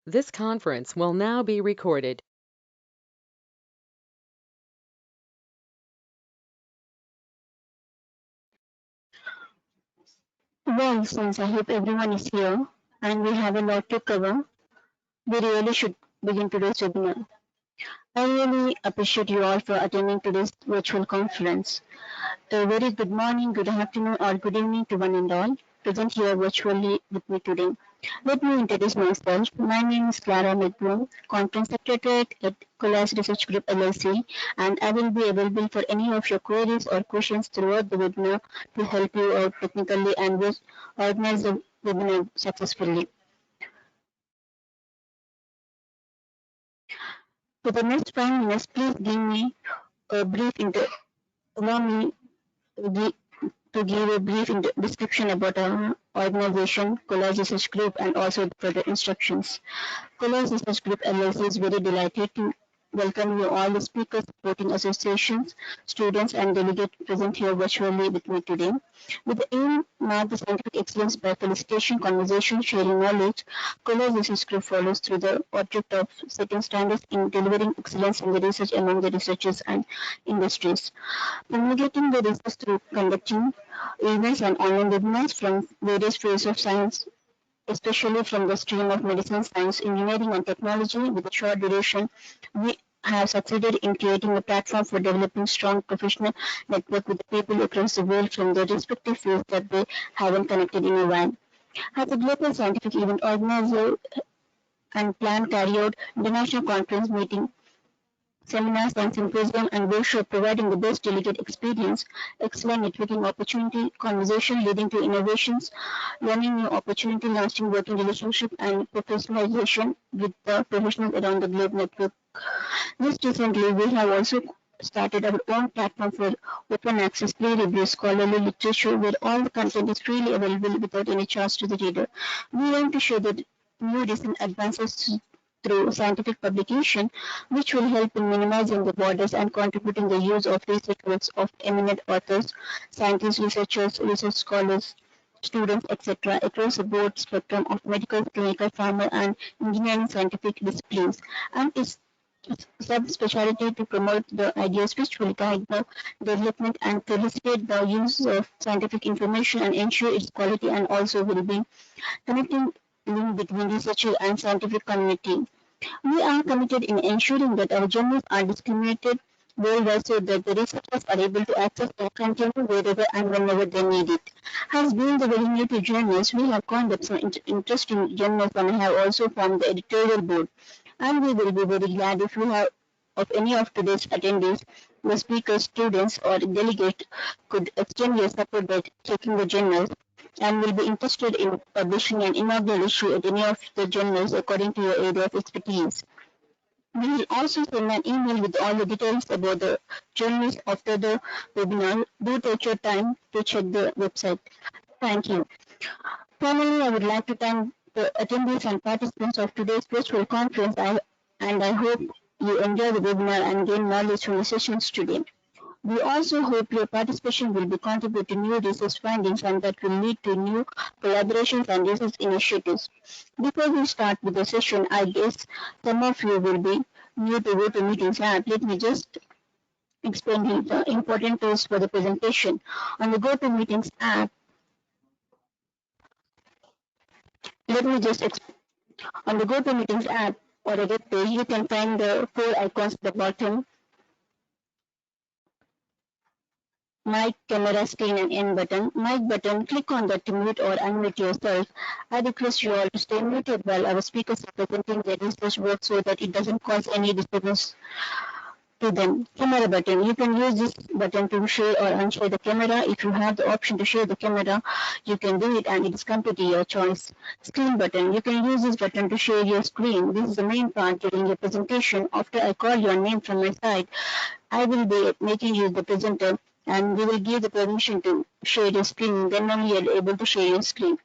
This conference will now be recorded. Well, since I hope everyone is here and we have a lot to cover, we really should begin today's webinar. I really appreciate you all for attending today's virtual conference. A very good morning, good afternoon, or good evening to one and all present here virtually with me today. Let me introduce myself. My name is Clara McBroom, Conference Secretary at Coalesce Research Group LLC, and I will be available for any of your queries or questions throughout the webinar to help you out technically and will organize the webinar successfully. For the next 5 minutes, please give me a brief allow me to give a brief description about our organization, Coalesce Research Group, and also the further instructions. Coalesce Research Group LLC is very delighted to welcome you all the speakers, supporting associations, students, and delegates present here virtually with me today. With the aim mark the scientific excellence by felicitation, conversation, sharing knowledge, Coalesce Research Group follows through the object of setting standards in delivering excellence in the research among the researchers and industries. Communicating the research through conducting events and online webinars from various fields of science, especially from the stream of medicine, science, engineering, and technology with a short duration, we have succeeded in creating a platform for developing strong professional network with the people across the world from their respective fields that they haven't connected in a while. As a global scientific event organizer and plan carry out international conference meeting seminars and symposium and workshop providing the best delegate experience, excellent networking opportunity, conversation leading to innovations, learning new opportunity, lasting working relationship, and professionalization with the professionals around the globe network. Just recently, we have also started our own platform for open access peer review scholarly literature where all the content is freely available without any charge to the reader. We aim to show the new recent advances through scientific publication, which will help in minimizing the borders and contributing the use of research works of eminent authors, scientists, researchers, research scholars, students, etc., across the broad spectrum of medical, clinical, pharma, and engineering scientific disciplines, and its subspecialty to promote the ideas which will guide the development and facilitate the use of scientific information and ensure its quality and also will be connecting link between researcher and scientific community. We are committed in ensuring that our journals are disseminated worldwide so that the researchers are able to access their content wherever and whenever they need it. As being the very new to journals, we have coined up some interesting journals and have also formed the editorial board. And we will be very glad if you have of any of today's attendees, the speakers, students, or delegate could extend your support by checking the journals and will be interested in publishing an inaugural issue at any of the journals according to your area of expertise. We will also send an email with all the details about the journals after the webinar. Do take your time to check the website. Thank you. Finally, I would like to thank the attendees and participants of today's virtual conference, and I hope you enjoy the webinar and gain knowledge from the sessions today. We also hope your participation will be contribute to new research findings and that will lead to new collaborations and research initiatives. Before we start with the session, I guess some of you will be new to GoToMeetings app. Let me just explain the important tools for the presentation. On the GoToMeetings app, let me just on the GoToMeetings app or a web page, you can find the four icons at the bottom: mic, camera, screen, and end button. Mic button, click on that to mute or unmute yourself. I request you all to stay muted while our speakers are presenting their research work so that it doesn't cause any disturbance to them. Camera button, you can use this button to share or unshare the camera. If you have the option to share the camera, you can do it and it is completely your choice. Screen button, you can use this button to share your screen. This is the main part during your presentation. After I call your name from my side, I will be making you the presenter and we will give the permission to share your screen. Then only you're able to share your screen.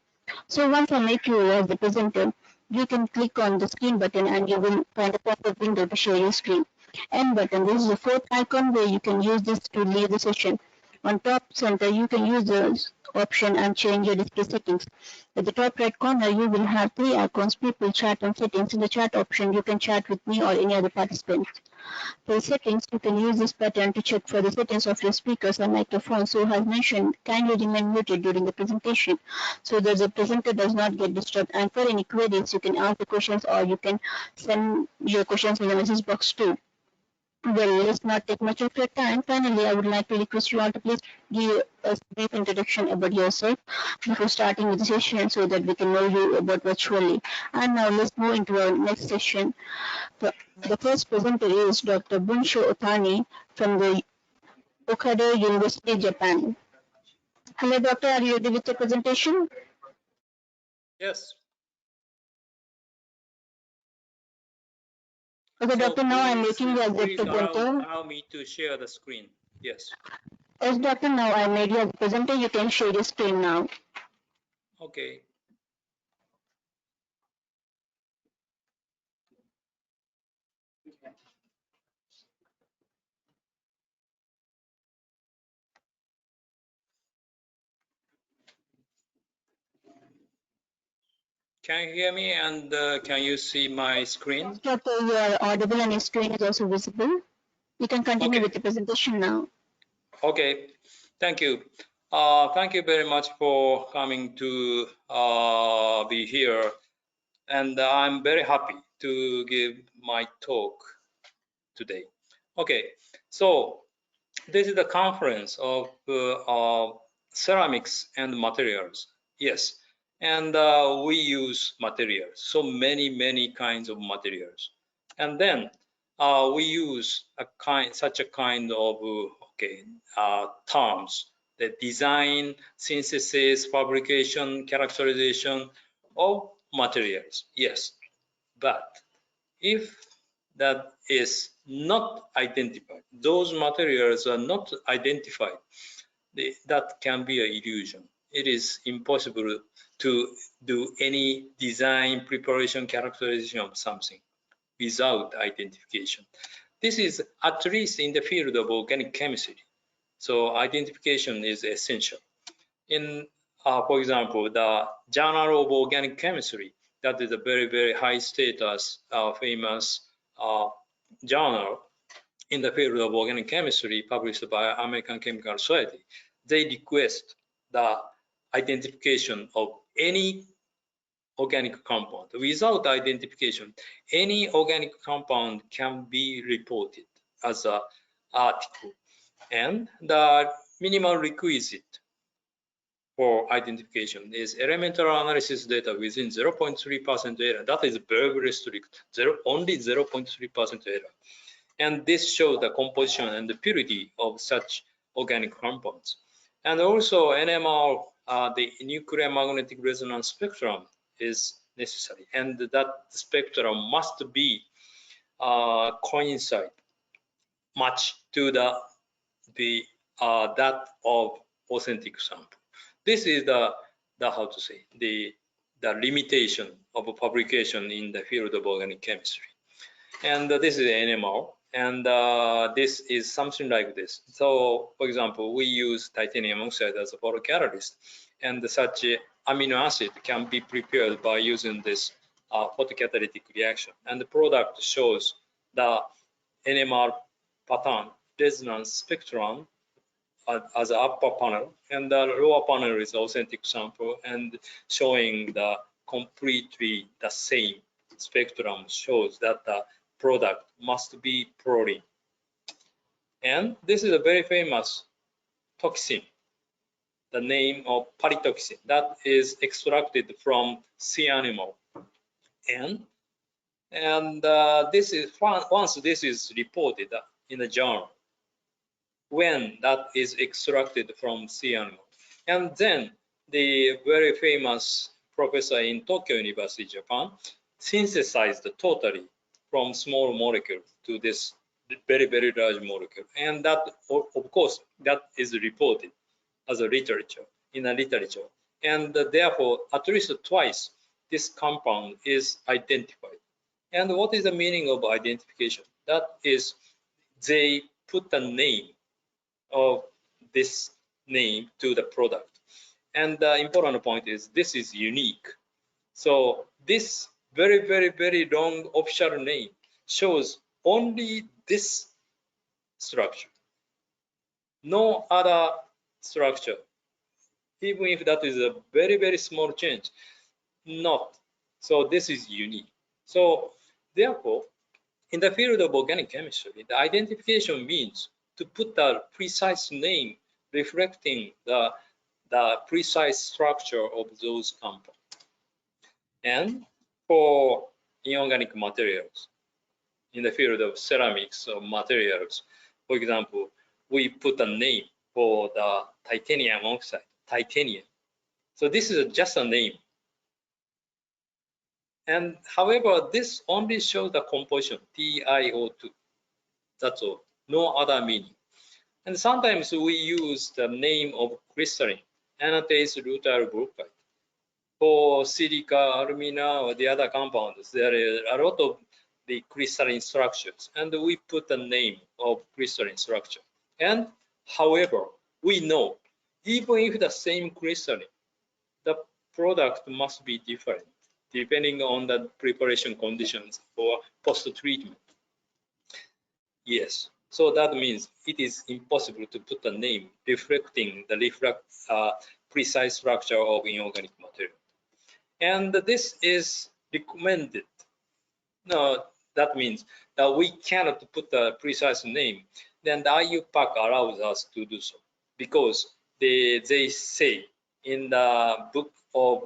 So once I make you as the presenter, you can click on the screen button and you will find a pop-up window to share your screen. End button, this is the fourth icon where you can use this to leave the session. On top center, you can use the option and change your display settings. At the top right corner, you will have 3 icons: people, chat, and settings. In the chat option, you can chat with me or any other participants. For settings, you can use this button to check for the settings of your speakers or microphone. So as mentioned, kindly remain muted during the presentation so that the presenter does not get disturbed. And for any queries, you can ask the questions or you can send your questions in the message box too. Well, let's not take much of your time. Finally, I would like to request you all to please give us a brief introduction about yourself before starting with the session so that we can know you about virtually. And now let's move into our next session. The first presenter is Dr. Bunsho Otani from the Okada University, Japan. Hello, doctor. Are you ready with the presentation? Yes. Okay, So doctor. Now I'm please, making you as the please presenter. allow me to share the screen. Yes. Yes, doctor. Now I made you as the presenter. You can share your screen now. Okay. Can you hear me and can you see my screen? Yes, doctor. You are audible and your screen is also visible. You can continue with the presentation now. Okay. Thank you. Thank you very much for coming to be here. And I'm very happy to give my talk today. Okay. So this is the conference of ceramics and materials. Yes, and we use materials, so many kinds of materials, and then we use such a kind of terms: the design, synthesis, fabrication, characterization of materials. Yes, but if that is not identified, those materials are not identified, that can be an illusion. It is impossible to do any design, preparation, characterization of something without identification. This is at least in the field of organic chemistry. So identification is essential. In, for example, the Journal of Organic Chemistry, that is a very high status, famous journal in the field of organic chemistry, published by American Chemical Society. They request the identification of any organic compound. Without identification, any organic compound can be reported as an article, and the minimal requisite for identification is elemental analysis data within 0.3% error. That is very strict, only 0.3% error. And this shows the composition and the purity of such organic compounds. And also NMR, the nuclear magnetic resonance spectrum, is necessary, and that spectrum must be coincide much to that of authentic sample. This is the how to say the limitation of publication in the field of organic chemistry. And this is NMR, and this is something like this. So, for example, we use titanium oxide as a photocatalyst, and such amino acid can be prepared by using this photocatalytic reaction. And the product shows the NMR pattern resonance spectrum as an upper panel, and the lower panel is authentic sample, and showing the completely the same spectrum shows that the product must be proline. And this is a very famous toxin, the name of palytoxin, that is extracted from sea animal. And this is once this is reported in a journal, when that is extracted from sea animal. And then the very famous professor in Tokyo University, Japan, synthesized totally from small molecule to this very large molecule. And that, of course, that is reported as a literature, in a literature. And therefore, at least twice, this compound is identified. And what is the meaning of identification? That is, they put a name of this name to the product. And the important point is this is unique. So this very long official name shows only this structure, no other structure, even if that is a very small change, not. So this is unique. So therefore, in the field of organic chemistry, the identification means to put a precise name reflecting the precise structure of those compounds. And for inorganic materials, in the field of ceramics or materials, for example, we put a name for the titanium oxide, titanium. So this is just a name. And however, this only shows the composition, TiO2. That's all, no other meaning. And sometimes we use the name of crystalline, anatase rutile graphite. For silica, alumina, or the other compounds, there is a lot of the crystalline structures, and we put the name of crystalline structure. And however, we know even if the same crystalline, the product must be different depending on the preparation conditions for post-treatment. Yes, so that means it is impossible to put a name reflecting the precise structure of inorganic material. And this is recommended. No, that means that we cannot put a precise name. Then the IUPAC allows us to do so because they say in the book of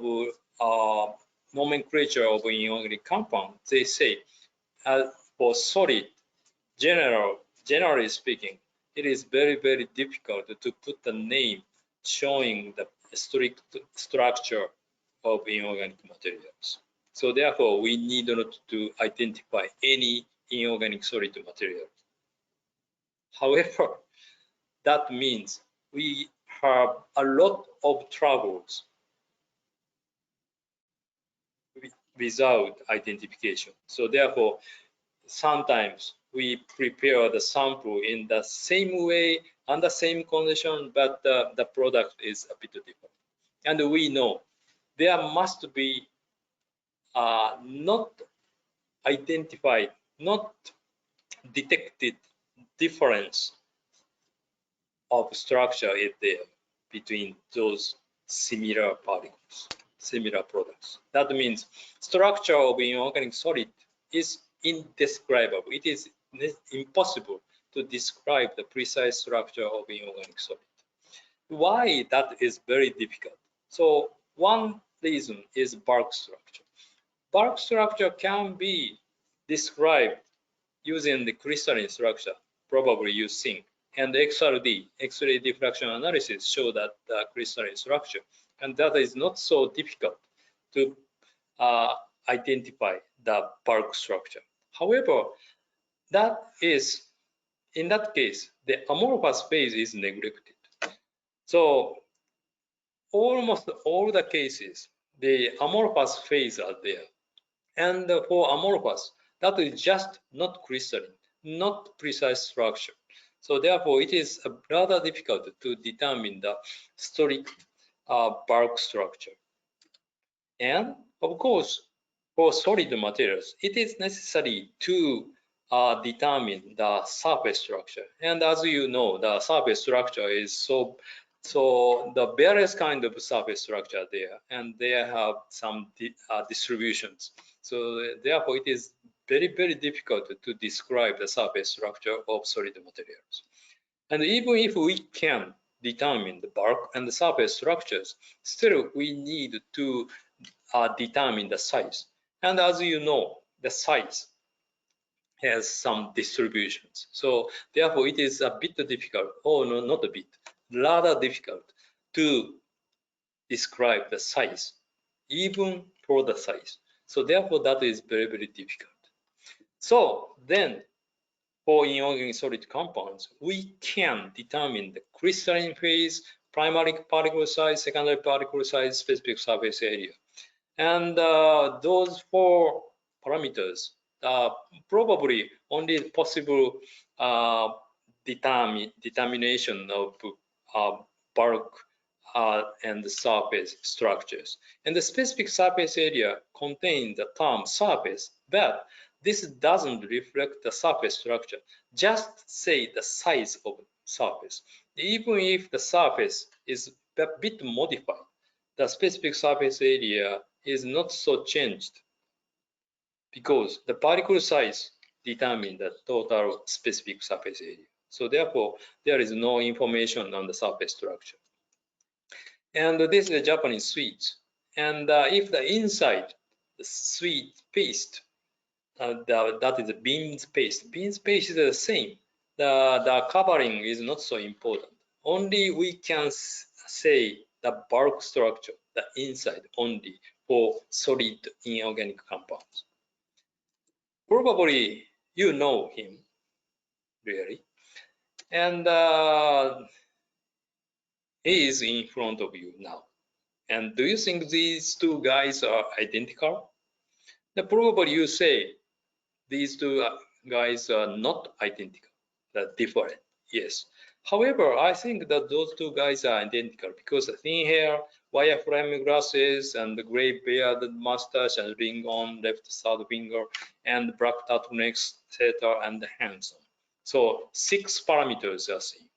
nomenclature of inorganic compound, they say for solid, generally speaking, it is very difficult to put the name showing the strict structure of inorganic materials. So therefore, we need not to identify any inorganic solid material. However, that means we have a lot of troubles without identification. So therefore, sometimes we prepare the sample in the same way, under same condition, but the product is a bit different. And we know there must be not identified, not detected difference of structure is there between those similar particles, similar products. That means structure of inorganic solid is indescribable. It is impossible to describe the precise structure of inorganic solid. Why that is very difficult? So one reason is bulk structure. Bulk structure can be described using the crystalline structure, probably you think, and XRD, X-ray diffraction analysis, show that the crystalline structure, and that is not so difficult to identify the bulk structure. However, in that case, the amorphous phase is neglected. So almost all the cases, the amorphous phase are there. And for amorphous, that is just not crystalline, not precise structure. So therefore, it is rather difficult to determine the strict bulk structure. And of course, for solid materials, it is necessary to determine the surface structure. And as you know, the surface structure is so the various kind of surface structure there, and they have some distributions. So therefore, it is very difficult to describe the surface structure of solid materials. And even if we can determine the bulk and the surface structures, still we need to determine the size. And as you know, the size has some distributions. So therefore, it is a bit difficult, oh no, not a bit, rather difficult to describe the size, even for the size. So therefore, that is very difficult. So then, for inorganic solid compounds, we can determine the crystalline phase, primary particle size, secondary particle size, specific surface area. And those four parameters are probably only possible determination of bulk and the surface structures. And the specific surface area contains the term surface, but this doesn't reflect the surface structure. Just say the size of surface. Even if the surface is a bit modified, the specific surface area is not so changed because the particle size determines the total specific surface area. So therefore, there is no information on the surface structure. And this is a Japanese sweet. And if the inside, the sweet paste, that is a beans paste. Beans paste is the same. The covering is not so important. Only we can say the bulk structure, the inside only for solid inorganic compounds. Probably you know him, really. And he is in front of you now. And do you think these two guys are identical? Then probably you say these two guys are not identical, they're different. Yes. However, I think that those two guys are identical because the thin hair, wireframe glasses, and the gray bearded mustache and ring on left third finger, and black turtlenecks, etc., and handsome. So 6 parameters are same.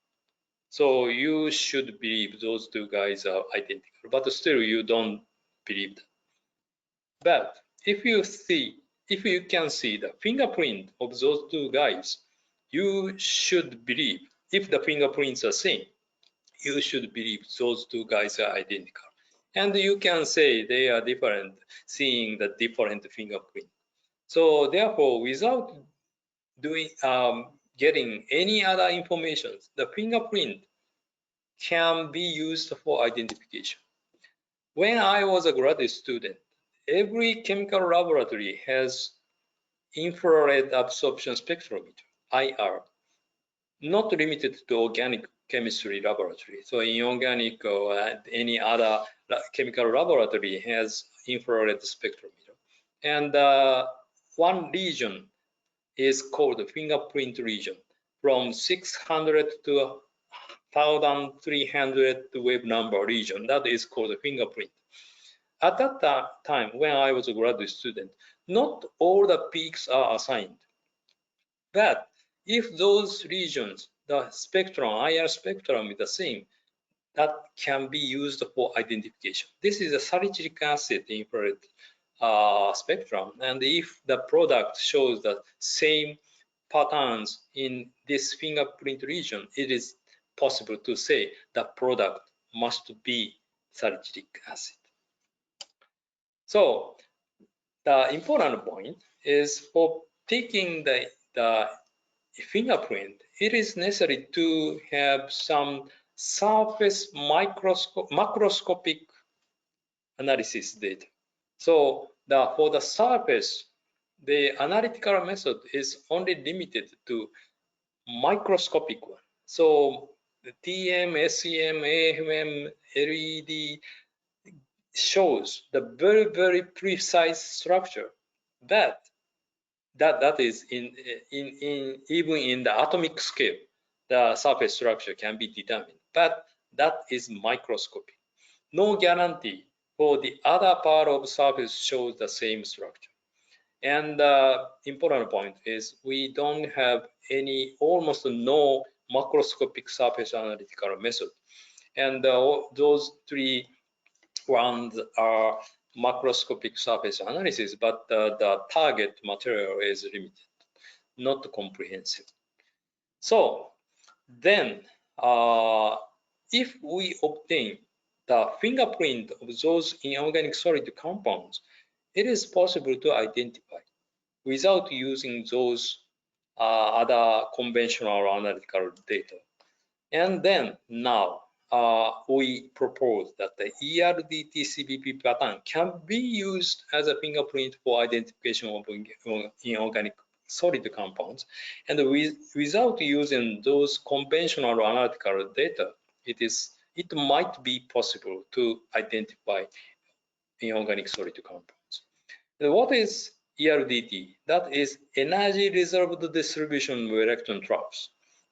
So you should believe those two guys are identical, but still you don't believe that. But if you can see the fingerprint of those two guys, you should believe, if the fingerprints are same, you should believe those two guys are identical. And you can say they are different, seeing the different fingerprint. So therefore, without getting any other information, the fingerprint can be used for identification. When I was a graduate student, every chemical laboratory has infrared absorption spectrometer, IR, not limited to organic chemistry laboratory. So inorganic or any other chemical laboratory has infrared spectrometer. And one region is called the fingerprint region, from 600 to 1300 wave number region. That is called the fingerprint. At that time, when I was a graduate student, not all the peaks are assigned. But if those regions, the spectrum, IR spectrum is the same, that can be used for identification. This is a salicylic acid infrared spectrum. And if the product shows the same patterns in this fingerprint region, it is possible to say the product must be salicylic acid. So the important point is for taking the fingerprint, it is necessary to have some surface macroscopic analysis data. So for the surface, the analytical method is only limited to microscopic one. So the TM, SEM, AFM, LED shows the very, very precise structure that is even in the atomic scale, the surface structure can be determined, but that is microscopic. No guarantee for the other part of surface shows the same structure. And the important point is we don't have almost no macroscopic surface analytical method. And those 3 ones are macroscopic surface analysis, but the target material is limited, not comprehensive. So then, if we obtain the fingerprint of those inorganic solid compounds, it is possible to identify without using those other conventional analytical data. And then now, we propose that the ERDT-CBP pattern can be used as a fingerprint for identification of inorganic solid compounds. And without using those conventional analytical data, it might be possible to identify inorganic solid compounds. And what is ERDT? That is energy reserved distribution of electron traps.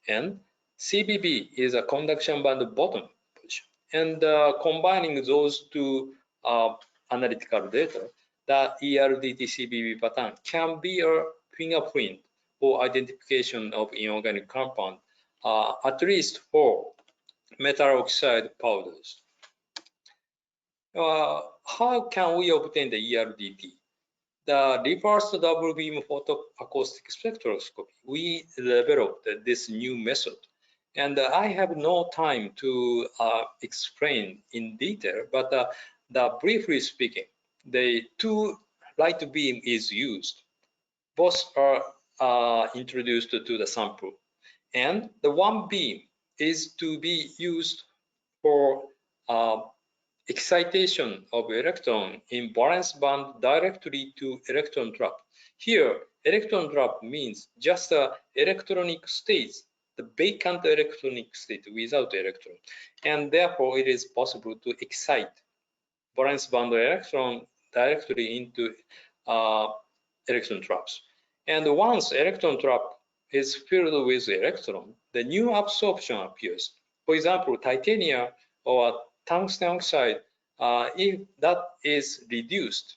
And CBP is a conduction band bottom position. And combining those two analytical data, the ERDT-CBB pattern can be a fingerprint for identification of inorganic compound, at least for metal oxide powders. How can we obtain the ERDT? The reverse double beam photoacoustic spectroscopy, we developed this new method. And I have no time to explain in detail, but briefly speaking, the two light beam is used. Both are introduced to the sample. And the one beam is to be used for excitation of electron in valence band directly to electron trap. Here, electron trap means just the electronic states, the vacant electronic state without electron. And therefore, it is possible to excite valence band electron directly into electron traps. And once electron trap is filled with electron, the new absorption appears. For example, titanium or tungsten oxide, if that is reduced,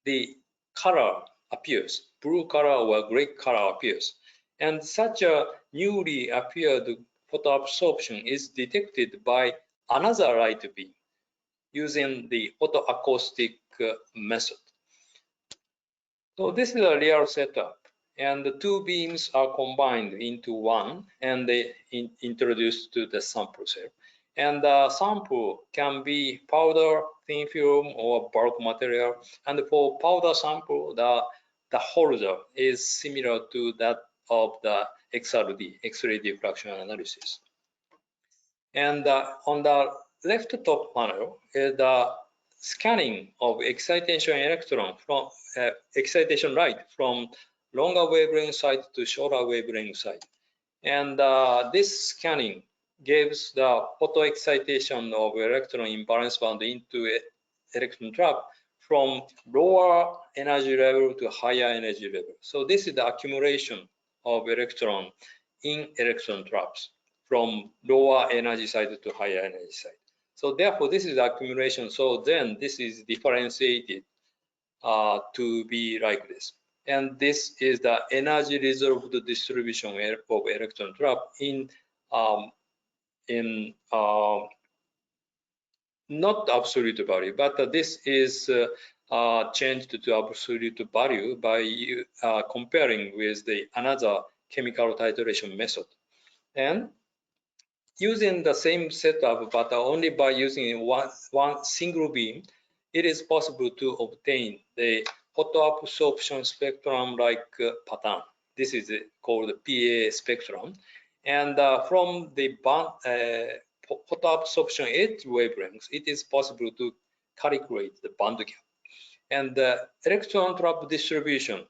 the color appears, blue color or gray color appears. And such a newly appeared photoabsorption is detected by another light beam using the photoacoustic method. So this is a real setup, and the two beams are combined into one and they introduced to the sample cell. And the sample can be powder, thin film, or bulk material. And for powder sample, the holder is similar to that of the XRD, X-ray diffraction analysis. And on the left top panel is the scanning of excitation electron from excitation light from longer wavelength side to shorter wavelength side. And this scanning gives the photo excitation of electron in valence band into electron trap from lower energy level to higher energy level. So this is the accumulation of electron in electron traps from lower energy side to higher energy side. So therefore, this is the accumulation. So then this is differentiated to be like this. And this is the energy reserved distribution of electron trap in not absolute value, but this is changed to absolute value by comparing with the another chemical titration method. And using the same setup, but only by using one single beam, it is possible to obtain the photoabsorption spectrum like pattern. This is called PA spectrum. And from the photoabsorption edge wavelengths, it is possible to calculate the band gap. And the electron trap distribution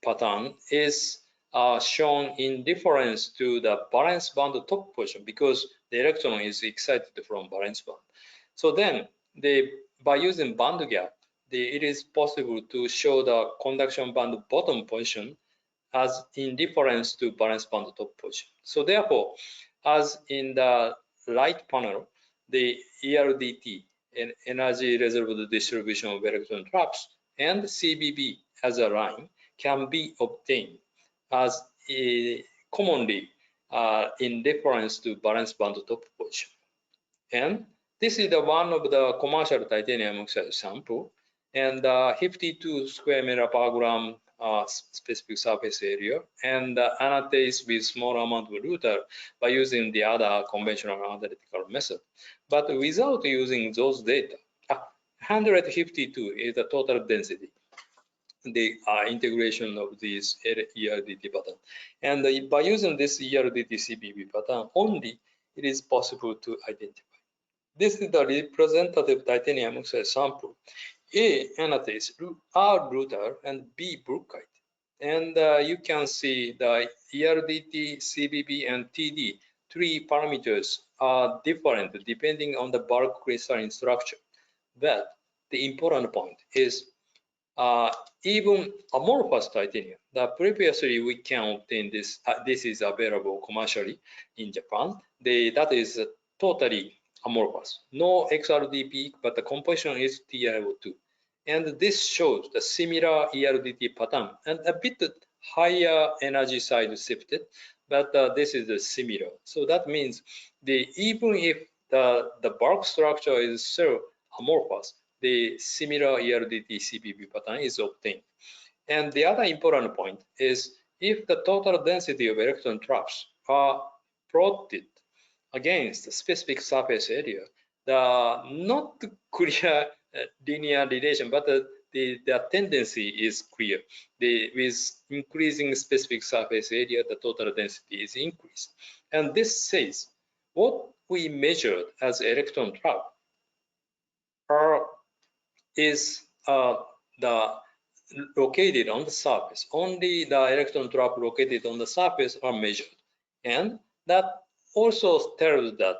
pattern is shown in difference to the valence band top portion because the electron is excited from valence band. So then, by using band gap, it is possible to show the conduction band bottom portion as in difference to valence band top portion. So therefore, as in the right panel, the ERDT, energy reserved distribution of electron traps, and CBB as a line can be obtained as commonly in difference to valence band top portion. And this is the one of the commercial titanium oxide sample, and 52 square meter per gram specific surface area, and annotates with small amount of router by using the other conventional analytical method. But without using those data, 152 is the total density, the integration of this ERDT pattern. And by using this ERDT CBB pattern only, it is possible to identify. This is the representative titanium oxide sample. A annotates R router and B brookite. And you can see the ERDT, CBB, and TD, three parameters are different depending on the bulk crystalline structure. But the important point is even amorphous titanium, that previously we can obtain this, this is available commercially in Japan. That is totally amorphous. No XRD peak, but the composition is TiO2. And this shows the similar ERDT pattern and a bit higher energy side shifted, but this is similar. So that means even if the bulk structure is so amorphous, the similar ERDT CPB pattern is obtained. And the other important point is if the total density of electron traps are plotted against the specific surface area, the not clear linear relation, but the tendency is clear. With increasing specific surface area, the total density is increased. And this says what we measured as electron trap is the located on the surface. Only the electron trap located on the surface are measured. And that also tells that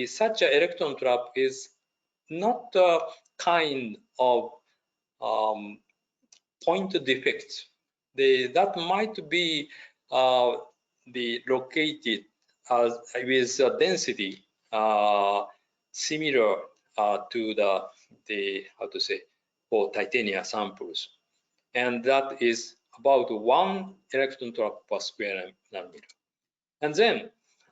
such an electron trap is not a kind of point defect. That might be located with a density similar to the how to say for titanium samples, and that is about 1 electron trap per square nanometer. And then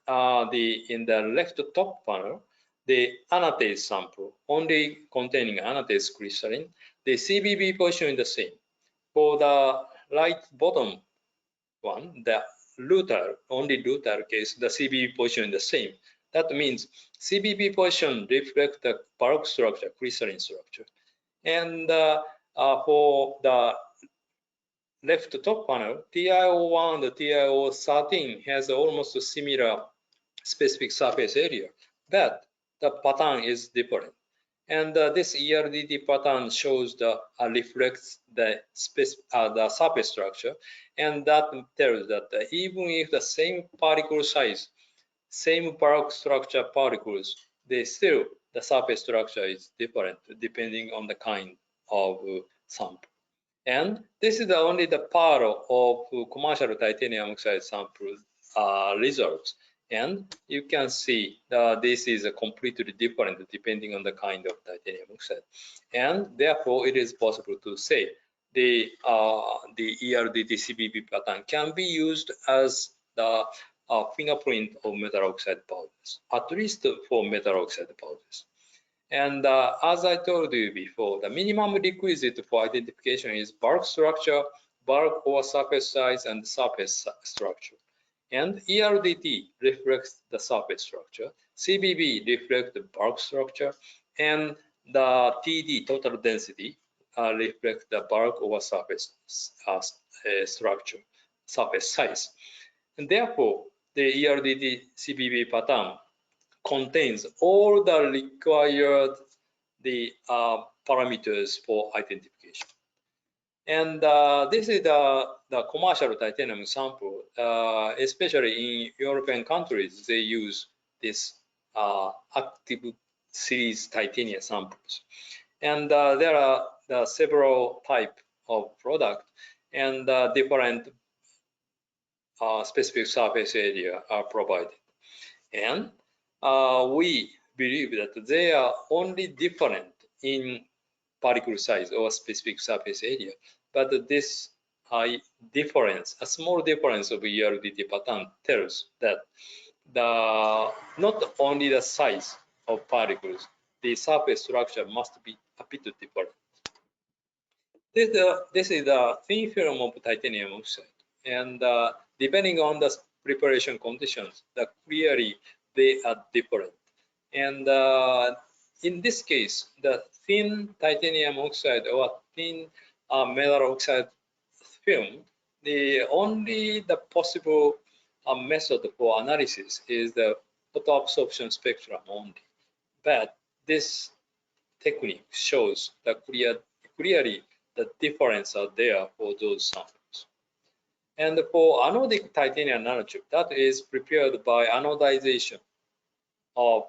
in the left top panel, the anatase sample only containing anatase crystalline, the CBB position is the same. For the right bottom one, the only rutile case, the CBB position is the same. That means CBB position reflects the bulk structure, crystalline structure. And for the left top panel, TiO1 and TiO13 has almost a similar specific surface area, but the pattern is different. And this ERDT pattern shows reflects the surface structure, and that tells that even if the same particle size, same bulk structure particles, the surface structure is different depending on the kind of sample. And this is only the part of commercial titanium oxide sample results. And you can see this is completely different depending on the kind of titanium oxide. And therefore, it is possible to say the ERDT CBB pattern can be used as the fingerprint of metal oxide powders, at least for metal oxide powders. And as I told you before, the minimum requisite for identification is bulk structure, bulk or surface size, and surface structure. And ERDT reflects the surface structure, CBB reflects the bulk structure, and the TD, total density, reflects the bulk or surface structure, surface size. And therefore, the ERDT CBB pattern contains all the required parameters for identification. And this is the commercial titanium sample, especially in European countries, they use this active series titanium samples. And there are several types of product, and different specific surface area are provided. And we believe that they are only different in particle size or specific surface area, but this difference, a small difference of ERDT pattern tells that not only the size of particles, the surface structure must be a bit different. This is the thin film of titanium oxide, and depending on the preparation conditions, clearly they are different. And in this case, the thin titanium oxide or thin metal oxide film, the possible method for analysis is the photoabsorption spectrum only. But this technique shows that clearly the difference are there for those samples. And for anodic titanium nanotube, that is prepared by anodization of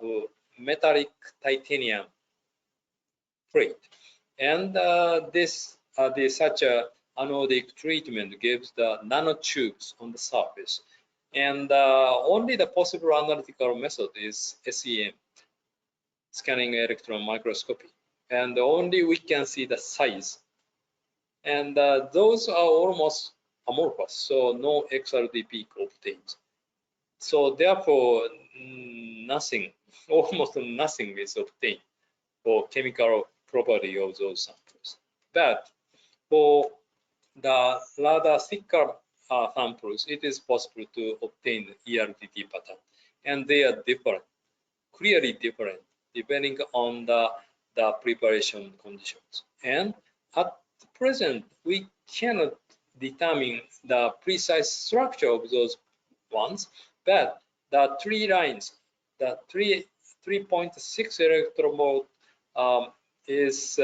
metallic titanium plate. And such a anodic treatment gives the nanotubes on the surface. And only the possible analytical method is SEM. scanning electron microscopy, and only we can see the size. And those are almost amorphous, so no XRD peak obtained. So therefore, nothing, almost nothing is obtained for chemical property of those samples. But for the rather thicker samples, it is possible to obtain ERDT pattern, and they are different, clearly different, depending on the preparation conditions. And at present, we cannot determine the precise structure of those ones, but the three lines, the 3.6 electron volt is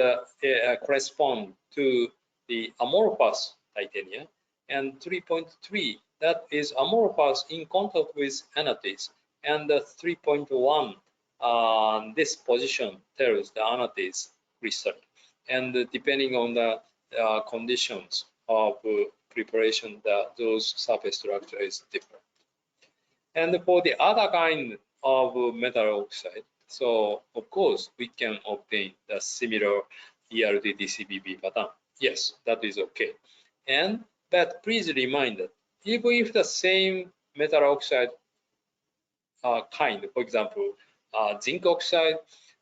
correspond to the amorphous titanium, and 3.3 that is amorphous in contact with anatase, and the 3.1 this position tells the anatase crystal, and depending on the conditions of preparation, those surface structure is different. And for the other kind of metal oxide, so of course we can obtain the similar ERDT-CBB pattern. Yes, that is okay. And but please remind that even if the same metal oxide kind, for example, zinc oxide,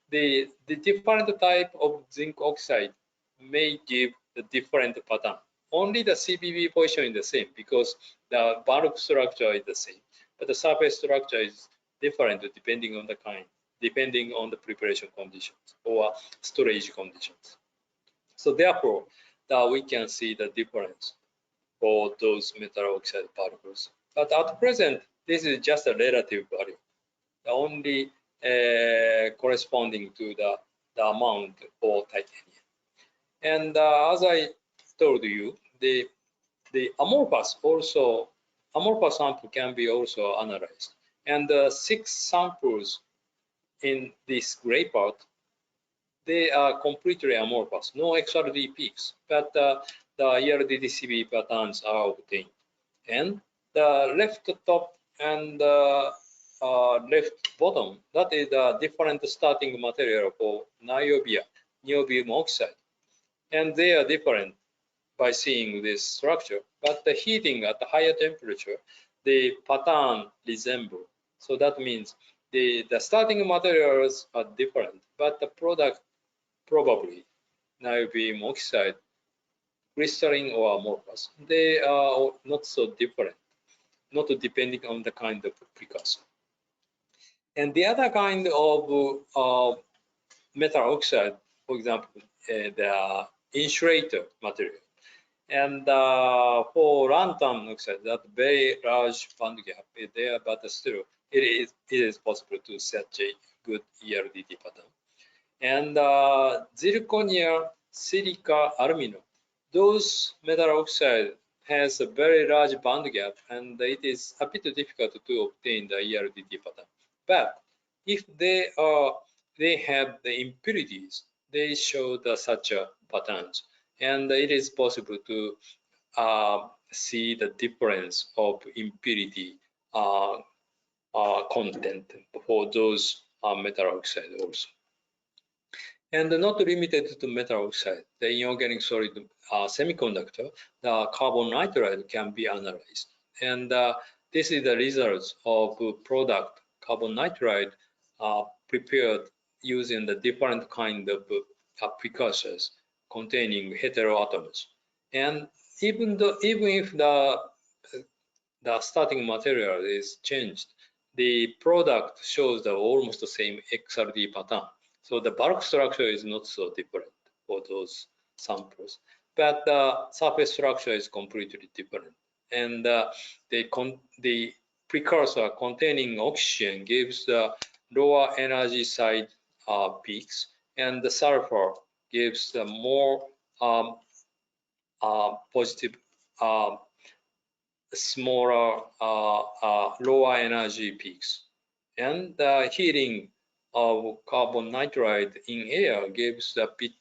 the different type of zinc oxide may give the different pattern. Only the CBB position is the same because the bulk structure is the same, but the surface structure is different depending on the kind, depending on the preparation conditions or storage conditions. So therefore, we can see the difference for those metal oxide particles. But at present, this is just a relative value, only corresponding to the amount for titanium. And as I told you, the amorphous sample can be also analyzed. And 6 samples in this gray part, they are completely amorphous, no XRD peaks, but the ERDT-CB patterns are obtained. And the left top and left bottom, that is the different starting material for niobium oxide. And they are different by seeing this structure, but the heating at the higher temperature, the pattern resemble. So that means the starting materials are different, but the product probably niobium oxide, crystalline or amorphous. They are not so different, not depending on the kind of precursor. And the other kind of metal oxide, for example, the insulator material. And for lanthan oxide, that very large band gap is there, but still it is possible to set a good ERDT pattern. And zirconia, silica, aluminum, those metal oxide has a very large band gap, and it is a bit difficult to obtain the ERDT pattern. But if they have the impurities, they show such patterns, and it is possible to see the difference of impurity content for those metal oxide also. And not limited to metal oxide, the inorganic solid semiconductor, the carbon nitride can be analyzed. And this is the results of product carbon nitride prepared using the different kind of precursors containing heteroatoms. And even if the starting material is changed, the product shows the almost the same XRD pattern. So the bulk structure is not so different for those samples, but the surface structure is completely different. And the precursor containing oxygen gives the lower energy side peaks, and the sulfur gives the more positive, smaller, lower energy peaks. And the heating of carbon nitride in air gives a bit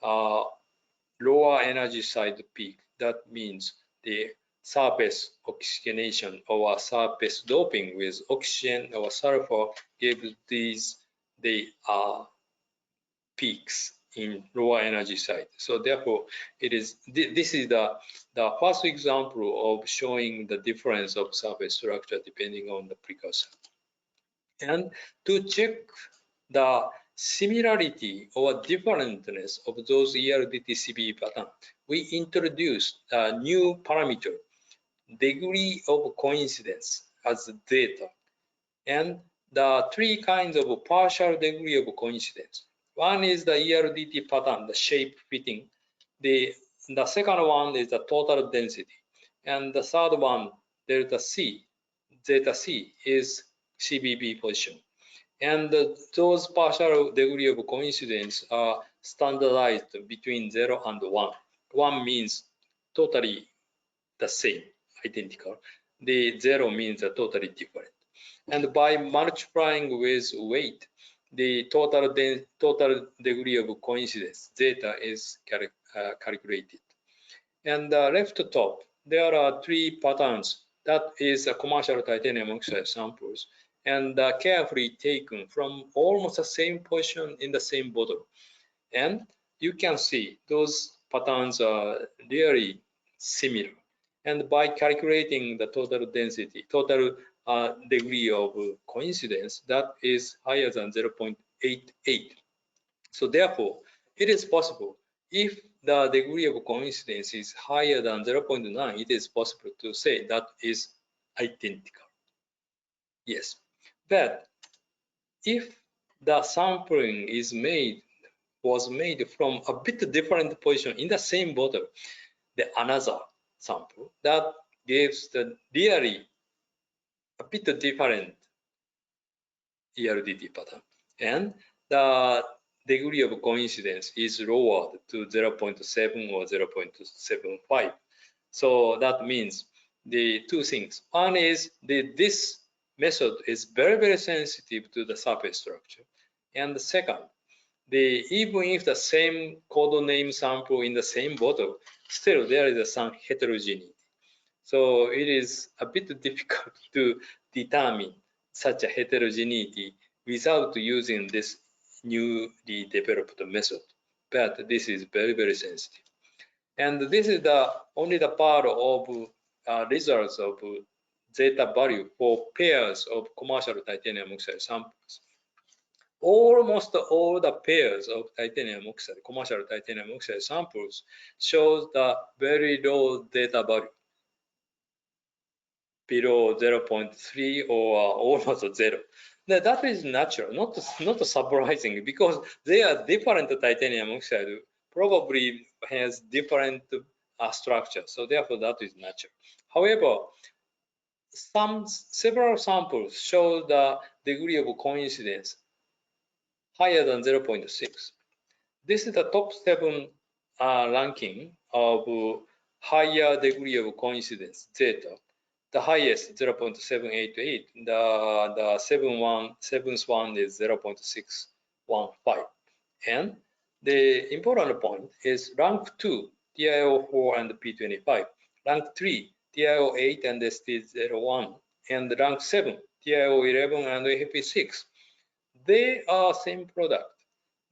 lower energy side peak. That means the surface oxygenation or surface doping with oxygen or sulfur gives these they are peaks in lower energy side. So therefore, this is the first example of showing the difference of surface structure depending on the precursor. And to check the similarity or differentness of those ERDT-CBE patterns, we introduced a new parameter, degree of coincidence, as data. And the three kinds of partial degree of coincidence. One is the ERDT pattern, the shape fitting. The second one is the total density. And the third one, delta C, zeta C, is CBB position. And those partial degree of coincidence are standardized between 0 and 1. 1 means totally the same, identical. The 0 means totally different. And by multiplying with weight, the total degree of coincidence, zeta, is calculated. And the left top, there are three patterns. That is a commercial titanium oxide samples, and carefully taken from almost the same position in the same bottle. And you can see those patterns are really similar. And by calculating the total density, total degree of coincidence, that is higher than 0.88. So therefore, it is possible, if the degree of coincidence is higher than 0.9, it is possible to say that is identical. Yes, but if the sampling was made from a bit different position in the same bottle, the another sample that gives the really a bit different ERDT pattern, and the degree of coincidence is lowered to 0.7 or 0.75. So that means the two things. One is this method is very sensitive to the surface structure, and the second, even if the same code name sample in the same bottle, still there is some heterogeneity. So it is a bit difficult to determine such a heterogeneity without using this newly developed method. But this is very sensitive. And this is only the part of results of zeta value for pairs of commercial titanium oxide samples. Almost all the pairs of titanium oxide, commercial titanium oxide samples, shows the very low zeta value, below 0.3 or almost 0. Now, that is natural, not surprising, because they are different titanium oxide, probably has different structure. So therefore, that is natural. However, several samples show the degree of coincidence higher than 0.6. This is the top 7 ranking of higher degree of coincidence, zeta. The highest 0.788. The seventh one is 0.615. And the important point is rank 2, TiO4 and P25. Rank 3, TiO8 and ST01. And rank 7, TiO11 and AP6. They are same product.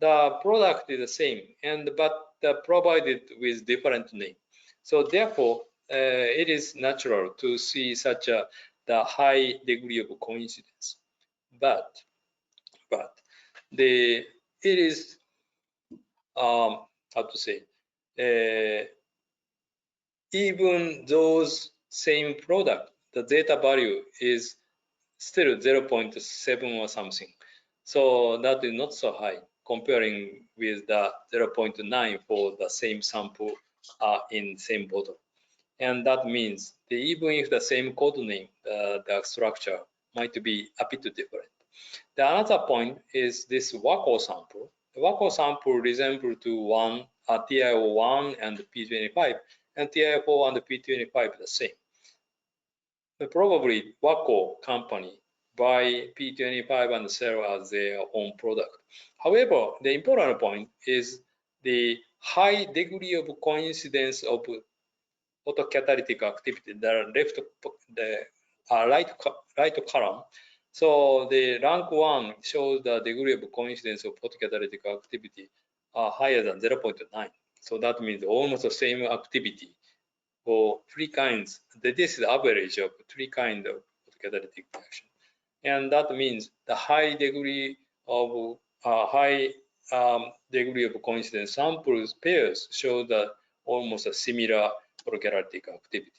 The product is the same, but provided with different name. So therefore, it is natural to see such the high degree of coincidence. But it is how to say, even those same product, the zeta value is still 0.7 or something. So that is not so high comparing with the 0.9 for the same sample in same bottle. And that means that even if the same code name, the structure might be a bit different. The another point is this WACO sample. The WACO sample resembles to TiO1 and P25, and TiO4 and P25 the same. But probably WACO company buy P25 and sell as their own product. However, the important point is the high degree of coincidence of photocatalytic activity. The right column So the rank 1 shows the degree of coincidence of photocatalytic activity higher than 0.9. So that means almost the same activity for three kinds. This is the average of three kinds of photocatalytic reaction. And that means the high degree of degree of coincidence samples pairs show that almost a similar photocatalytic activity.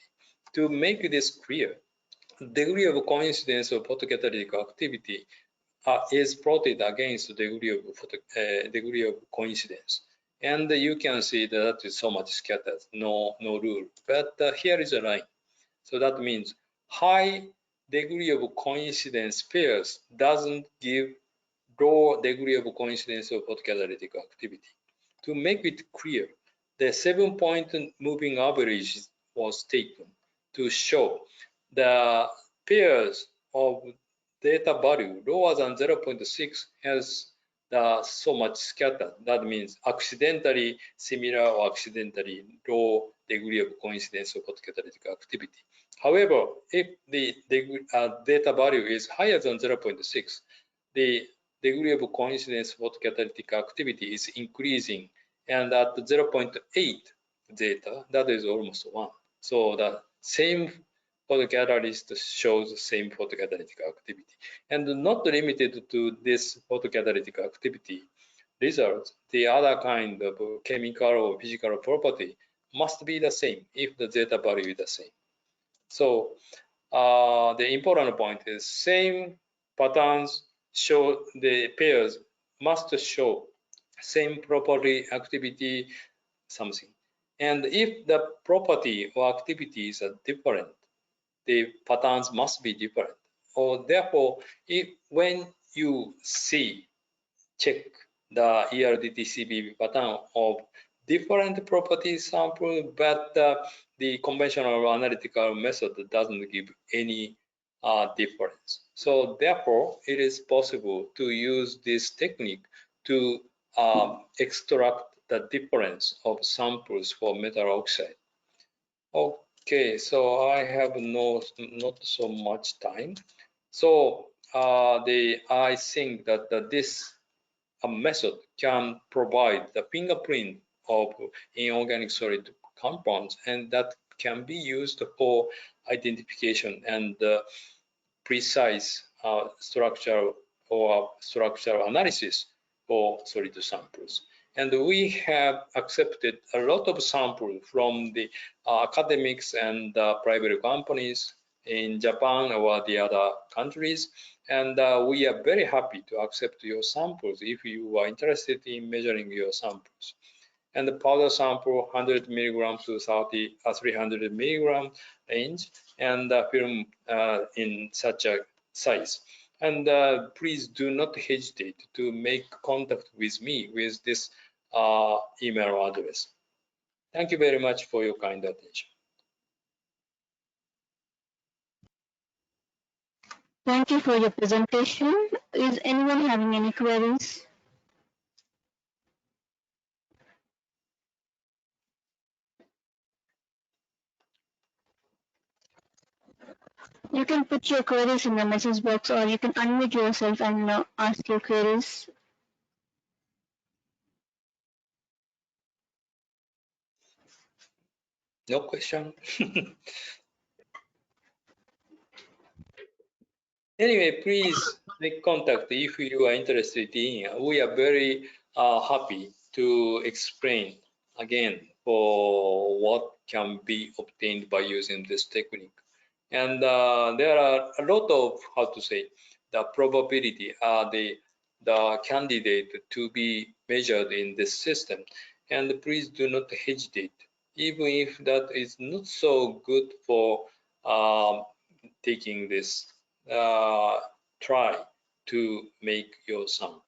To make this clear, degree of coincidence of photocatalytic activity is plotted against degree of coincidence. And you can see that is so much scattered, no rule. But here is a line. So that means high degree of coincidence pairs doesn't give low degree of coincidence of photocatalytic activity. To make it clear, the 7-point moving average was taken to show the pairs of data value lower than 0.6 has so much scattered. That means accidentally similar or accidentally low degree of coincidence of photocatalytic activity. However, if the data value is higher than 0.6, the degree of coincidence photocatalytic activity is increasing, and at 0.8 zeta, that is almost 1. So the same photocatalyst shows the same photocatalytic activity. And not limited to this photocatalytic activity results, the other kind of chemical or physical property must be the same if the zeta value is the same. So the important point is same patterns show the pairs must show same property, activity, something. And if the property or activities are different, the patterns must be different. Or therefore, when you check the ERDTCB pattern of different property sample, but the conventional analytical method doesn't give any difference. So therefore, it is possible to use this technique to extract the difference of samples for metal oxide. Okay, so I have not so much time. So I think that this method can provide the fingerprint of inorganic solid compounds, and that can be used for identification and precise structural analysis for solid samples. And we have accepted a lot of samples from the academics and private companies in Japan or the other countries. And we are very happy to accept your samples if you are interested in measuring your samples. And the powder sample 100 milligram to 300 milligram range, and film in such a size. And please do not hesitate to make contact with me with this email address. Thank you very much for your kind attention. Thank you for your presentation. Is anyone having any queries? You can put your queries in the message box, or you can unmute yourself and ask your queries. No question? Anyway, please make contact if you are interested in. We are very happy to explain again for what can be obtained by using this technique. And there are a lot of, how to say, the probability, the candidate to be measured in this system. And please do not hesitate, even if that is not so good for taking this try to make your sample.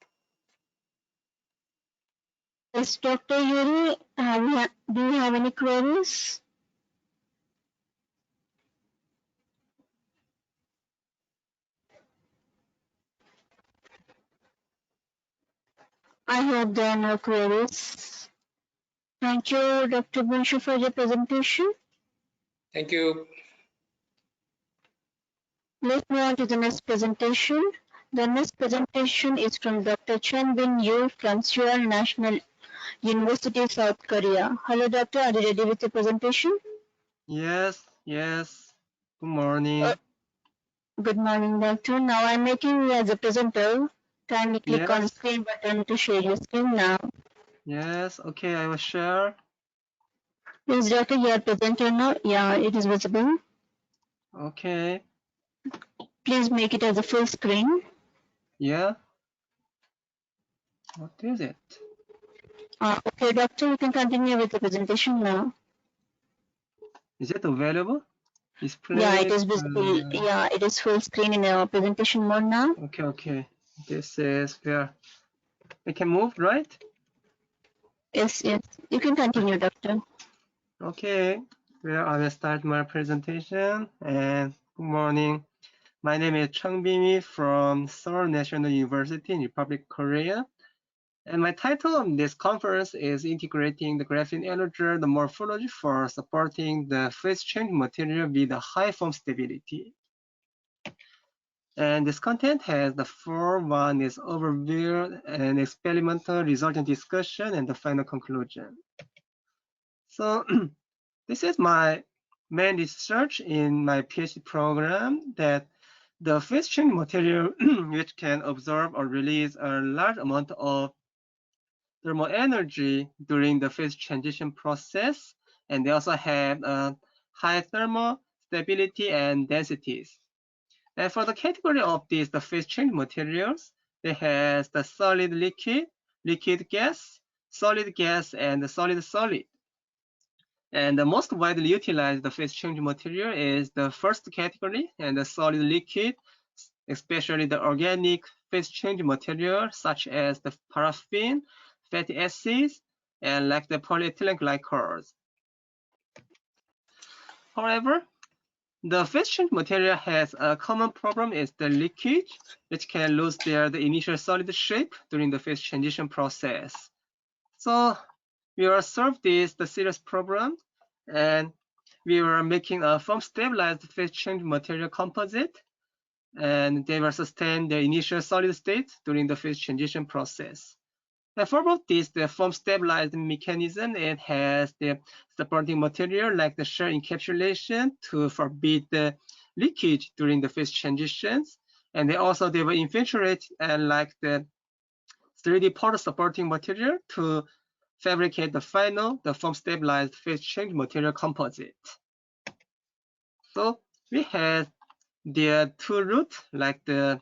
Yes, Dr. Yuri, do you have any queries? I hope there are no queries. Thank you, Dr. Bunshu, for your presentation. Thank you. Let's move on to the next presentation. The next presentation is from Dr. Chun Bin Yu from Seoul National University, South Korea. Hello, doctor. Are you ready with the presentation? Yes. Good morning. Good morning, doctor. Now I'm making you as a presenter. Kindly click on Yes. screen button to share your screen now. Yes. Okay, I will share. Please, doctor, you are presenter now. Yeah, it is visible. Okay. Please make it as a full screen. Yeah. What is it? Okay, doctor, you can continue with the presentation now. Is it available? Display. Yeah, it is visible. Yeah, it is full screen in our presentation mode now. Okay. This is where I can move, right? Yes. You can continue, doctor. Okay. Well, I will start my presentation. And good morning. My name is Chung Bin from Seoul National University in Republic of Korea. And my title of this conference is Integrating the Graphene Energy, the Morphology for Supporting the Phase Change Material with a High Form Stability. And this content has the four. One is overview and experimental result and discussion, and the final conclusion. So this is my main research in my PhD program, that the phase change material which can absorb or release a large amount of thermal energy during the phase transition process, and they also have high thermal stability and densities. And for the category of these, the phase change materials, they have the solid liquid, liquid gas, and the solid. And the most widely utilized the phase change material is the first category, and the solid liquid, especially the organic phase change material such as the paraffin, fatty acids, and like the polyethylene glycols. However, the phase change material has a common problem, is the leakage, which can lose the initial solid shape during the phase transition process. So we will solve the serious problem, and we were making a foam stabilized phase change material composite, and they will sustain the initial solid state during the phase transition process. And for both this, the foam stabilized mechanism, it has the supporting material like the shell encapsulation to forbid the leakage during the phase transitions. And they will infiltrate and like the 3D porous supporting material to fabricate the foam stabilized phase change material composite. So we have the two routes, like the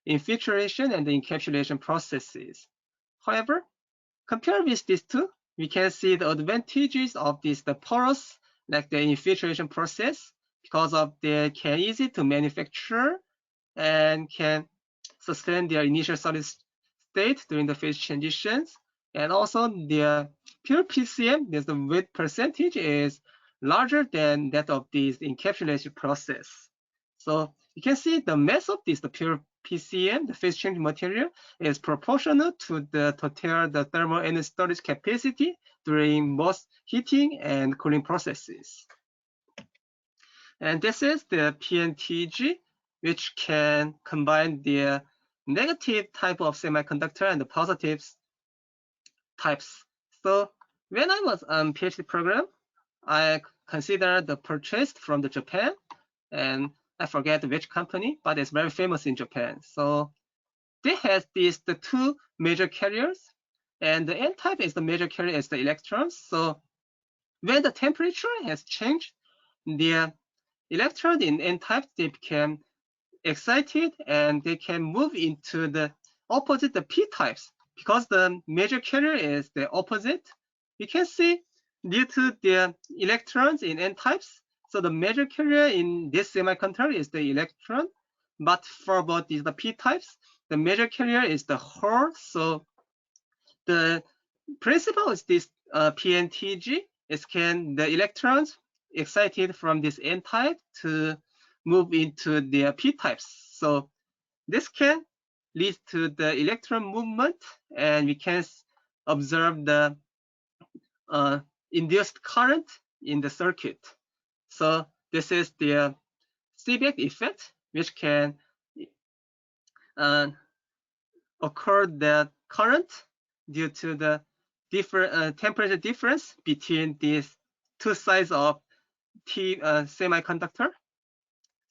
infiltration and the encapsulation processes. However, compared with these two, we can see the advantages of the porous, like the infiltration process, because of they can easy to manufacture and can sustain their initial solid state during the phase transitions. And also their pure PCM, the weight percentage is larger than that of this encapsulation process. So you can see the mass of the pure PCM, the phase change material, is proportional to the total thermal energy storage capacity during both heating and cooling processes. And this is the PNTG, which can combine the negative type of semiconductor and the positive types. So when I was on PhD program, I considered the purchase from the Japan, and I forget which company, but it's very famous in Japan. So they have the two major carriers, and the N-type is the major carrier is the electrons. So when the temperature has changed, the electron in N-type, they become excited and they can move into the opposite, the P-types. Because the major carrier is the opposite, you can see due to the electrons in N-types, so the major carrier in this semiconductor is the electron, but for both the P-types, the major carrier is the hole. So the principle is this PNTG, is can the electrons excited from this N-type to move into the P-types. So this can lead to the electron movement, and we can observe the induced current in the circuit. So this is the Seebeck effect, which can occur the current due to the different temperature difference between these two sides of semiconductor.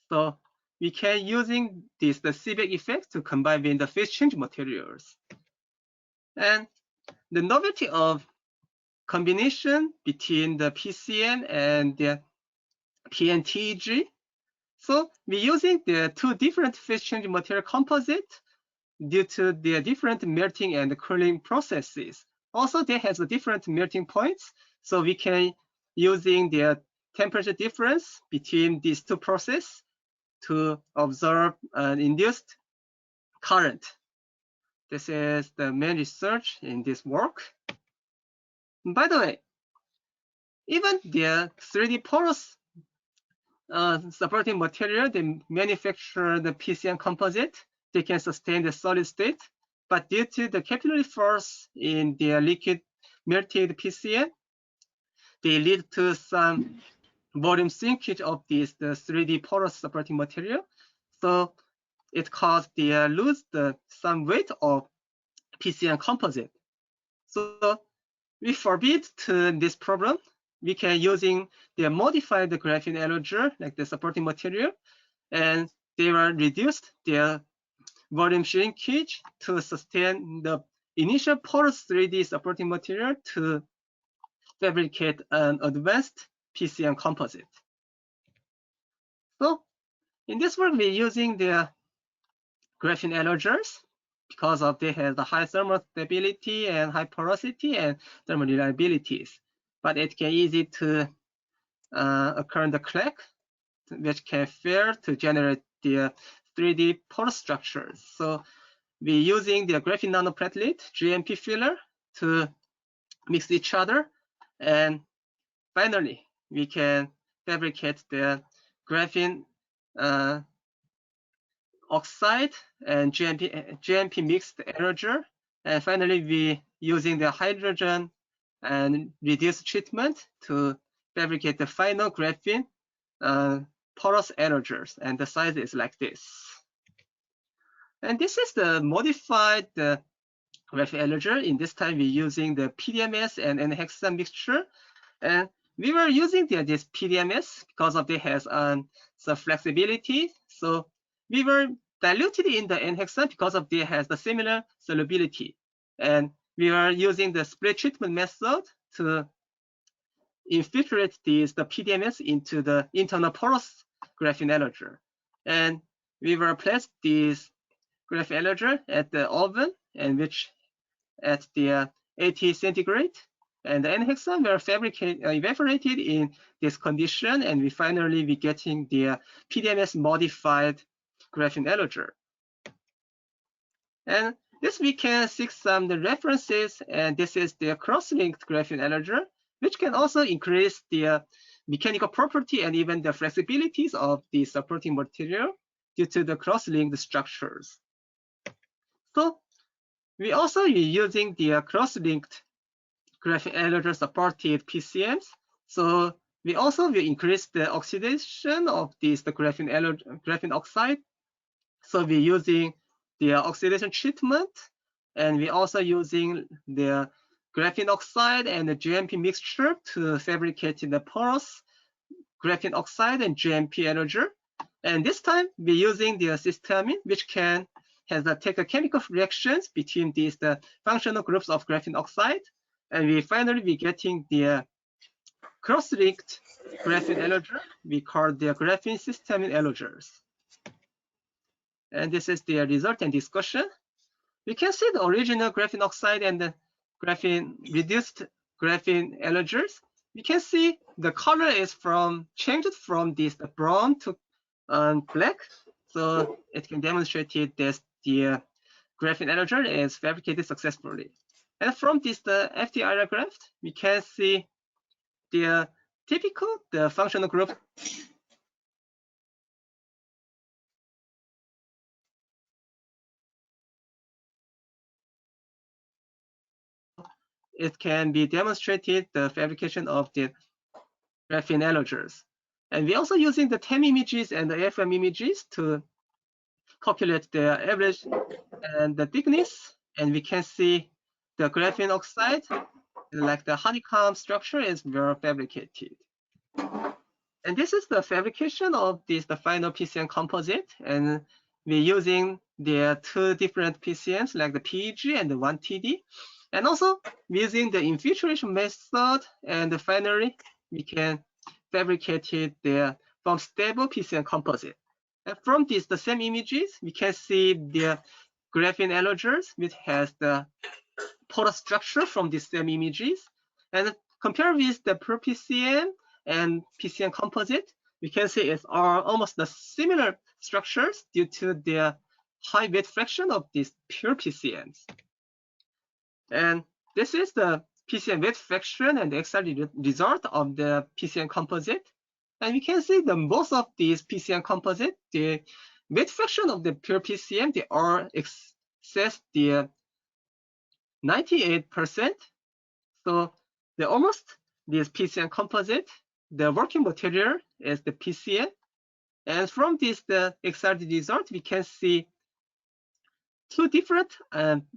So we can using the Seebeck effect to combine with the phase change materials. And the novelty of combination between the PCM and the PNTEG. So we're using the two different phase change material composite due to their different melting and cooling processes. Also, they have the different melting points, so we can using the temperature difference between these two processes to observe an induced current. This is the main research in this work. By the way, even the 3D porous supporting material, they manufacture the PCM composite. They can sustain the solid state, but due to the capillary force in the liquid melted PCM, they lead to some volume shrinkage of the 3D porous supporting material. So it caused the lose some weight of PCM composite. So we forbid to this problem. We can using the modified graphene aerogel like the supporting material, and they will reduce their volume shrinkage to sustain the initial porous 3D supporting material to fabricate an advanced PCM composite. So in this work, we're using the graphene aerogels because of they have the high thermal stability and high porosity and thermal reliabilities. But it can easy to occur in the crack, which can fail to generate the 3D porous structures. So we're using the graphene nanoplatelet GMP filler to mix each other, and finally we can fabricate the graphene oxide and GMP mixed aerogel, and finally we using the hydrogen and reduced treatment to fabricate the final graphene porous aerogels, and the size is like this. And this is the modified graphene aerogel. In this time, we're using the PDMS and N-hexane mixture, and we were using this PDMS because of it has some flexibility. So we were diluted in the N-hexane because of it has the similar solubility, and we are using the split treatment method to infiltrate the PDMS into the internal porous graphene aerogel. And we will place this graphene aerogel at the oven, and which at the 80 centigrade. And the N-hexane were evaporated in this condition, and we finally be getting the PDMS modified graphene aerogel. And this we can seek some the references, and this is the cross-linked graphene aerogel, which can also increase the mechanical property and even the flexibilities of the supporting material due to the cross-linked structures. So we also be using the cross-linked graphene aerogel supported PCMs. So we also will increase the oxidation of the graphene oxide. So we're using the oxidation treatment, and we're also using the graphene oxide and the GMP mixture to fabricate the porous graphene oxide and GMP aerogel. And this time we're using the cysteamine, which can take a chemical reactions between these the functional groups of graphene oxide, and we finally be getting the cross-linked graphene aerogel. We call the graphene cysteamine aerogels. And this is the result and discussion. We can see the original graphene oxide and the graphene reduced graphene aerogels. We can see the color is changed from this brown to black. So it can demonstrate that the graphene aerogel is fabricated successfully. And from this the FTIR graph, we can see the typical functional group. It can be demonstrated the fabrication of the graphene aerogels. And we're also using the TEM images and the AFM images to calculate the average and the thickness. And we can see the graphene oxide, like the honeycomb structure, is well fabricated. And this is the fabrication of the final PCM composite. And we're using the two different PCMs, like the PEG and the 1TD. And also using the infiltration method. And finally, we can fabricate the from stable PCM composite. And from this, the same images, we can see the graphene allogers, which has the porous structure from the same images. And compare with the pure PCM and PCM composite, we can see it's almost the similar structures due to the high weight fraction of these pure PCMs. And this is the PCM weight fraction and the XRD result of the PCM composite. And we can see that most of these PCM composite, the weight fraction of the pure PCM, they are excess the 98%. So the almost this PCM composite, the working material is the PCM. And from this, the XRD result, we can see two different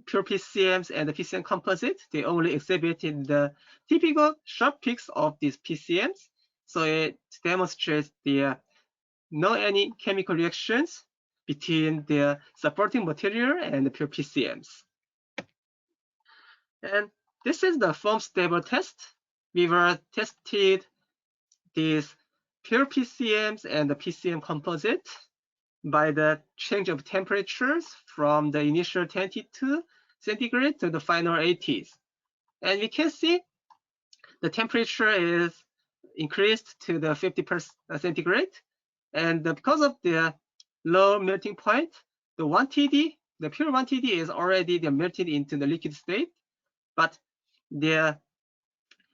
pure PCMs and the PCM composite. They only exhibited the typical sharp peaks of these PCMs. So it demonstrates the no any chemical reactions between the supporting material and the pure PCMs. And this is the foam stable test. We were tested these pure PCMs and the PCM composite by the change of temperatures from the initial 22 centigrade to the final 80s. And we can see the temperature is increased to the 50% centigrade. And because of the low melting point, the 1TD, the pure 1TD is already melted into the liquid state. But the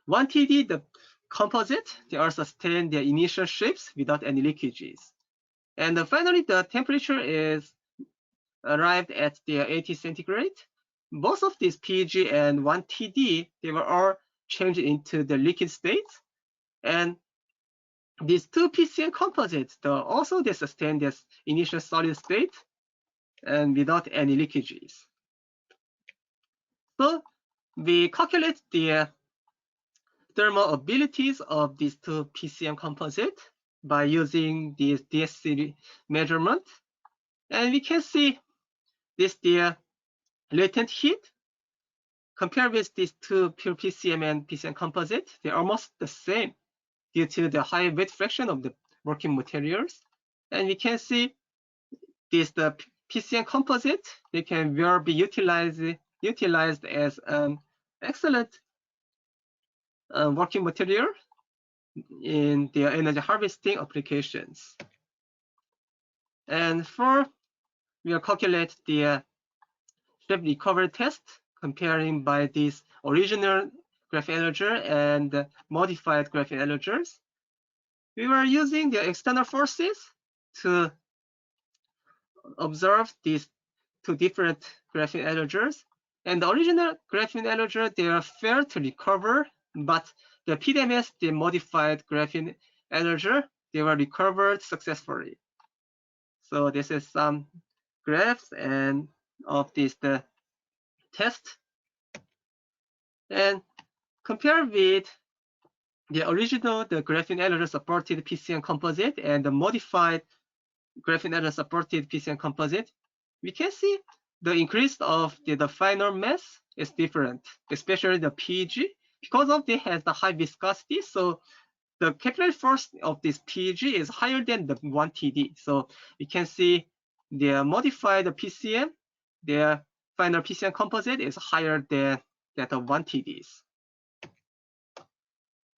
1TD, the composite, they are sustain their initial shapes without any leakages. And finally, the temperature is arrived at the 80 centigrade. Both of these PEG and 1TD, they were all changed into the liquid state. And these two PCM composites, also they sustain this initial solid state and without any leakages. So we calculate the thermal abilities of these two PCM composites by using this DSC measurement. And we can see this the latent heat compared with these two pure PCM and PCM composite, they're almost the same due to the high weight fraction of the working materials. And we can see this the PCM composite, they can well be utilized as an excellent working material in their energy harvesting applications. And we will calculate the shape recovery test comparing by this original graphene alloger and modified graphene allogers. We were using the external forces to observe these two different graphene allogers. And the original graphene alloger, they are fair to recover, but the PDMS, the modified graphene alloger, they were recovered successfully. So this is some graphs and of this the test. And compare with the original, the graphene alloger supported PCM composite and the modified graphene alloger supported PCM composite, we can see the increase of the final mass is different, especially the PEG, because of it has the high viscosity. So the capillary force of this PEG is higher than the 1TD. So you can see the modified PCM, their final PCM composite is higher than that of 1TDs.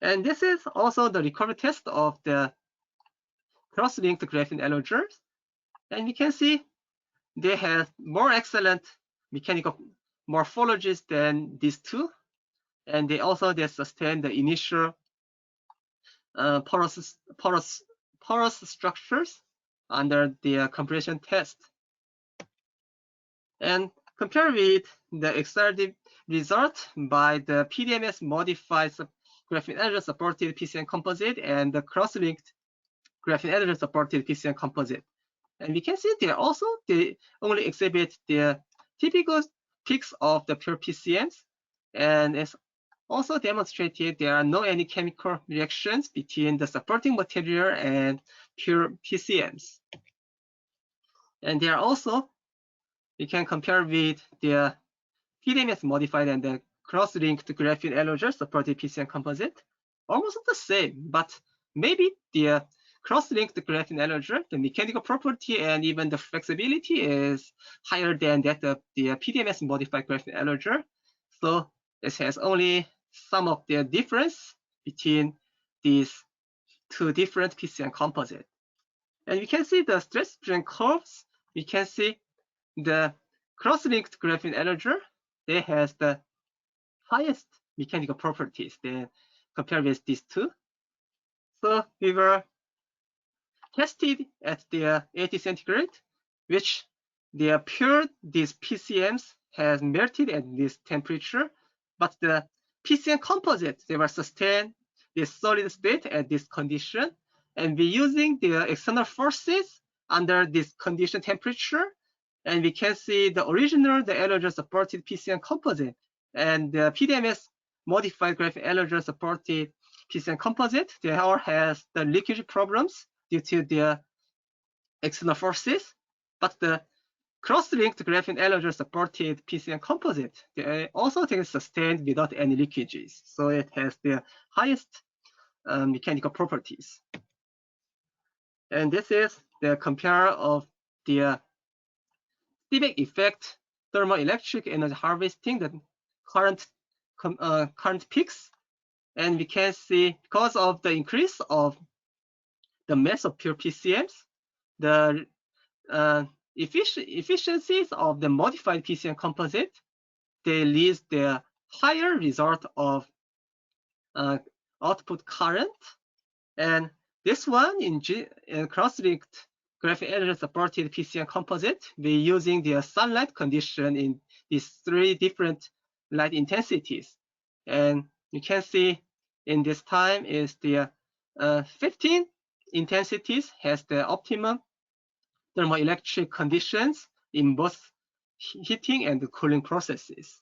And this is also the recovery test of the cross-linked graphene allogers. And you can see they have more excellent mechanical morphologies than these two. And they also sustain the initial porous structures under the compression test. And compare with the XRD result by the PDMS modified graphene alloger supported PCM composite and the cross-linked graphene editor supported PCM composite. And we can see they only exhibit the typical peaks of the pure PCMs, and it's also demonstrated there are no any chemical reactions between the supporting material and pure PCMs. And they are also, we can compare with the PDMS modified and the cross-linked graphene allogel supported PCM composite, almost the same, but maybe the cross-linked graphene allogel, the mechanical property and even the flexibility is higher than that of the PDMS modified graphene allogel. So it has only some of the difference between these two different PCM composites. And we can see the stress strain curves. We can see the cross-linked graphene allogel, they has the highest mechanical properties than compared with these two. So we were tested at the 80 centigrade, which the pure these PCMs has melted at this temperature, but the PCM composite, they were sustained this solid state at this condition, and we using the external forces under this condition temperature, and we can see the original, the allogel supported PCM composite, and the PDMS modified graphene allogel supported PCM composite, they all has the leakage problems due to the external forces, but the cross-linked graphene allogel supported PCM composite, they also take sustained without any leakages. So it has the highest mechanical properties. And this is the compare of the Seebeck effect, thermoelectric energy harvesting, the current peaks. And we can see because of the increase of the mass of pure PCMs, the efficiencies of the modified PCM composite, they lead the higher result of output current. And this one in cross-linked graphene allogel supported PCM composite, we're using the sunlight condition in these three different light intensities. And you can see in this time is the 15 intensities has the optimum thermoelectric conditions in both heating and cooling processes.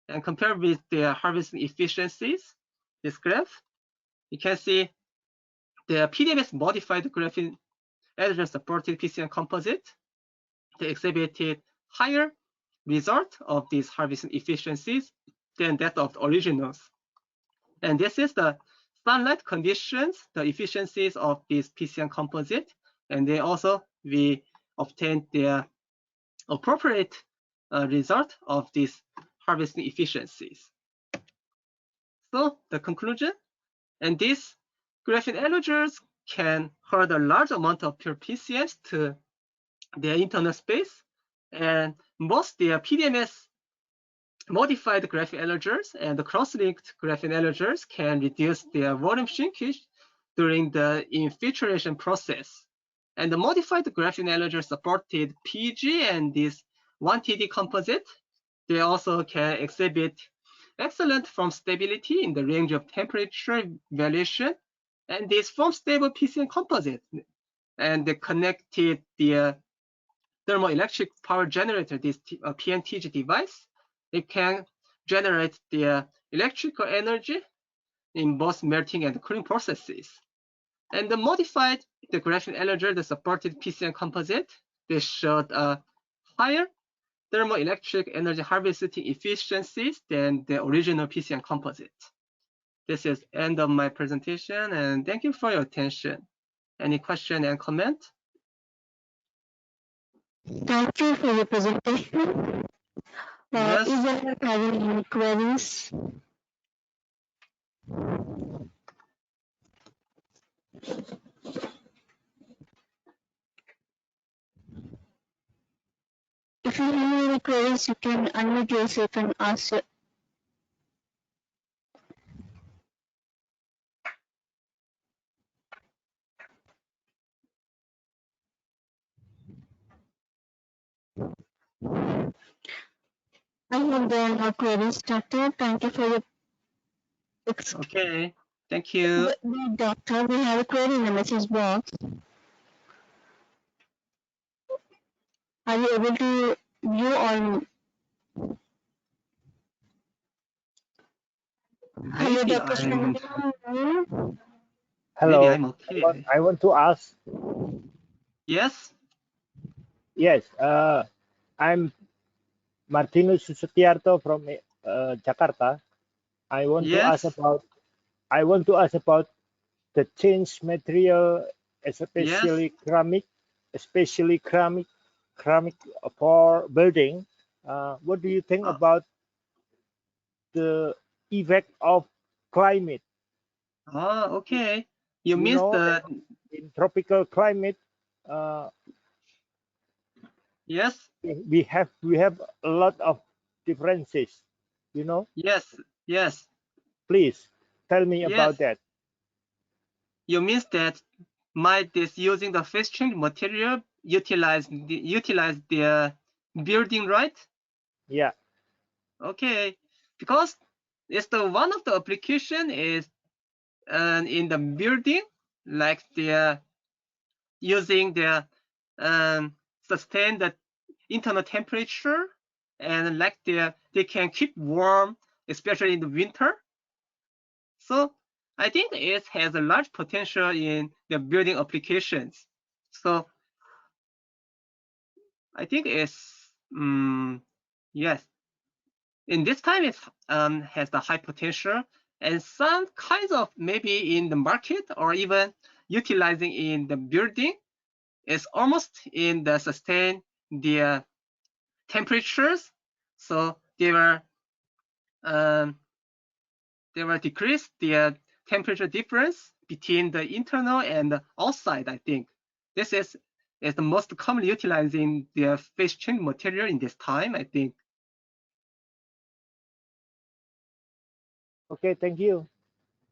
And compared with the harvesting efficiencies, this graph, you can see the PDMS modified graphene allogel supported PCM composite, they exhibited higher result of these harvesting efficiencies than that of the originals. And this is the sunlight conditions, the efficiencies of this PCM composite, and they also we obtained the appropriate result of these harvesting efficiencies. So the conclusion, and these graphene allogels can hold a large amount of pure PCMs to their internal space, and both their PDMS modified graphene allogels and the cross-linked graphene allogels can reduce their volume shrinkage during the infiltration process. And the modified graphene allogel supported PG and this 1TD composite, they also can exhibit excellent foam stability in the range of temperature variation, and this foam stable PCM composite, and they connected the thermoelectric power generator, this PNTG device, it can generate the electrical energy in both melting and cooling processes. And the modified the graphene allogel, the supported PCM composite, they showed a higher thermoelectric energy harvesting efficiencies than the original PCM composite. This is end of my presentation, and thank you for your attention. Any question and comment? Thank you for your presentation. Yes. Is there any queries? If you have any queries, you can unmute yourself and ask. I hope there are no queries, Doctor. Thank you for your Okay. Thank you. Wait, doctor, we have a query in the message box. Are you able to view all? Hello, Maybe Dr. Shanti. maybe Hello. I'm okay. I want to ask. Yes. Yes, I'm Martinus Susutyarto from Jakarta. Yes. I want to ask about the change material, Yes. especially ceramic for building. What do you think Uh, about the effect of climate? okay. You You mean know, the in tropical climate, uh, yes, we have a lot of differences. You know, yes, yes, please tell me yes. about that. You mean that might this using the phase change material utilize the building, right? Yeah. Okay, because it's the one of the application is in the building, like the using the sustain the internal temperature, and like they can keep warm, especially in the winter. So I think it has a large potential in the building applications. So I think it's yes. In this time, it has the high potential, and some kinds of maybe in the market or even utilizing in the building is almost in the sustain the temperatures. So they will decrease the temperature difference between the internal and the outside. I think this is the most commonly utilizing the phase change material in this time, I think. Okay. Thank you.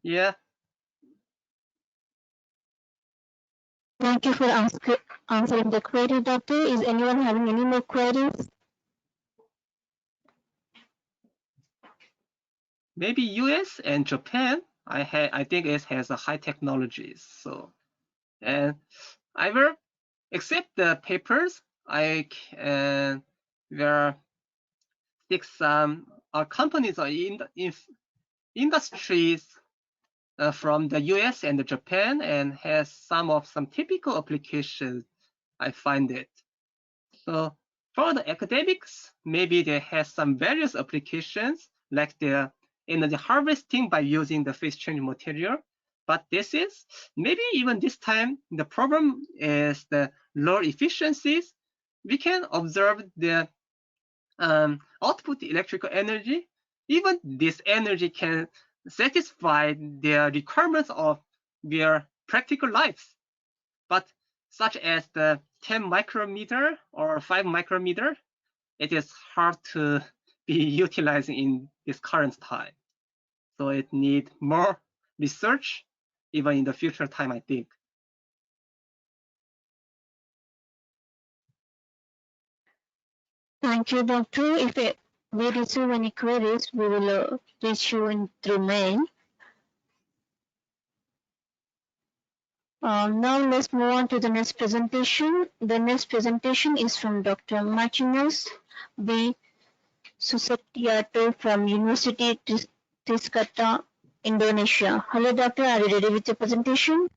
Yeah. Thank you for answering the query, doctor. Is anyone having any more queries? Maybe US and Japan. I think it has a high technologies. So, and I will accept the papers. I can where some companies or in industries from the US and Japan, and has some typical applications. I find it. So for the academics, maybe they have some various applications like the energy harvesting by using the phase change material. But this is maybe even this time the problem is the low efficiencies. We can observe the output electrical energy. Even this energy can satisfy the requirements of their practical lives. But such as the 10 micrometer or 5 micrometer, it is hard to be utilized in this current time. So it needs more research, even in the future time, I think. Thank you, doctor. If we receive any queries, we will reach you through mail. Now let's move on to the next presentation. The next presentation is from Dr. Martinus B. Susatyarto from University Trisakata, Indonesia. Hello, doctor. Are you ready with the presentation?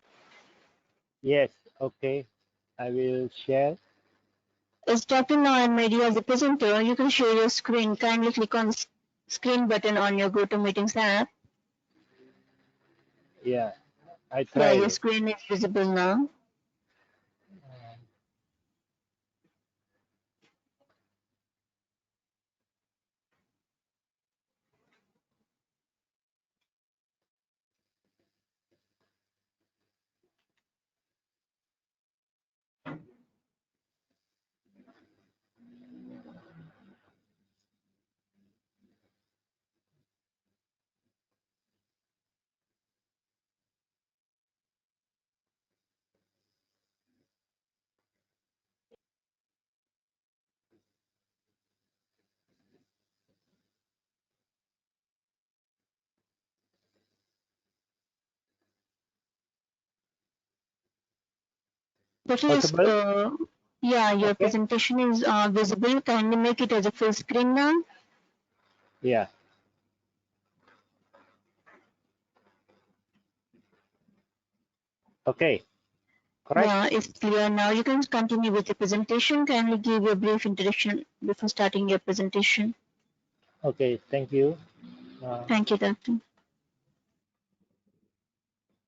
Yes. Okay. I will share. As Dr. Now I'm ready as the presenter. You can share your screen. Kindly click on the screen button on your GoToMeetings app. Yeah. I Yeah, tried your it. screen is visible now. Professor, Possible? yeah, your Okay. presentation is visible. Kindly make it as a full screen now. Yeah. Okay. Correct. Yeah, it's clear now. You can continue with the presentation. Kindly give your brief introduction before starting your presentation. Okay. Thank you. Thank you, Doctor.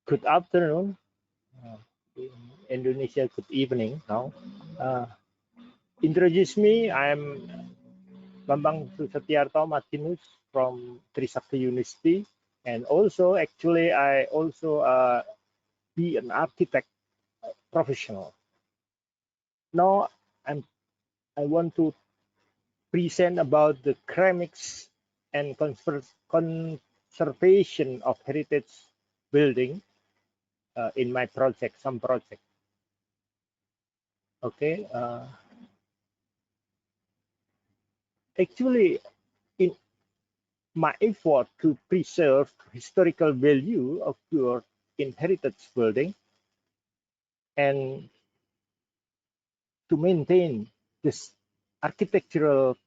Good afternoon. In Indonesia, good evening now. Introduce me. I'm Bambang Susatyarto Martinus from Trisakti University, and also actually I also be an architect professional. Now I want to present about the ceramics and conservation of heritage building in my project, some project. Okay. Actually, in my effort to preserve historical value of your heritage building and to maintain this architectural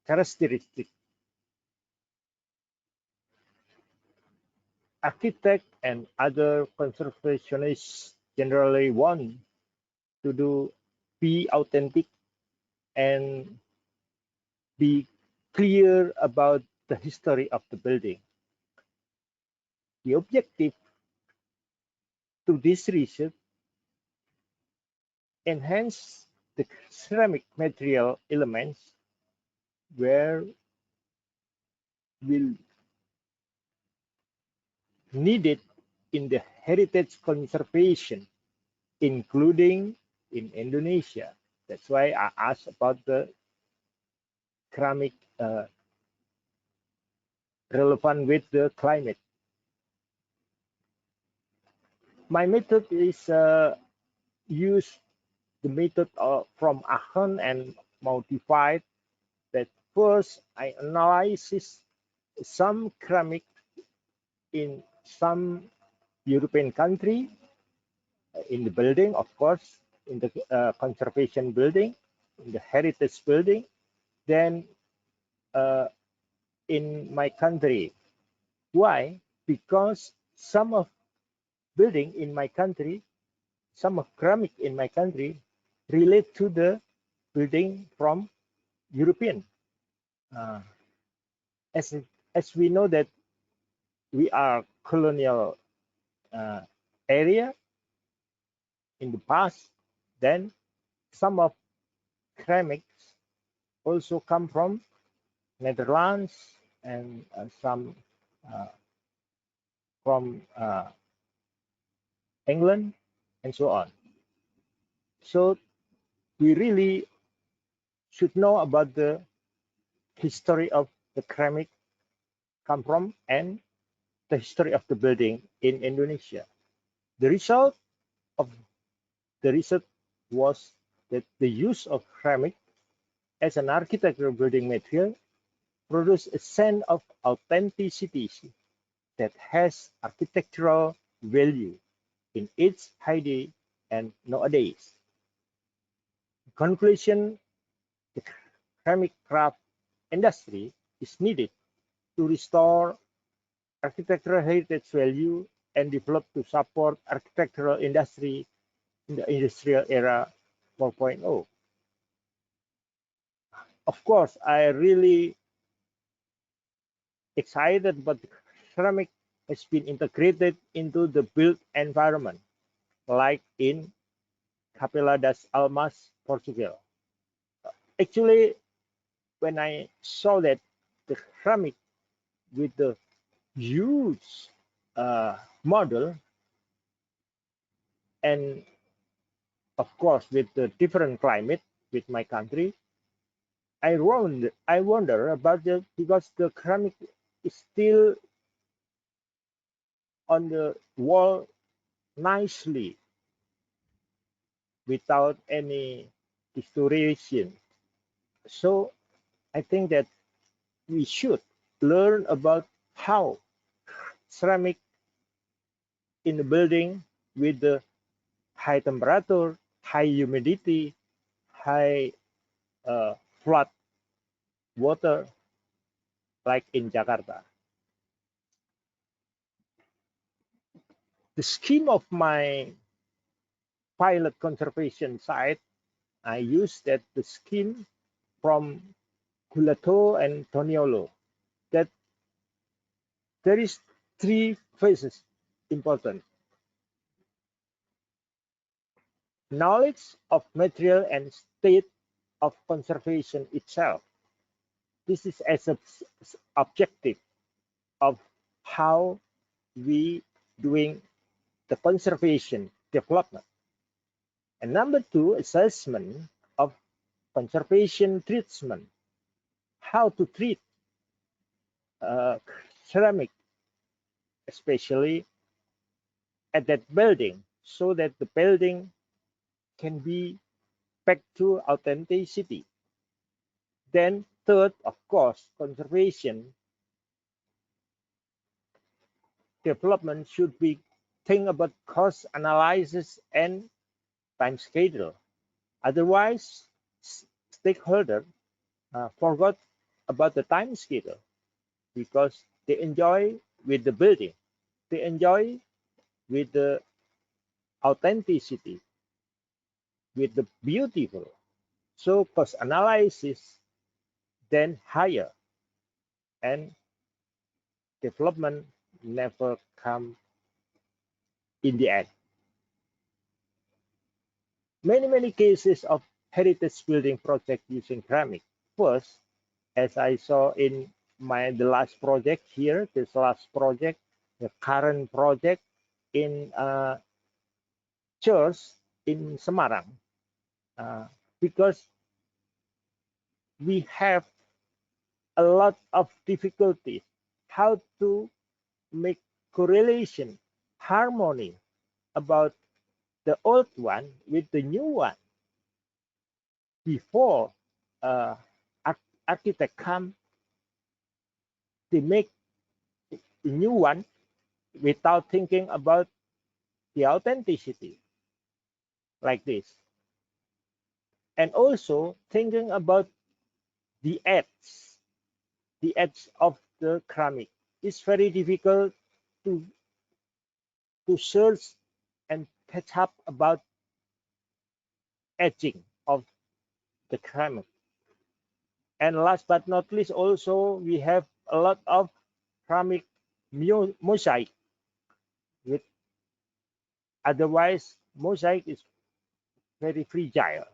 characteristic, architect and other conservationists generally want to be authentic and be clear about the history of the building. The objective to this research enhance the ceramic material elements where will needed in the heritage conservation, including in Indonesia. That's why I asked about the ceramic relevant with the climate. My method is use the method from Aachen and modified that first I analyze some ceramic in some European country in the building, of course, in the conservation building, in the heritage building, then in my country. Why? Because some of building in my country, some of ceramic in my country relate to the building from European. Uh, as as we know that we are colonial area in the past, then some of ceramics also come from Netherlands and some uh, from England and so on. So we really should know about the history of the ceramic come from and the history of the building in Indonesia. The result of the research was that the use of ceramic as an architectural building material produce a sense of authenticity that has architectural value in its heyday and nowadays. Conclusion, the ceramic craft industry is needed to restore architectural heritage value and develop to support architectural industry in the industrial era 4.0. Of course, I really excited, but ceramic has been integrated into the built environment, like in Capela das Almas, Portugal. Actually, when I saw that the ceramic with the huge model and of course with the different climate with my country, I wonder about the because the ceramic is still on the wall nicely without any restoration. So I think that we should learn about how ceramic in the building with the high temperature high humidity, high flood water, like in Jakarta. The scheme of my pilot conservation site, I used that the scheme from Gulato and Toniolo, that there is 3 phases important. Knowledge of material and state of conservation itself. This is as an objective of how we doing the conservation development. And number 2, assessment of conservation treatment. How to treat ceramic, especially at that building, so that the building can be back to authenticity. Then third, of course, conservation development should be think about cost analysis and time schedule. Otherwise, stakeholder forgot about the time schedule because they enjoy with the building, they enjoy with the authenticity, with the beautiful. So cost analysis then higher, and development never come in the end. Many cases of heritage building project using ceramic. First, as I saw in the last project here, this last project, the current project in church in Semarang, because we have a lot of difficulties how to make correlation, harmony about the old one with the new one before architect come. They make the new one without thinking about the authenticity, like this, and also thinking about the edge of the ceramic. It's very difficult to search and catch up about edging of the ceramic. And last but not least, also we have a lot of ceramic mosaic. With otherwise, mosaic is very fragile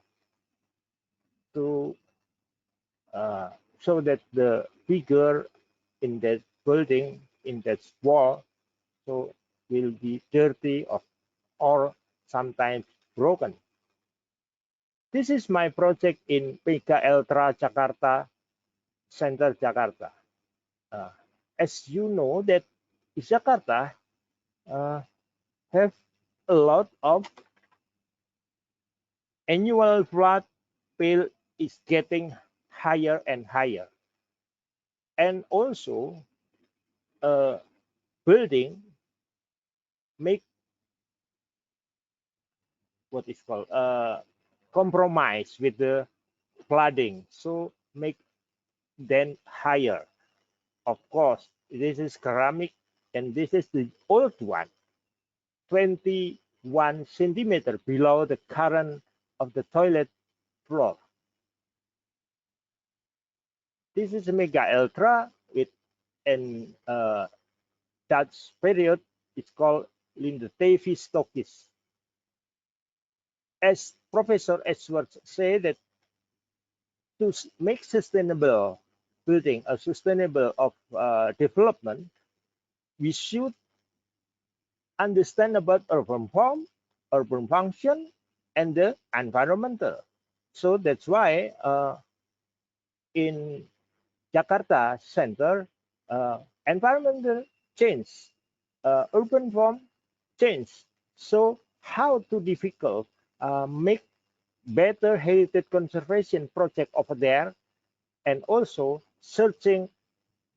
to so that the figure in that building, in that wall, so will be dirty or sometimes broken. This is my project in PK Eltra Jakarta Center, Jakarta. As you know that Jakarta have a lot of annual flood bill is getting higher and higher, and also building make what is called compromise with the flooding, so make then higher. Of course, this is ceramic, and this is the old one, 21 centimeter below the current of the toilet floor. This is a mega ultra with an Dutch period. It's called Lindetevi Stokis. As Professor Edwards said, that to make sustainable building a sustainable of development, we should understand about urban form, urban function, and the environmental. So that's why in Jakarta Center, environmental change, urban form change. So how to difficult make better heritage conservation project over there, and also searching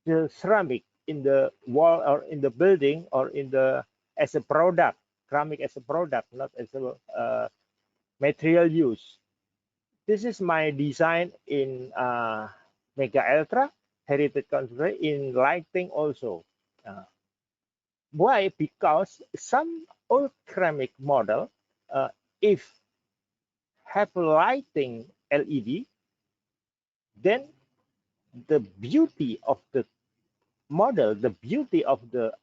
the ceramic in the wall or in the building or in the as a product, ceramic as a product, not as a material use. This is my design in Mega Ultra heritage concentrate in lighting also. Why? Because some old ceramic model, if have lighting LED, then the beauty of the model, the beauty of the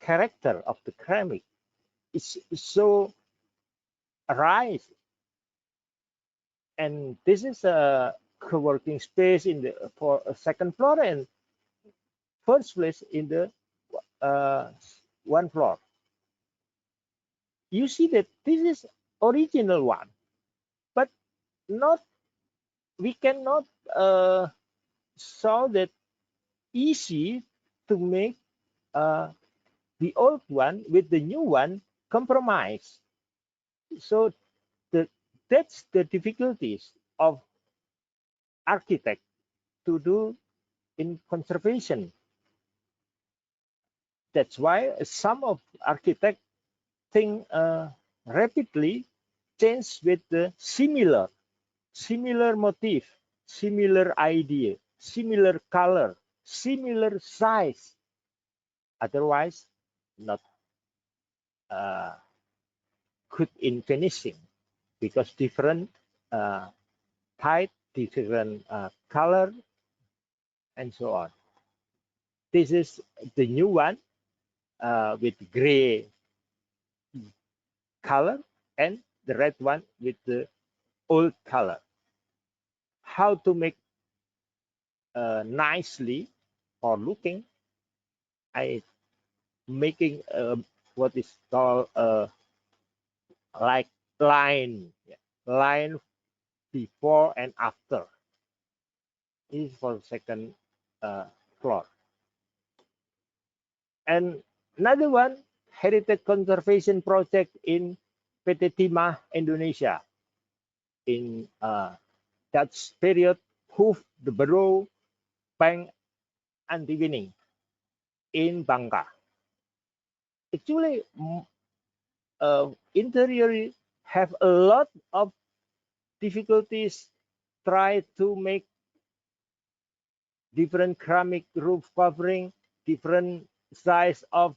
character of the ceramic is so rise. And this is a co-working space in the for a second floor and first place in the one floor. You see that this is original one, but not we cannot solve that easy to make the old one with the new one compromise. So that's the difficulties of architect to do in conservation. That's why some of architects think rapidly change with the similar motif, similar idea, similar color, similar size. Otherwise, not good in finishing because different type, different color, and so on. This is the new one with gray color and the red one with the old color. How to make nicely or looking, I making what is called like line before and after. This is for the second floor. And another one, heritage conservation project in PT Timah, Indonesia. In that period, Hoof the Bureau Bank anti-winning in Bangka. Actually, interior have a lot of difficulties. Try to make different ceramic roof covering, different size of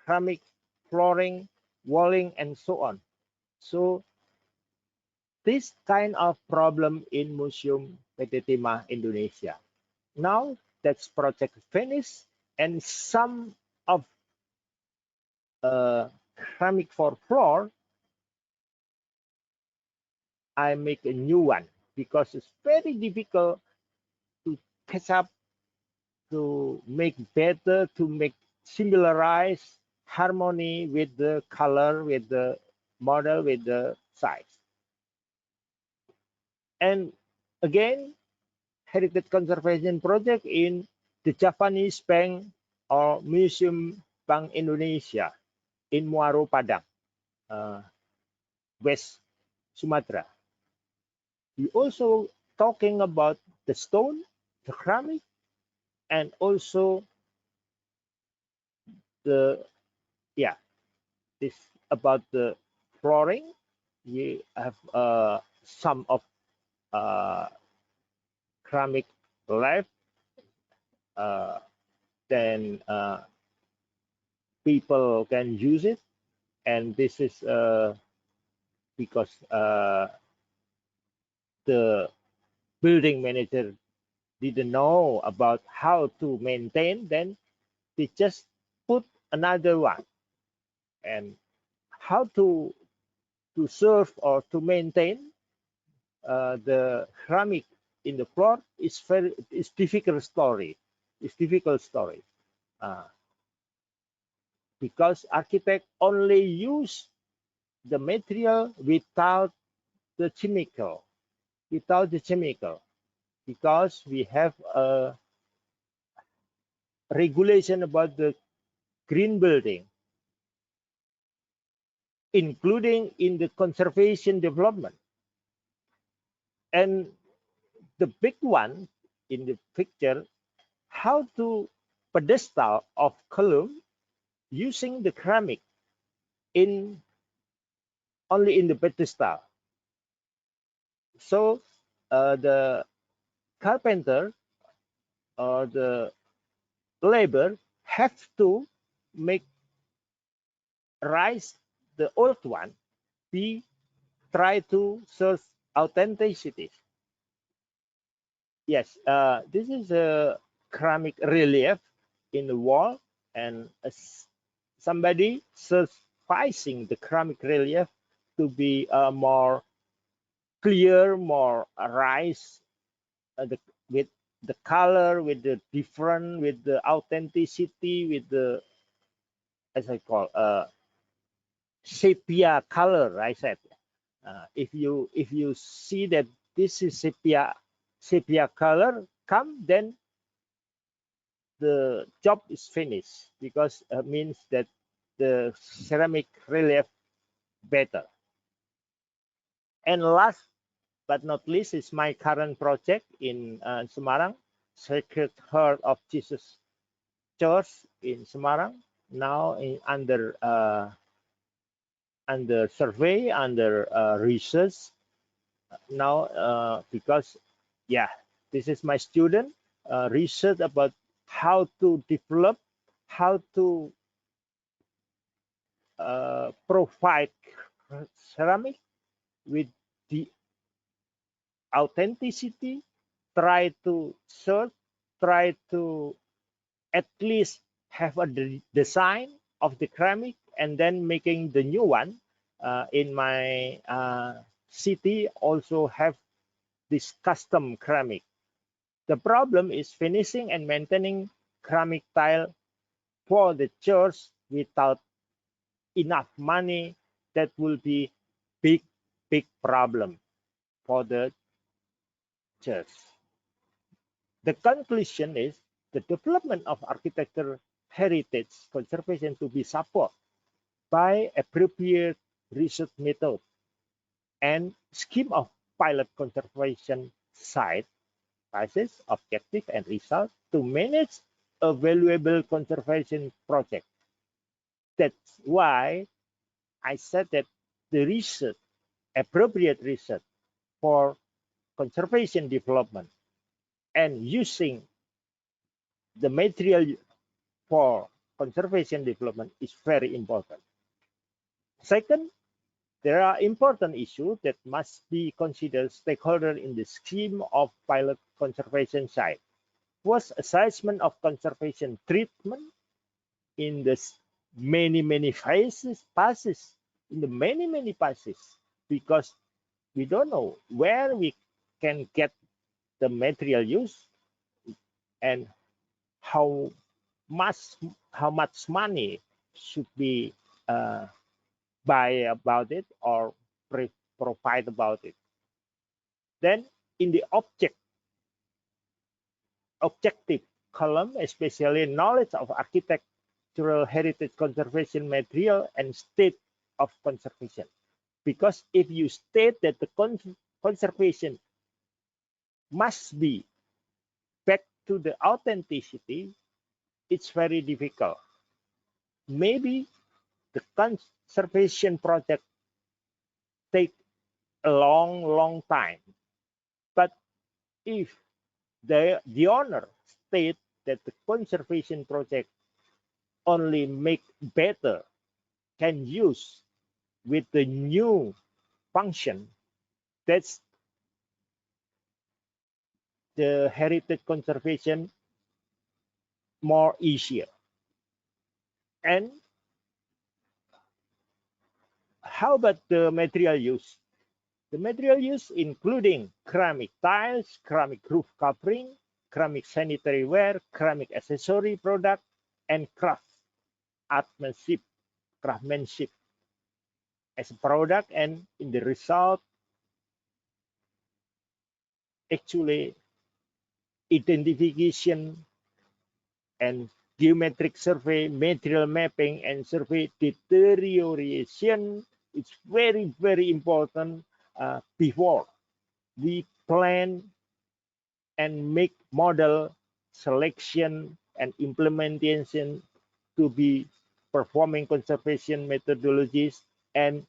ceramic flooring, walling, and so on. So this kind of problem in Museum PT Timah, Indonesia. Now that's project finished, and some of ceramic for floor, I make a new one because it's very difficult to catch up, to make better, to make similarize harmony with the color, with the model, with the size. And again, heritage conservation project in the Japanese Bank or Museum Bank Indonesia in Muaro Padang, West Sumatra. We also talking about the stone, the ceramic, and also the this about the flooring. We have some of ceramic left. Then people can use it, and this is because the building manager didn't know about how to maintain, then they just put another one. And how to serve or to maintain the ceramic in the floor is difficult story. It's difficult story because architect only use the material without the chemical, because we have a regulation about the green building, including in the conservation development. And the big one in the picture, how to pedestal of column using the ceramic in only in the pedestal. So the carpenter or the labor have to make rise the old one, be try to search authenticity. Yes, this is a ceramic relief in the wall, and somebody surfacing the ceramic relief to be more clear, more rise with the color, with the different, with the authenticity, with the, as I call, sepia color. I said, if you see that this is sepia color, come, then the job is finished, because it means that the ceramic relief better. And last but not least is my current project in Semarang, Sacred Heart of Jesus Church in Semarang, now under survey, under research now, because yeah, this is my student research about how to develop, how to provide ceramic with the authenticity, try to search, try to at least have a design of the ceramic, and then making the new one. In my city also have this custom ceramic. The problem is finishing and maintaining ceramic tile for the church without enough money. That will be big problem for the church. The conclusion is the development of architecture heritage conservation to be supported by appropriate research method and scheme of pilot conservation site, basis, objective, and result to manage a valuable conservation project. That's why I said that the research, appropriate research for conservation development and using the material for conservation development is very important. Second, there are important issues that must be considered stakeholder in the scheme of pilot conservation site. First, assessment of conservation treatment in the many phases, in the many passes, because we don't know where we can get the material use and how much money should be buy about it or provide about it. Then in the objective column, especially knowledge of architectural heritage conservation material and state of conservation. Because if you state that the conservation must be back to the authenticity, it's very difficult. Maybe the conservation project take a long time. But if the owner state that the conservation project only make better, can use with the new function, that's the heritage conservation more easier. And how about the material use? The material use including ceramic tiles, ceramic roof covering, ceramic sanitary ware, ceramic accessory product, and craftsmanship as a product, and in the result, actually identification and geometric survey, material mapping, and survey deterioration. It's very important before we plan and make model selection and implementation to be performing conservation methodologies, and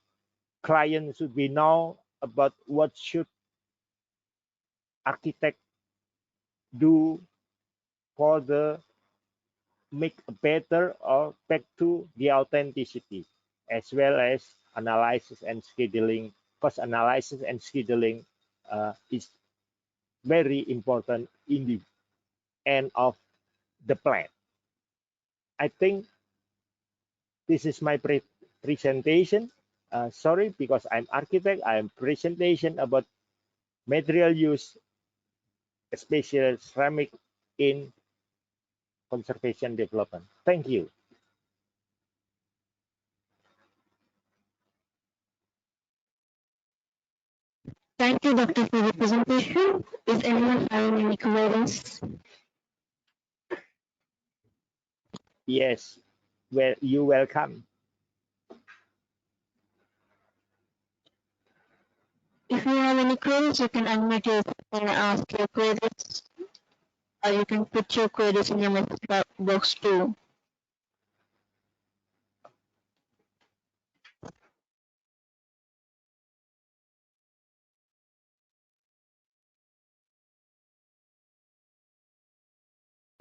clients should be know about what should architect do for the make better or back to the authenticity, as well as analysis and scheduling. Cost analysis and scheduling is very important in the end of the plan. I think this is my presentation. Sorry, because I'm architect, I'm presentation about material use, especially ceramic in conservation development. Thank you. Thank you, Doctor, for the presentation. Is anyone having any queries? Yes, well, you welcome. If you have any queries, you can unmute yourself and ask your queries, or you can put your queries in your message box too.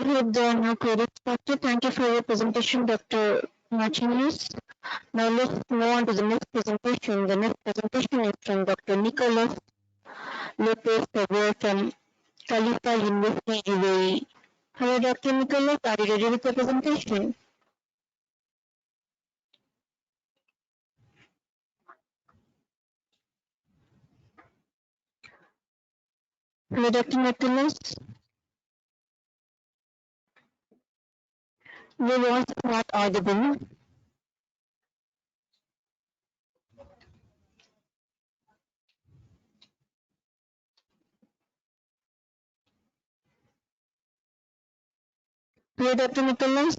I hope there are no queries, Doctor. Thank you for your presentation, Dr. Martinez. Now let's move on to the next presentation. The next presentation is from Dr. Nicholas Lopez Pabor from Khalifa University, UAE. Hello, Dr. Nicholas. Are you ready with the presentation? Hello, Dr. Nicholas. Your voice is not audible. Hello, Dr. Nicholas.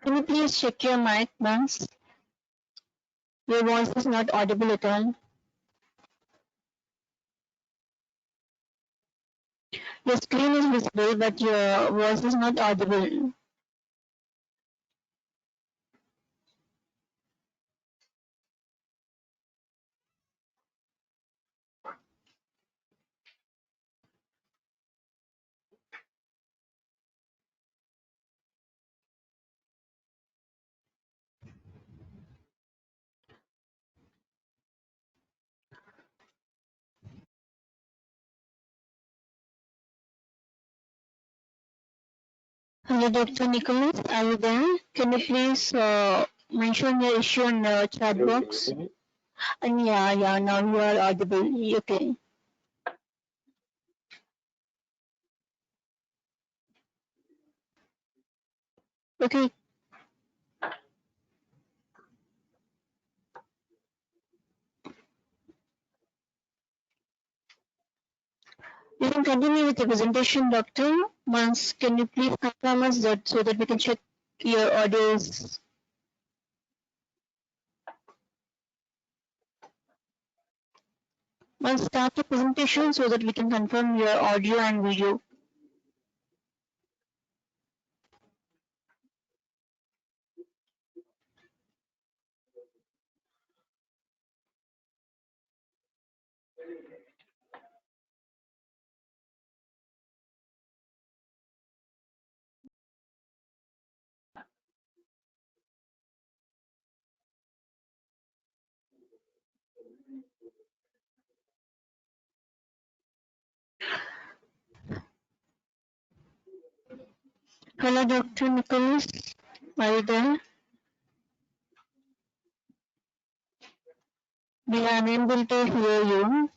Can you please check your mic once? Your voice is not audible at all. Your screen is visible, but your voice is not audible. Hello, Dr. Nicholas. Are you there? Can you please mention your issue in the chat box? And yeah, now you are audible. Okay. Okay. You can continue with the presentation, Doctor. Once, can you please confirm us that so that we can check your audios? Once, start the presentation so that we can confirm your audio and video. Hello, Dr. Nicholas. Are you there? We are unable to hear you.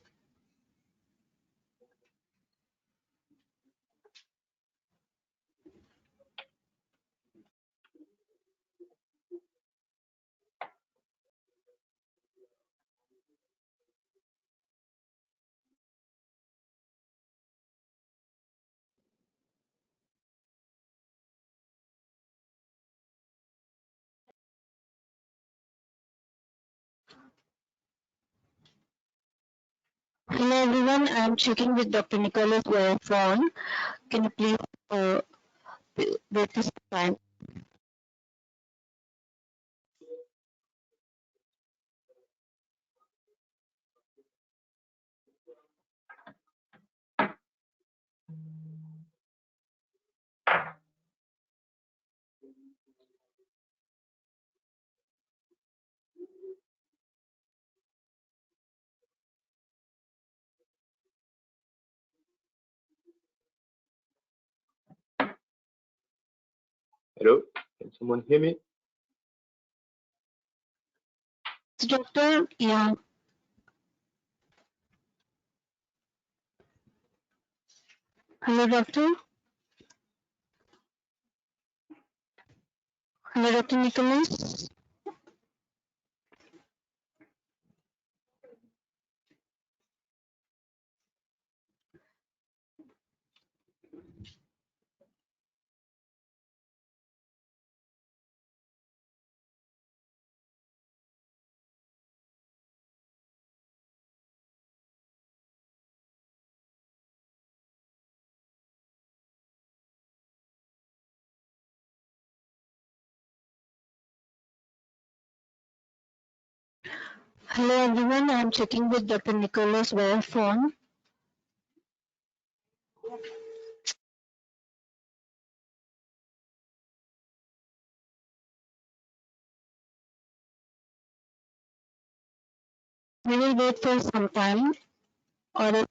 Hello, everyone. I am checking with Dr. Nicholas via phone. Can you please wait this time? Hello, can someone hear me? Doctor, yeah. Hello, doctor. Hello, Dr. Nicholas. Hello, everyone. I'm checking with Dr. Nicholas via phone. We will wait for some time, or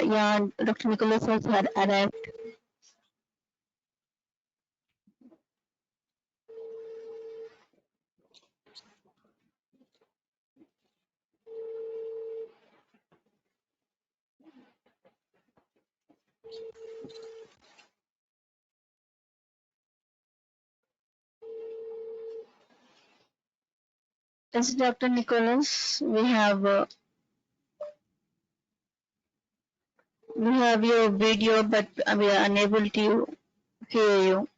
yeah, Dr. Nicholas has had arrived. Yes, Dr. Nicholas, we have your video, but we are unable to hear you.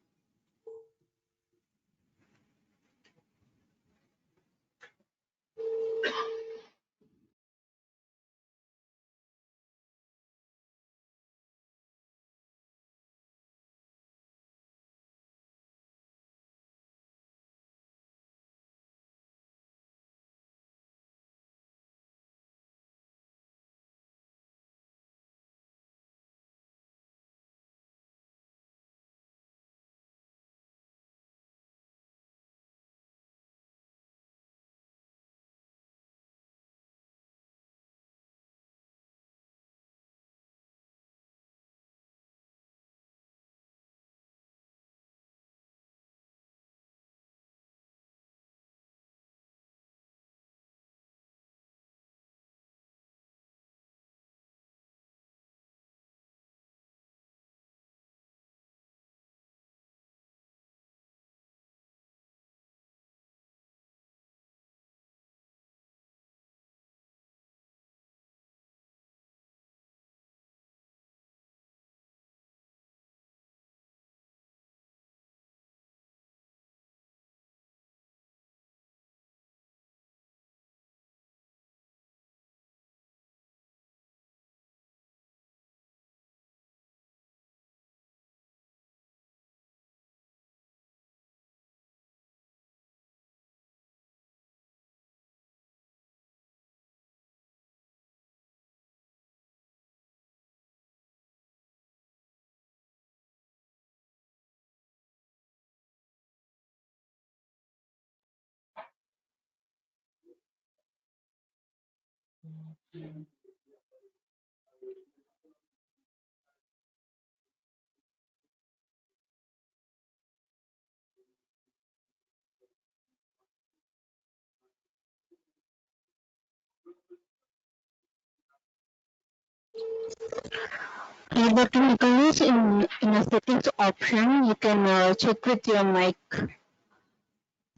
Dr. Nicholas, in a settings option, you can check with your mic.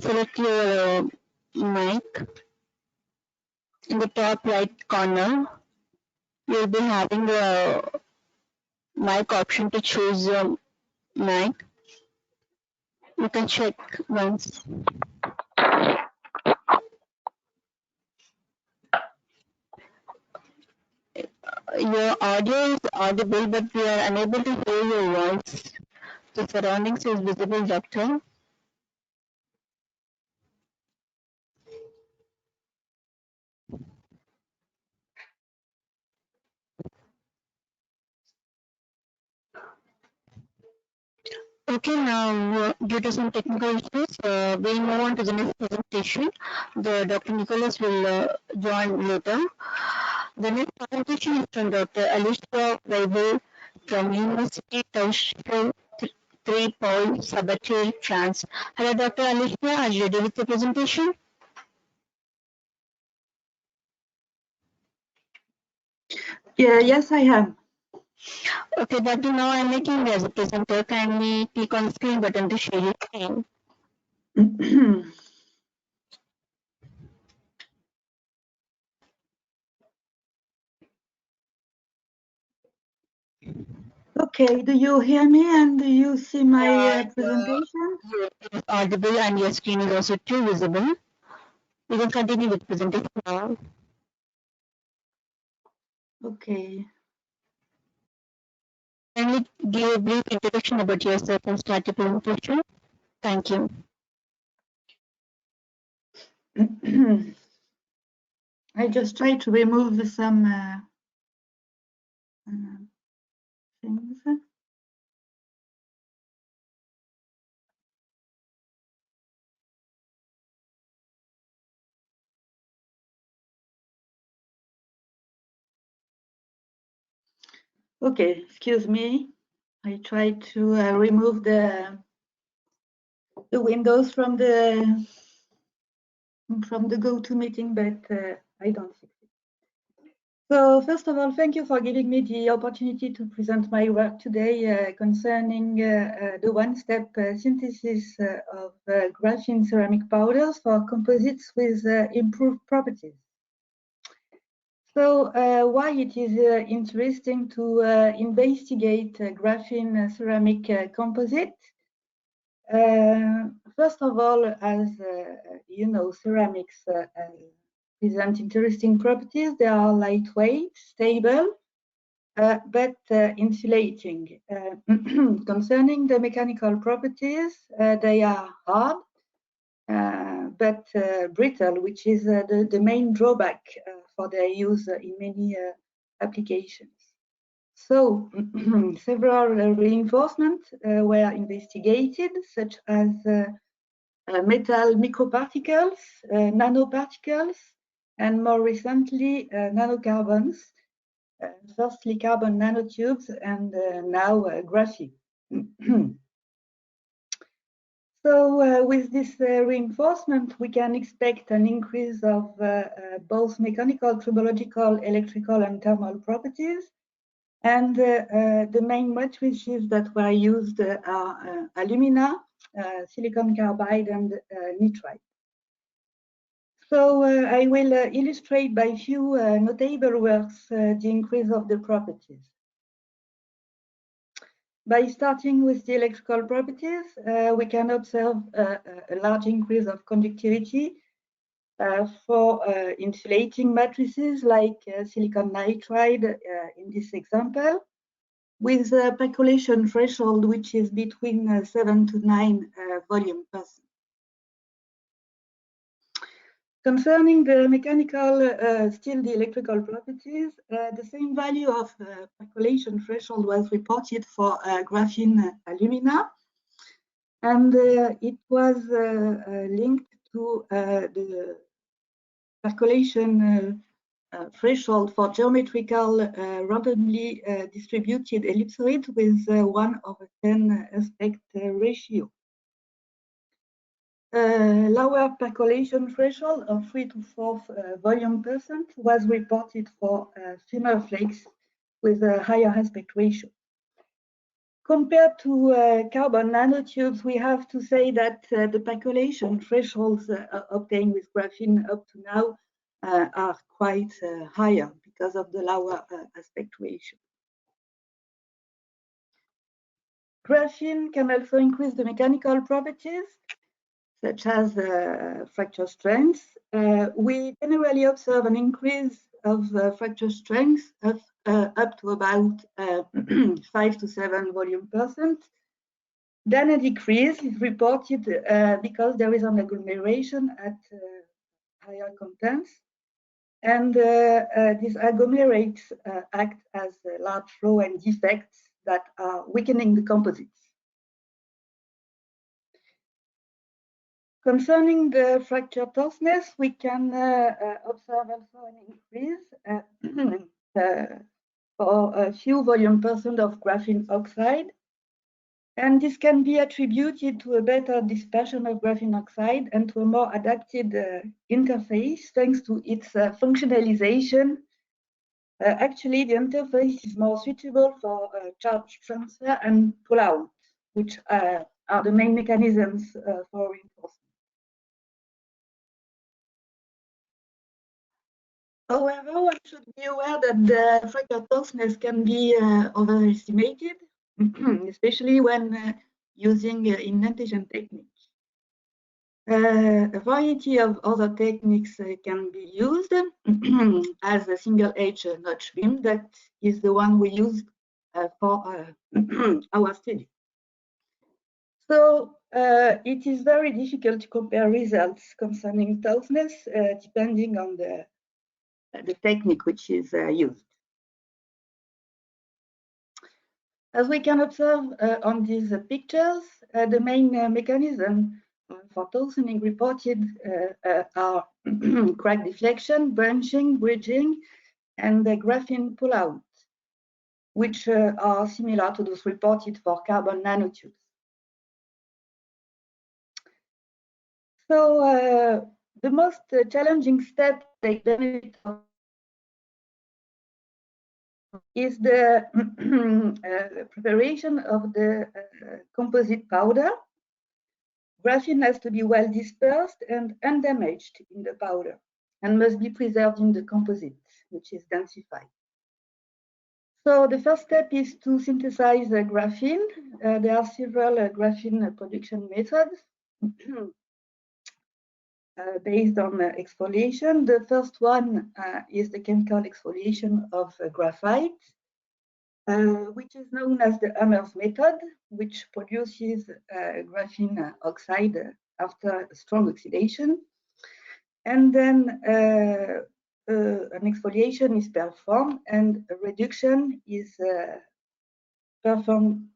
Select your mic. In the top right corner, you'll be having the mic option to choose your mic. You can check once. Your audio is audible, but we are unable to hear your voice. The surroundings is visible, doctor. Okay, now due to some technical issues, we'll move on to the next presentation. The Dr. Nicholas will join later. The next presentation is from Dr. Alicia Weibel from University Tausch 3, Paul, Sabatier, France. Hello, Dr. Alicia, are you ready with the presentation? Yeah, yes, I am. Okay, Doctor, now I'm making you as a presenter. Kindly click on the screen button to share your screen. Okay, do you hear me and do you see my presentation? It is audible and your screen is also too visible. We can continue with the presentation now. Okay. Kindly give a brief introduction about yourself and start your presentation. Thank you. I just try to remove some things. Okay, excuse me. I try to remove the windows from the GoToMeeting, but I don't see. So first of all, thank you for giving me the opportunity to present my work today concerning the one-step synthesis of graphene ceramic powders for composites with improved properties. So why it is interesting to investigate graphene ceramic composite? First of all, as you know, ceramics present interesting properties. They are lightweight, stable, but insulating. Concerning the mechanical properties, they are hard, but brittle, which is the main drawback for their use in many applications. So several reinforcements were investigated, such as metal microparticles, nanoparticles, and more recently nanocarbons, firstly carbon nanotubes, and now graphene. So with this reinforcement, we can expect an increase of both mechanical, tribological, electrical, and thermal properties. And the main matrices that were used are alumina, silicon carbide, and nitride. So I will illustrate by few notable works the increase of the properties. By starting with the electrical properties, we can observe a large increase of conductivity for insulating matrices like silicon nitride in this example, with a percolation threshold which is between 7 to 9 volume percent. Concerning the mechanical, still the electrical properties, the same value of percolation threshold was reported for graphene alumina, and it was linked to the percolation threshold for geometrical randomly distributed ellipsoid with 1/10 aspect ratio. Lower percolation threshold of 3 to 4 volume percent was reported for thinner flakes with a higher aspect ratio. Compared to carbon nanotubes, we have to say that the percolation thresholds obtained with graphene up to now are quite higher because of the lower aspect ratio. Graphene can also increase the mechanical properties, such as fracture strength. We generally observe an increase of fracture strength of up to about 5 to 7 volume percent. Then a decrease is reported because there is an agglomeration at higher contents. And these agglomerates act as large flow and defects that are weakening the composites. Concerning the fracture toughness, we can observe also an increase for a few volume percent of graphene oxide. And this can be attributed to a better dispersion of graphene oxide and to a more adapted interface thanks to its functionalization. Actually, the interface is more suitable for charge transfer and pull-out, which are the main mechanisms for reinforcement. However, one should be aware that the fracture toughness can be overestimated, especially when using indentation techniques. A variety of other techniques can be used as a single-edge notch beam. That is the one we use for our study. So it is very difficult to compare results concerning toughness depending on the technique which is used. As we can observe on these pictures, the main mechanism for toughening reported are crack deflection, branching, bridging, and the graphene pull-out, which are similar to those reported for carbon nanotubes. So the most challenging step they benefit of is the preparation of the composite powder. Graphene has to be well dispersed and undamaged in the powder and must be preserved in the composite, which is densified. So the first step is to synthesize graphene. There are several graphene production methods based on exfoliation. The first one is the chemical exfoliation of graphite, which is known as the Hammer's method, which produces graphene oxide after strong oxidation. And then an exfoliation is performed and a reduction is performed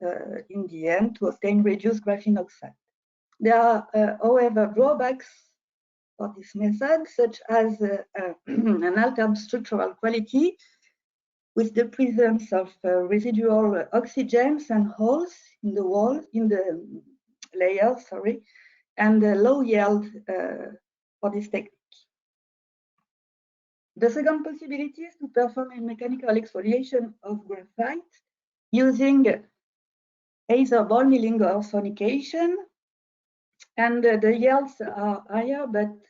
in the end to obtain reduced graphene oxide. There are, however, drawbacks for this method, such as an altered structural quality with the presence of residual oxygens and holes in the wall, in the layers, and low yield for this technique. The second possibility is to perform a mechanical exfoliation of graphite using either ball milling or sonication. And the yields are higher than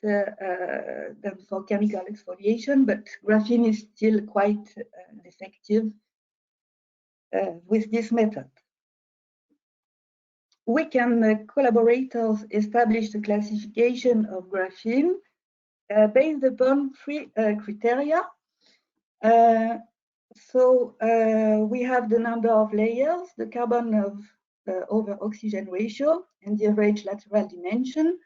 for chemical exfoliation, but graphene is still quite effective with this method. Weekend collaborators established a classification of graphene based upon three criteria. So we have the number of layers, the carbon over oxygen ratio, and the average lateral dimension.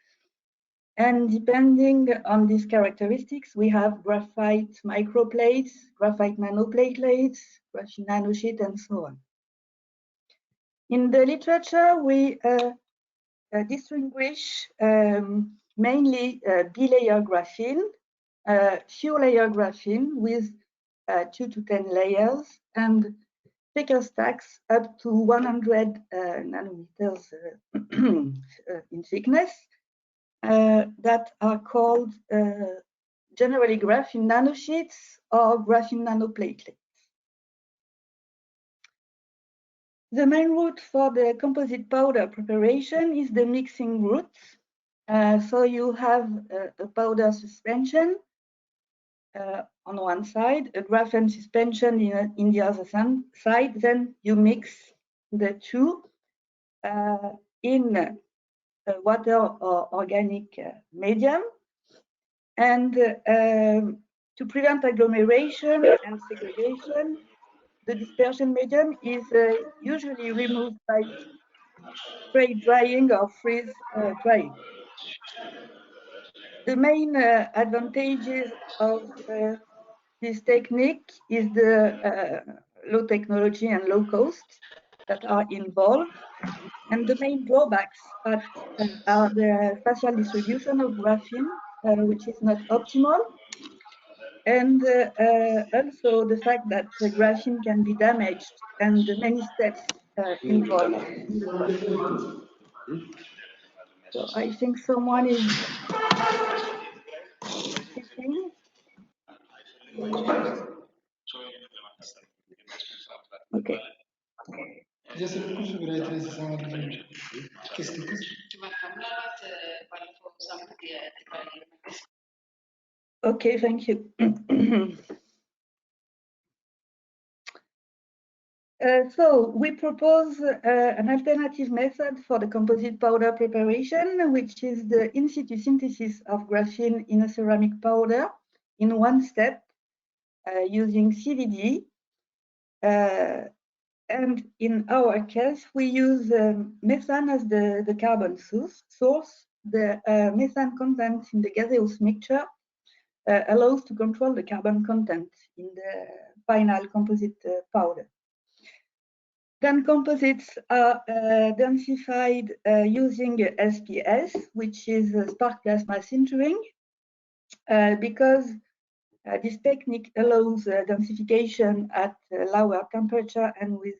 And depending on these characteristics, we have graphite microplates, graphite nanoplatelets, graphene nanosheet, and so on. In the literature, we distinguish mainly bilayer graphene, few layer graphene with 2 to 10 layers, and thicker stacks up to 100 nanometers in thickness that are called generally graphene nanosheets or graphene nanoplatelets. The main route for the composite powder preparation is the mixing route. So you have a powder suspension on one side, a graphene suspension in the other side. Then you mix the two in water or organic medium. And to prevent agglomeration and segregation, the dispersion medium is usually removed by spray drying or freeze drying. The main advantages of this technique is the low technology and low cost that are involved. And the main drawbacks are the spatial distribution of graphene, which is not optimal. And also the fact that the graphene can be damaged and many steps involved in the process. So I think someone is speaking. Okay. Okay, thank you. So we propose an alternative method for the composite powder preparation, which is the in situ synthesis of graphene in a ceramic powder in one step using CVD. And in our case, we use methane as the carbon source. The methane content in the gaseous mixture allows to control the carbon content in the final composite powder. Then composites are densified using SPS, which is spark plasma sintering, because this technique allows densification at lower temperature and with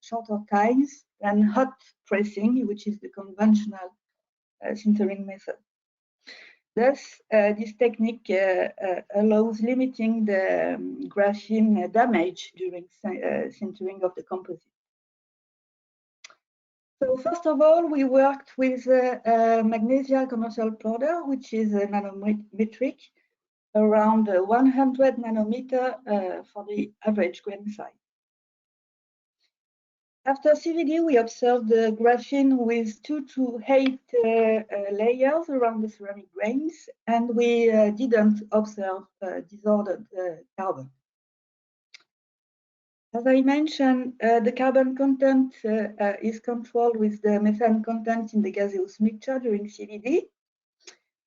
shorter times than hot pressing, which is the conventional sintering method. Thus, this technique allows limiting the graphene damage during sintering of the composite. So first of all, we worked with magnesia commercial powder, which is nanometric, around 100 nanometer for the average grain size. After CVD, we observed the graphene with 2 to 8 layers around the ceramic grains, and we didn't observe disordered carbon. As I mentioned, the carbon content is controlled with the methane content in the gaseous mixture during CVD.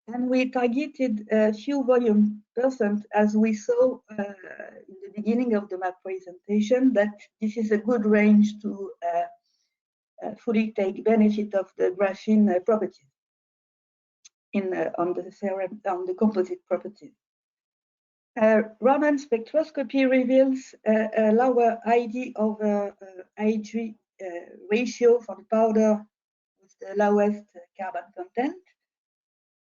And we targeted a few volume percent, as we saw in the beginning of the map presentation, that this is a good range to fully take benefit of the graphene properties on the composite properties. Raman spectroscopy reveals a lower ID over Ig ratio for the powder with the lowest carbon content.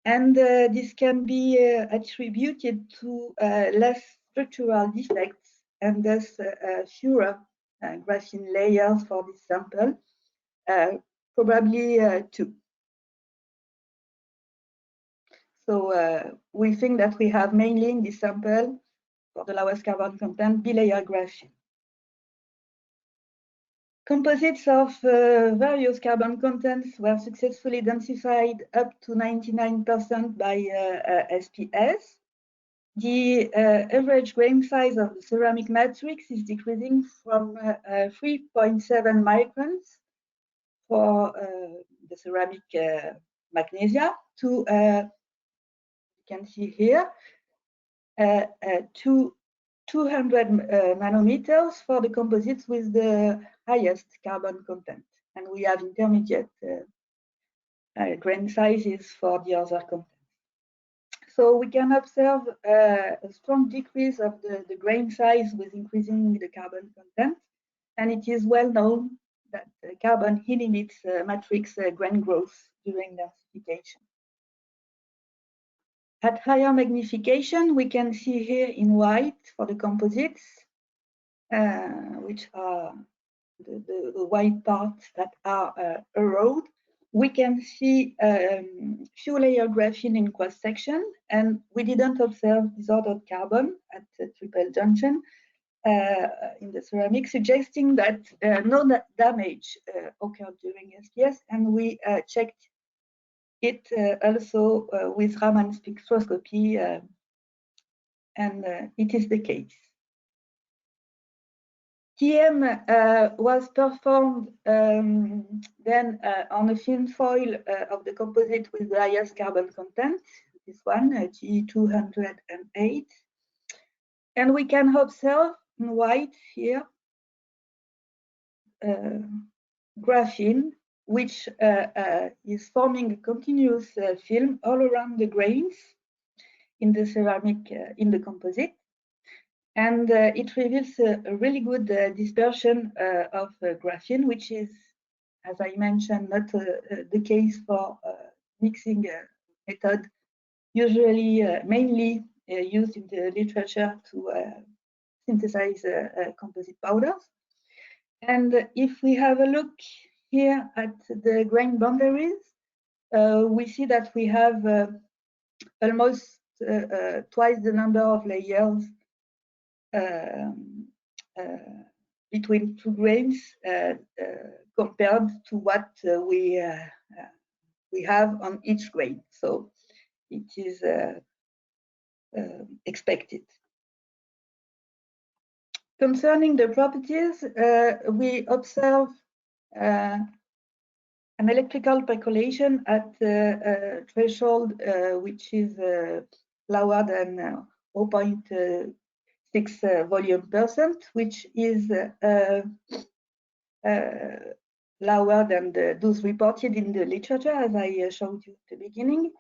And this can be attributed to less structural defects and thus fewer graphene layers for this sample, probably 2. So we think that we have mainly in this sample, for the lowest carbon content, bilayer graphene. Composites of various carbon contents were successfully densified up to 99% by SPS. The average grain size of the ceramic matrix is decreasing from 3.7 microns for the ceramic magnesia to, you can see here, to 200 nanometers for the composites with the highest carbon content. And we have intermediate grain sizes for the other contents. So we can observe a strong decrease of the grain size with increasing the carbon content. And it is well known that carbon inhibits matrix grain growth during densification. At higher magnification, we can see here in white for the composites, which are the white parts that are erode. We can see few layer graphene in cross section, and we didn't observe disordered carbon at the triple junction in the ceramic, suggesting that no damage occurred during SPS, and we checked it also with Raman spectroscopy, and it is the case. TM was performed then on a thin foil of the composite with the highest carbon content, this one, G208. And we can observe in white here graphene, which is forming a continuous film all around the grains in the ceramic, in the composite. And it reveals a really good dispersion of graphene, which is, as I mentioned, not the case for mixing method, usually mainly used in the literature to synthesize composite powders. And if we have a look here at the grain boundaries, we see that we have almost twice the number of layers between two grains compared to what we have on each grain. So it is expected. Concerning the properties, we observe an electrical percolation at a threshold which is lower than 0.6 volume percent, which is lower than those reported in the literature, as I showed you at the beginning.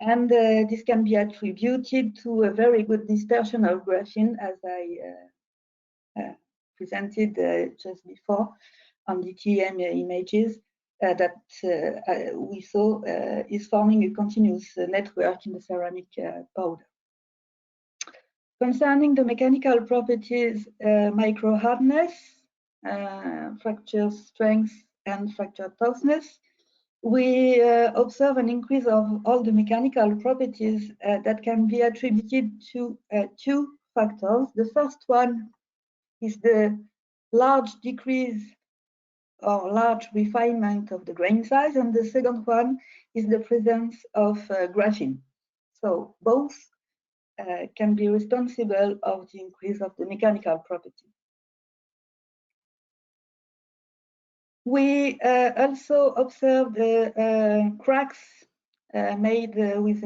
And this can be attributed to a very good dispersion of graphene, as I presented just before on the TEM images that we saw is forming a continuous network in the ceramic powder. Concerning the mechanical properties, micro hardness, fracture strength, and fracture toughness, we observe an increase of all the mechanical properties that can be attributed to two factors. The first one is the large decrease or large refinement of the grain size, and the second one is the presence of graphene. So both can be responsible of the increase of the mechanical property. We also observed cracks made with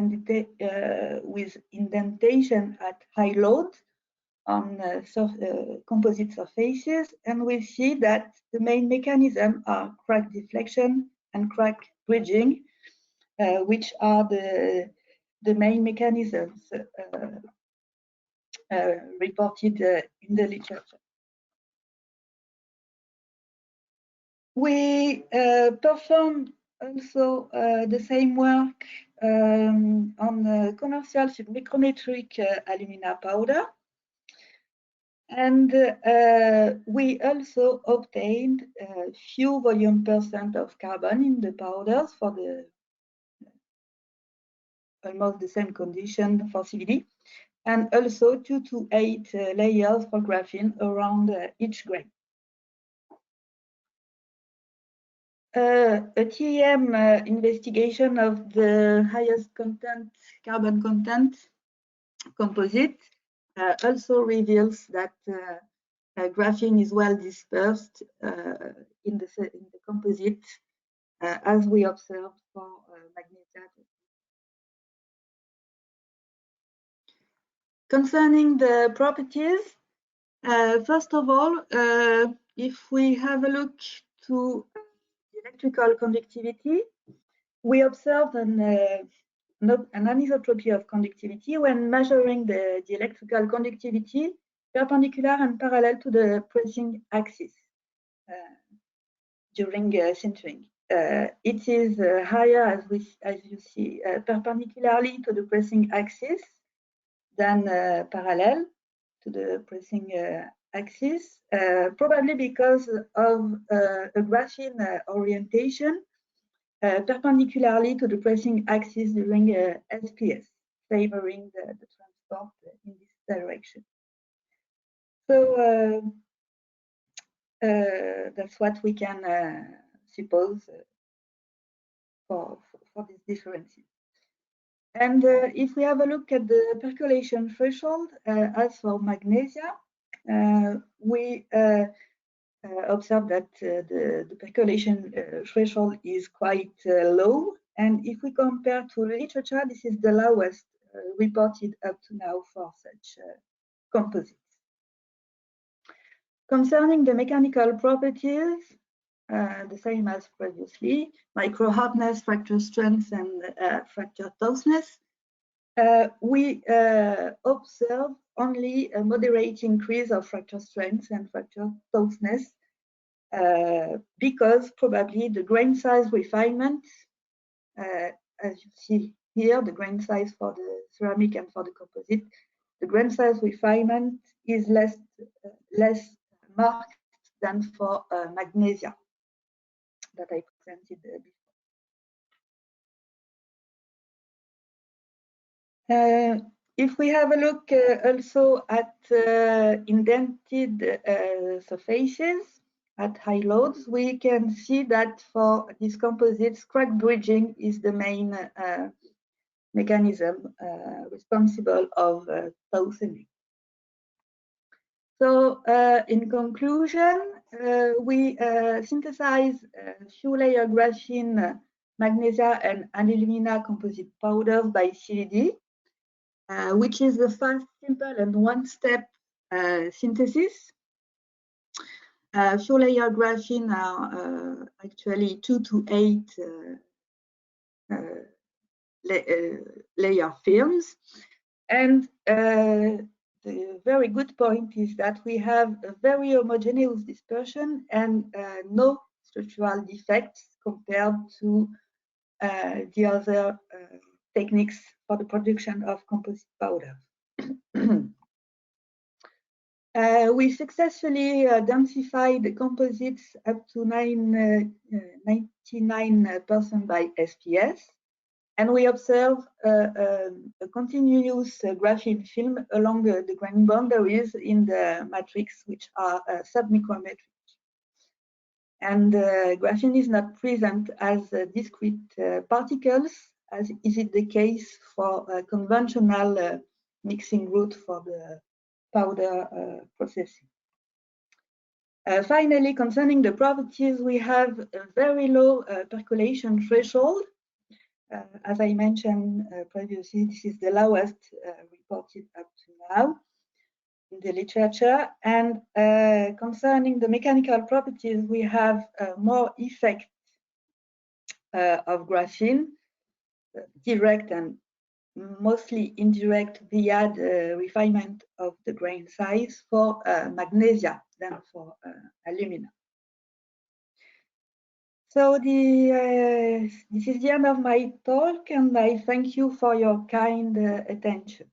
indentation at high load on composite surfaces, and we see that the main mechanism are crack deflection and crack bridging, which are the main mechanisms reported in the literature. We performed also the same work on the commercial submicrometric alumina powder. And we also obtained a few volume percent of carbon in the powders for the almost the same condition for CVD, and also 2 to 8 layers for graphene around each grain. A TEM investigation of the highest content, carbon content composite also reveals that graphene is well dispersed in the composite, as we observed for magnesia. Concerning the properties, first of all, if we have a look to electrical conductivity, we observed an anisotropy of conductivity when measuring the electrical conductivity perpendicular and parallel to the pressing axis during sintering. It is higher, as you see, perpendicularly to the pressing axis than parallel to the pressing axis, probably because of a graphene orientation perpendicularly to the pressing axis during SPS, favoring the transport in this direction. So that's what we can suppose for these differences. And if we have a look at the percolation threshold, as for magnesia, we observe that the percolation threshold is quite low. And if we compare to literature, this is the lowest reported up to now for such composites. Concerning the mechanical properties, the same as previously, micro hardness, fracture strength, and fracture toughness. we observe only a moderate increase of fracture strength and fracture toughness because probably the grain size refinement, as you see here, the grain size for the ceramic and for the composite, the grain size refinement is less marked than for magnesia that I presented before. If we have a look also at indented surfaces at high loads, we can see that for these composites, crack bridging is the main mechanism responsible of toughening. So in conclusion, we synthesize few layer graphene, magnesia and alumina composite powders by CVD, which is a fast, simple and one-step synthesis. Few layer graphene are actually 2 to 8 layer films. And the very good point is that we have a very homogeneous dispersion and no structural defects compared to the other techniques for the production of composite powder. We successfully densified the composites up to 99% by SPS. And we observe a continuous graphene film along the grain boundaries in the matrix, which are submicrometric. And graphene is not present as discrete particles, as is it the case for conventional mixing route for the powder processing. Finally, concerning the properties, we have a very low percolation threshold. As I mentioned previously, this is the lowest reported up to now in the literature. And concerning the mechanical properties, we have more effect of graphene, direct and mostly indirect via the refinement of the grain size for magnesia than for alumina. So this is the end of my talk, and I thank you for your kind attention.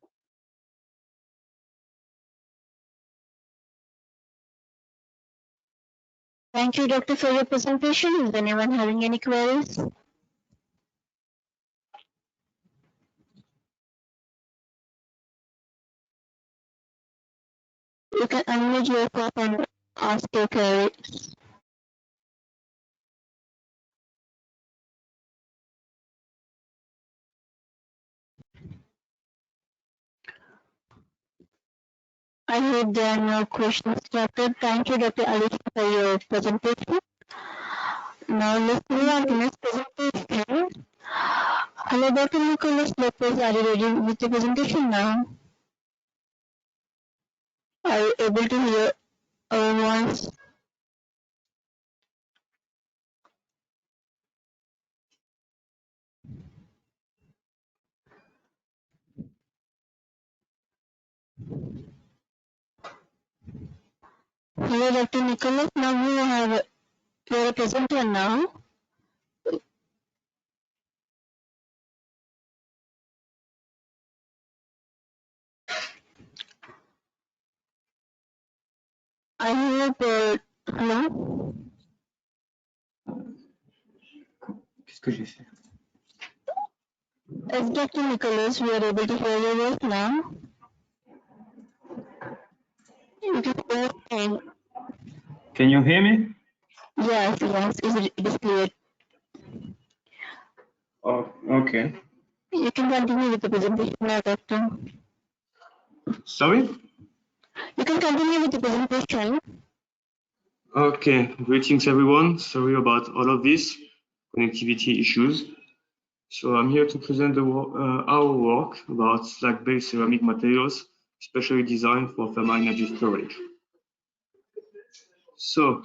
Thank you, Doctor, for your presentation. Is anyone having any queries? You can unmute yourself and ask your queries. I hope there are no questions, Doctor. Thank you, Dr. Alicia, for your presentation. Now let's move on to next presentation. Hello, Dr. Nicholas Lopez. Are you ready with the presentation now? Are you able to hear our voice? Hello, Dr. Nicholas. Now we have your presenter now. I hope, hello? Qu'est-ce que j'ai fait? As Dr. Nicholas, we are able to hear your voice now. You can go and Can you hear me? yes, it is clear. Oh, okay. You can continue with the presentation now, Doctor. Sorry? You can continue with the presentation. Okay, greetings everyone. Sorry about all of this connectivity issues. So I'm here to present our work about slag-based ceramic materials, specially designed for thermal energy storage. So,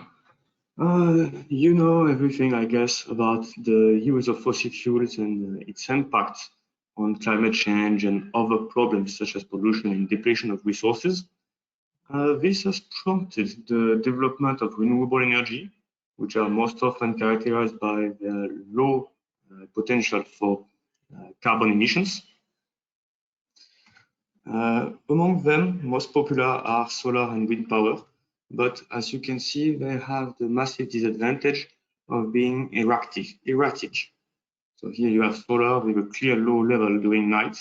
you know everything, I guess, about the use of fossil fuels and its impact on climate change and other problems such as pollution and depletion of resources. This has prompted the development of renewable energy, which are most often characterized by their low potential for carbon emissions. Among them, most popular are solar and wind power, but as you can see, they have the massive disadvantage of being erratic. So here you have solar with a clear low level during night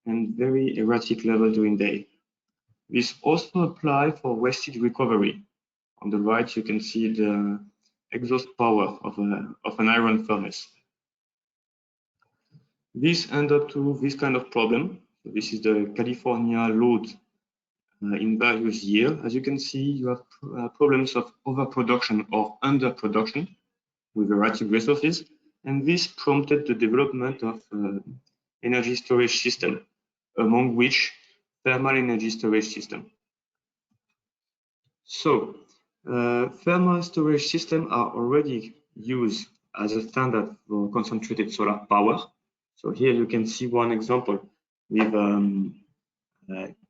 and very erratic level during day. This also applies for wasted recovery. On the right, you can see the exhaust power of an iron furnace. This ends up to this kind of problem. So this is the California load in various years. As you can see, you have problems of overproduction or underproduction with erratic resources, and this prompted the development of energy storage system, among which thermal energy storage system. So, thermal storage systems are already used as a standard for concentrated solar power. So here you can see one example with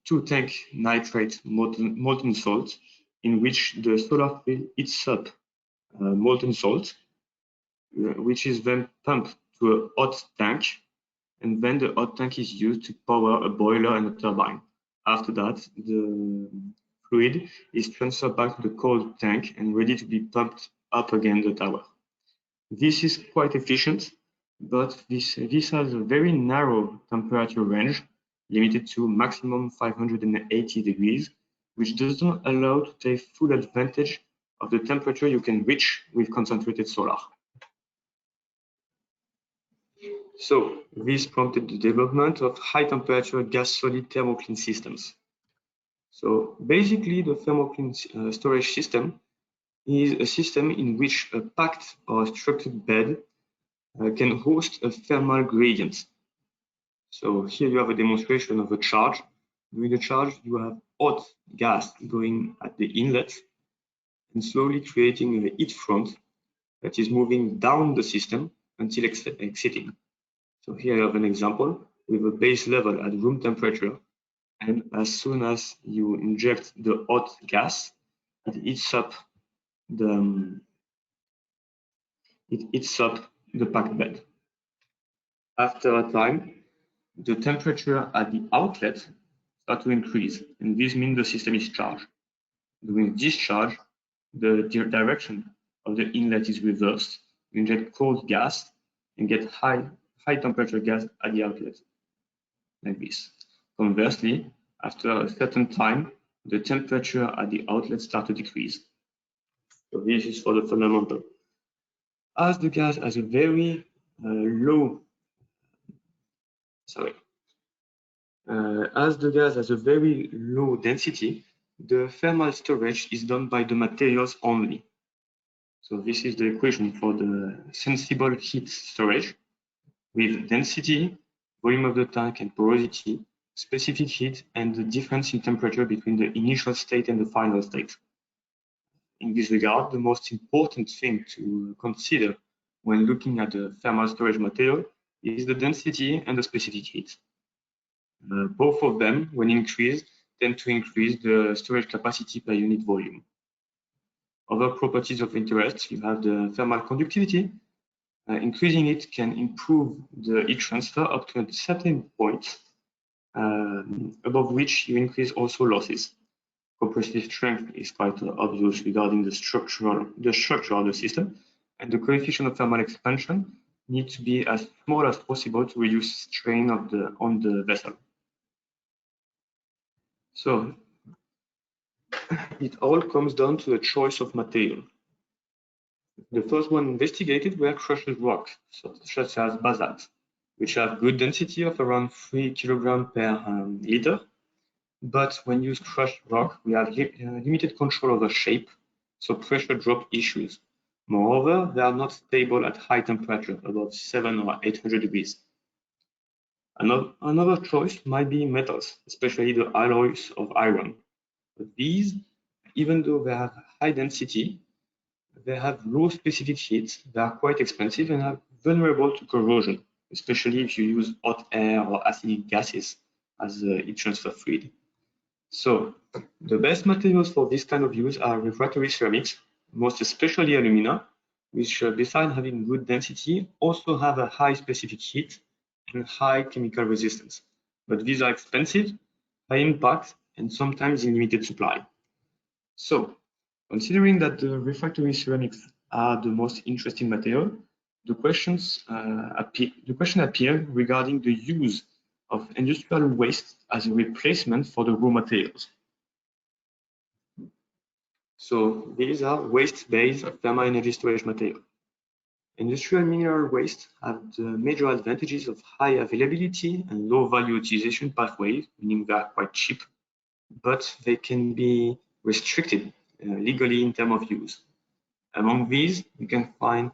2-tank nitrate molten salt, in which the solar field heats up molten salt, which is then pumped to a hot tank, and then the hot tank is used to power a boiler and a turbine. After that, the fluid is transferred back to the cold tank and ready to be pumped up again the tower. This is quite efficient, but this has a very narrow temperature range, limited to maximum 580 degrees, which doesn't allow to take full advantage of the temperature you can reach with concentrated solar. So this prompted the development of high temperature gas solid thermocline systems. So basically the thermocline storage system is a system in which a packed or structured bed can host a thermal gradient. So here you have a demonstration of a charge. During the charge, you have hot gas going at the inlet and slowly creating a heat front that is moving down the system until exiting. So here you have an example with a base level at room temperature, and as soon as you inject the hot gas, it heats up the packed bed. After a time, the temperature at the outlet starts to increase, and this means the system is charged. During discharge, the direction of the inlet is reversed. You inject cold gas and get high temperature gas at the outlet, like this. Conversely, after a certain time, the temperature at the outlet starts to decrease. So this is for the fundamental. As the gas has a very low density, the thermal storage is done by the materials only. So this is the equation for the sensible heat storage with density, volume of the tank, and porosity, specific heat, and the difference in temperature between the initial state and the final state. In this regard, the most important thing to consider when looking at the thermal storage material is the density and the specific heat. Both of them, when increased, tend to increase the storage capacity per unit volume. Other properties of interest, you have the thermal conductivity. Increasing it can improve the heat transfer up to a certain point, above which you increase also losses. Compressive strength is quite obvious regarding the structure of the system, and the coefficient of thermal expansion needs to be as small as possible to reduce strain on the vessel. So it all comes down to a choice of material. The first one investigated were crushed rock, such as basalt, which have good density of around 3 kilograms per liter. But when used crushed rock, we have limited control over shape, so pressure drop issues. Moreover, they are not stable at high temperature, above 700 or 800 degrees. Another choice might be metals, especially the alloys of iron. But these, even though they have high density, they have low specific heat, they are quite expensive and are vulnerable to corrosion, especially if you use hot air or acidic gases as heat transfer fluid. So the best materials for this kind of use are refractory ceramics, most especially alumina, which besides having good density, also have a high specific heat and high chemical resistance. But these are expensive, high impact, and sometimes in limited supply. So, considering that the refractory ceramics are the most interesting material, the question appears regarding the use of industrial waste as a replacement for the raw materials. So these are waste-based thermal energy storage material. Industrial mineral waste have the major advantages of high availability and low value utilization pathways, meaning they are quite cheap, but they can be restricted legally in terms of use. Among these, you can find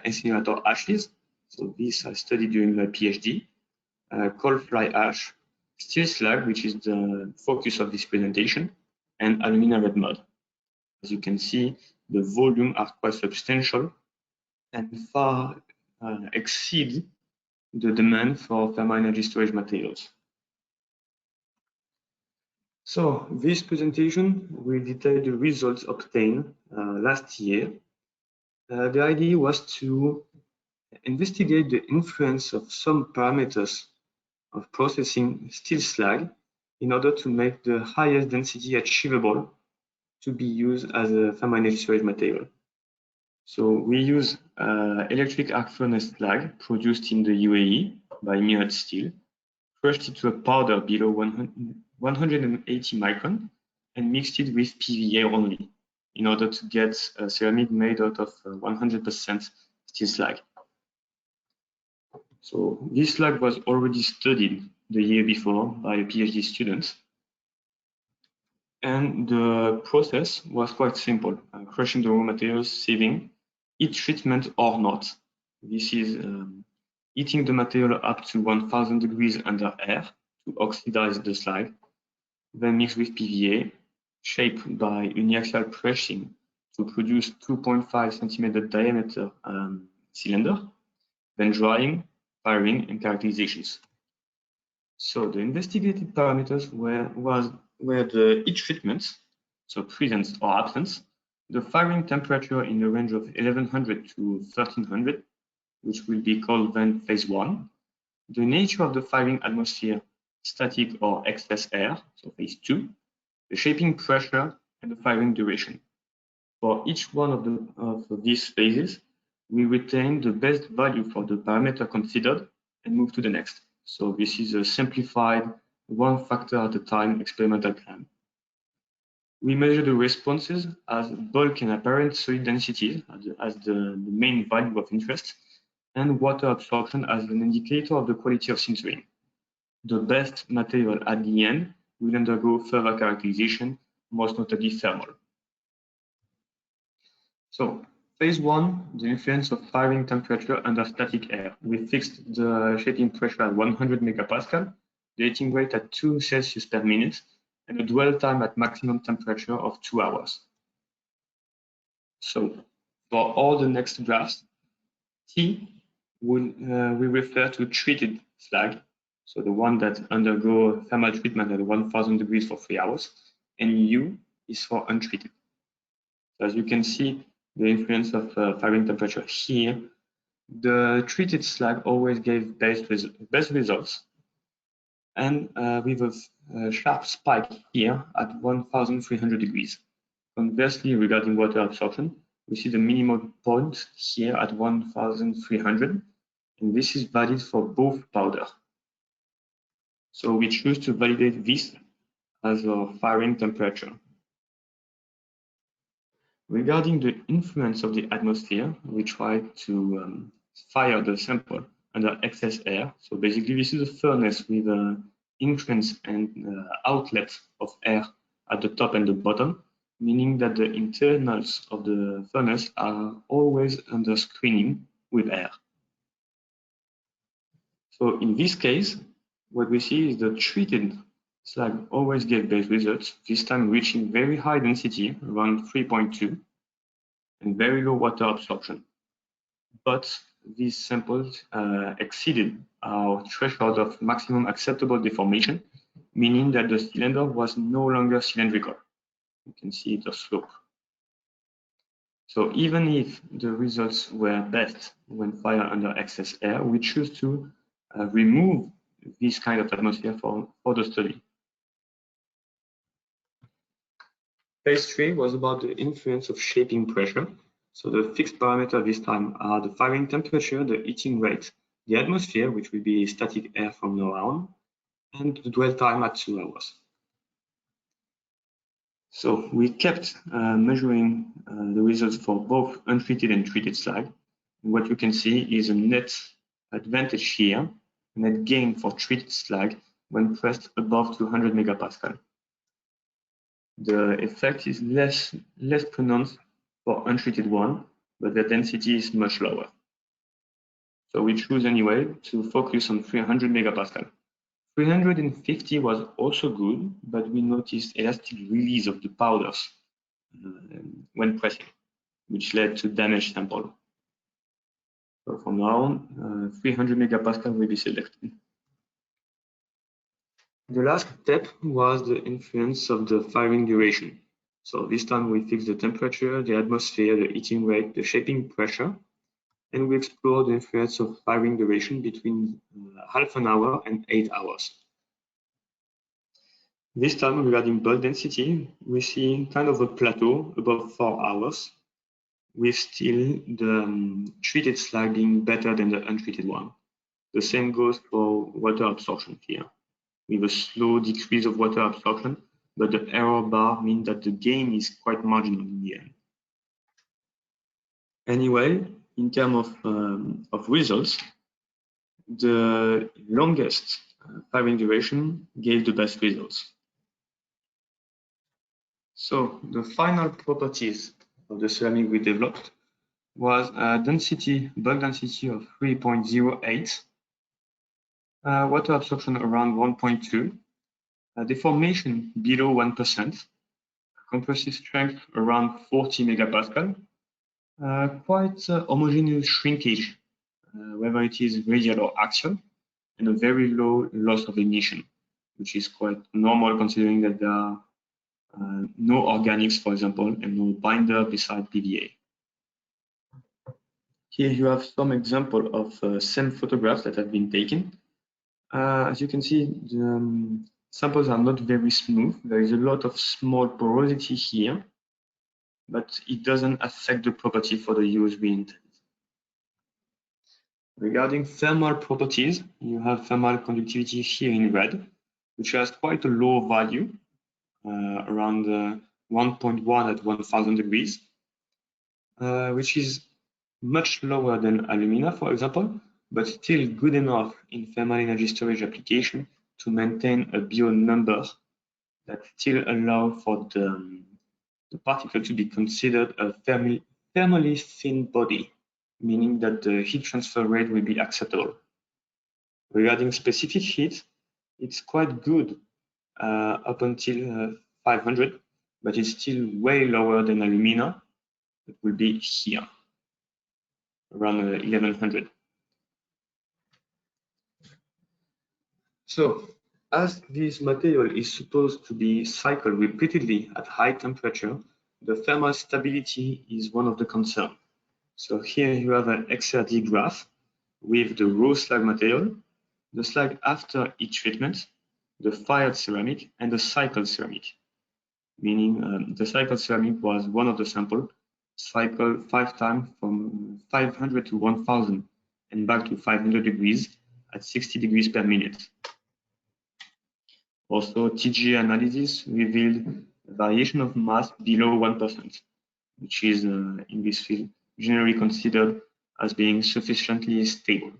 incinerator ashes. So these are studied during my PhD, coal fly ash, steel slag, which is the focus of this presentation, and alumina red mud. As you can see, the volume are quite substantial and far exceed the demand for thermal energy storage materials. So this presentation will detail the results obtained last year. The idea was to investigate the influence of some parameters of processing steel slag in order to make the highest density achievable to be used as a thermal energy storage material. So we use electric arc furnace slag produced in the UAE by Mirad Steel, crushed into a powder below 180 micron, and mixed it with PVA only in order to get a ceramic made out of 100% steel slag. So this slag was already studied the year before by a PhD student. And the process was quite simple, crushing the raw materials, sieving, heat treatment or not. This is heating the material up to 1000 degrees under air to oxidize the slag, then mix with PVA, shaped by uniaxial pressing to produce 2.5 centimeter diameter cylinder, then drying, firing, and characterizations. So the investigated parameters were the heat treatments, so presence or absence, the firing temperature in the range of 1100 to 1300, which will be called then phase 1, the nature of the firing atmosphere, static or excess air, so phase 2, the shaping pressure, and the firing duration. For each one of these phases, we retain the best value for the parameter considered and move to the next. So this is a simplified one factor at a time experimental plan. We measure the responses as bulk and apparent solid density as the main value of interest, and water absorption as an indicator of the quality of sintering. The best material at the end will undergo further characterization, most notably thermal. So phase 1, the influence of firing temperature under static air. We fixed the shaping pressure at 100 megapascal, the heating rate at 2 Celsius per minute, and a dwell time at maximum temperature of 2 hours. So for all the next graphs, T we refer to treated slag, so the one that undergo thermal treatment at 1000 degrees for 3 hours, and U is for untreated. So as you can see, the influence of firing temperature here, the treated slag always gave best results, and with a sharp spike here at 1300 degrees. Conversely, regarding water absorption, we see the minimum point here at 1300, and this is valid for both powder. So we choose to validate this as our firing temperature. Regarding the influence of the atmosphere, we try to fire the sample under excess air. So basically, this is a furnace with an entrance and outlet of air at the top and the bottom, meaning that the internals of the furnace are always under screening with air. So in this case, what we see is the treated slag always gave best results, this time reaching very high density, around 3.2, and very low water absorption. But these samples exceeded our threshold of maximum acceptable deformation, meaning that the cylinder was no longer cylindrical. You can see the slope. So even if the results were best when fired under excess air, we choose to remove this kind of atmosphere for the study. Phase 3 was about the influence of shaping pressure. So the fixed parameters this time are the firing temperature, the heating rate, the atmosphere, which will be static air from now on, and the dwell time at 2 hours. So we kept measuring the results for both untreated and treated slag. What you can see is a net advantage here, a net gain for treated slag when pressed above 200 megapascal. The effect is less pronounced for untreated one, but the density is much lower. So we choose anyway to focus on 300 megapascal. 350 was also good, but we noticed elastic release of the powders when pressing, which led to damaged sample. So from now on, 300 megapascal will be selected. The last step was the influence of the firing duration. So this time we fixed the temperature, the atmosphere, the heating rate, the shaping pressure, and we explored the influence of firing duration between half an hour and 8 hours. This time, regarding bulk density, we see kind of a plateau above 4 hours, with still the treated slag being better than the untreated one. The same goes for water absorption here, with a slow decrease of water absorption, but the error bar means that the gain is quite marginal in the end. Anyway, in terms of results, the longest firing duration gave the best results. So the final properties of the ceramic we developed was a density, bulk density of 3.08, water absorption around 1.2, deformation below 1%, compressive strength around 40 megapascal, quite homogeneous shrinkage, whether it is radial or axial, and a very low loss of ignition, which is quite normal considering that there are no organics, for example, and no binder beside PVA. Here you have some example of same photographs that have been taken. As you can see, the samples are not very smooth. There is a lot of small porosity here, but it doesn't affect the property for the use we intend. Regarding thermal properties, you have thermal conductivity here in red, which has quite a low value, around 1.1 at 1000 degrees, which is much lower than alumina, for example, but still good enough in thermal energy storage application to maintain a BO number that still allow for the particle to be considered a thermally thin body, meaning that the heat transfer rate will be acceptable. Regarding specific heat, it's quite good up until 500, but it's still way lower than alumina. It will be here, around 1100. So, as this material is supposed to be cycled repeatedly at high temperature, the thermal stability is one of the concerns. So here you have an XRD graph with the raw slag material, the slag after each treatment, the fired ceramic, and the cycled ceramic. Meaning the cycled ceramic was one of the samples cycled 5 times from 500 to 1000 and back to 500 degrees at 60 degrees per minute. Also, TGA analysis revealed a variation of mass below 1%, which is in this field generally considered as being sufficiently stable.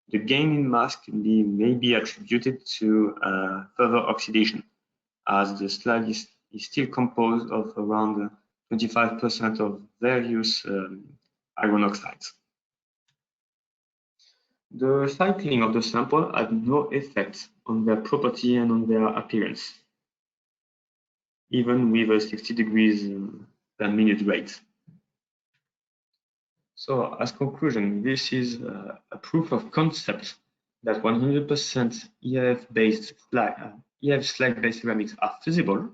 The gain in mass can be maybe attributed to further oxidation, as the slag is still composed of around 25% of various iron oxides. The cycling of the sample had no effect on their property and on their appearance, even with a 60 degrees per minute rate. So as conclusion, this is a proof of concept that 100% EAF-based slag-based ceramics are feasible,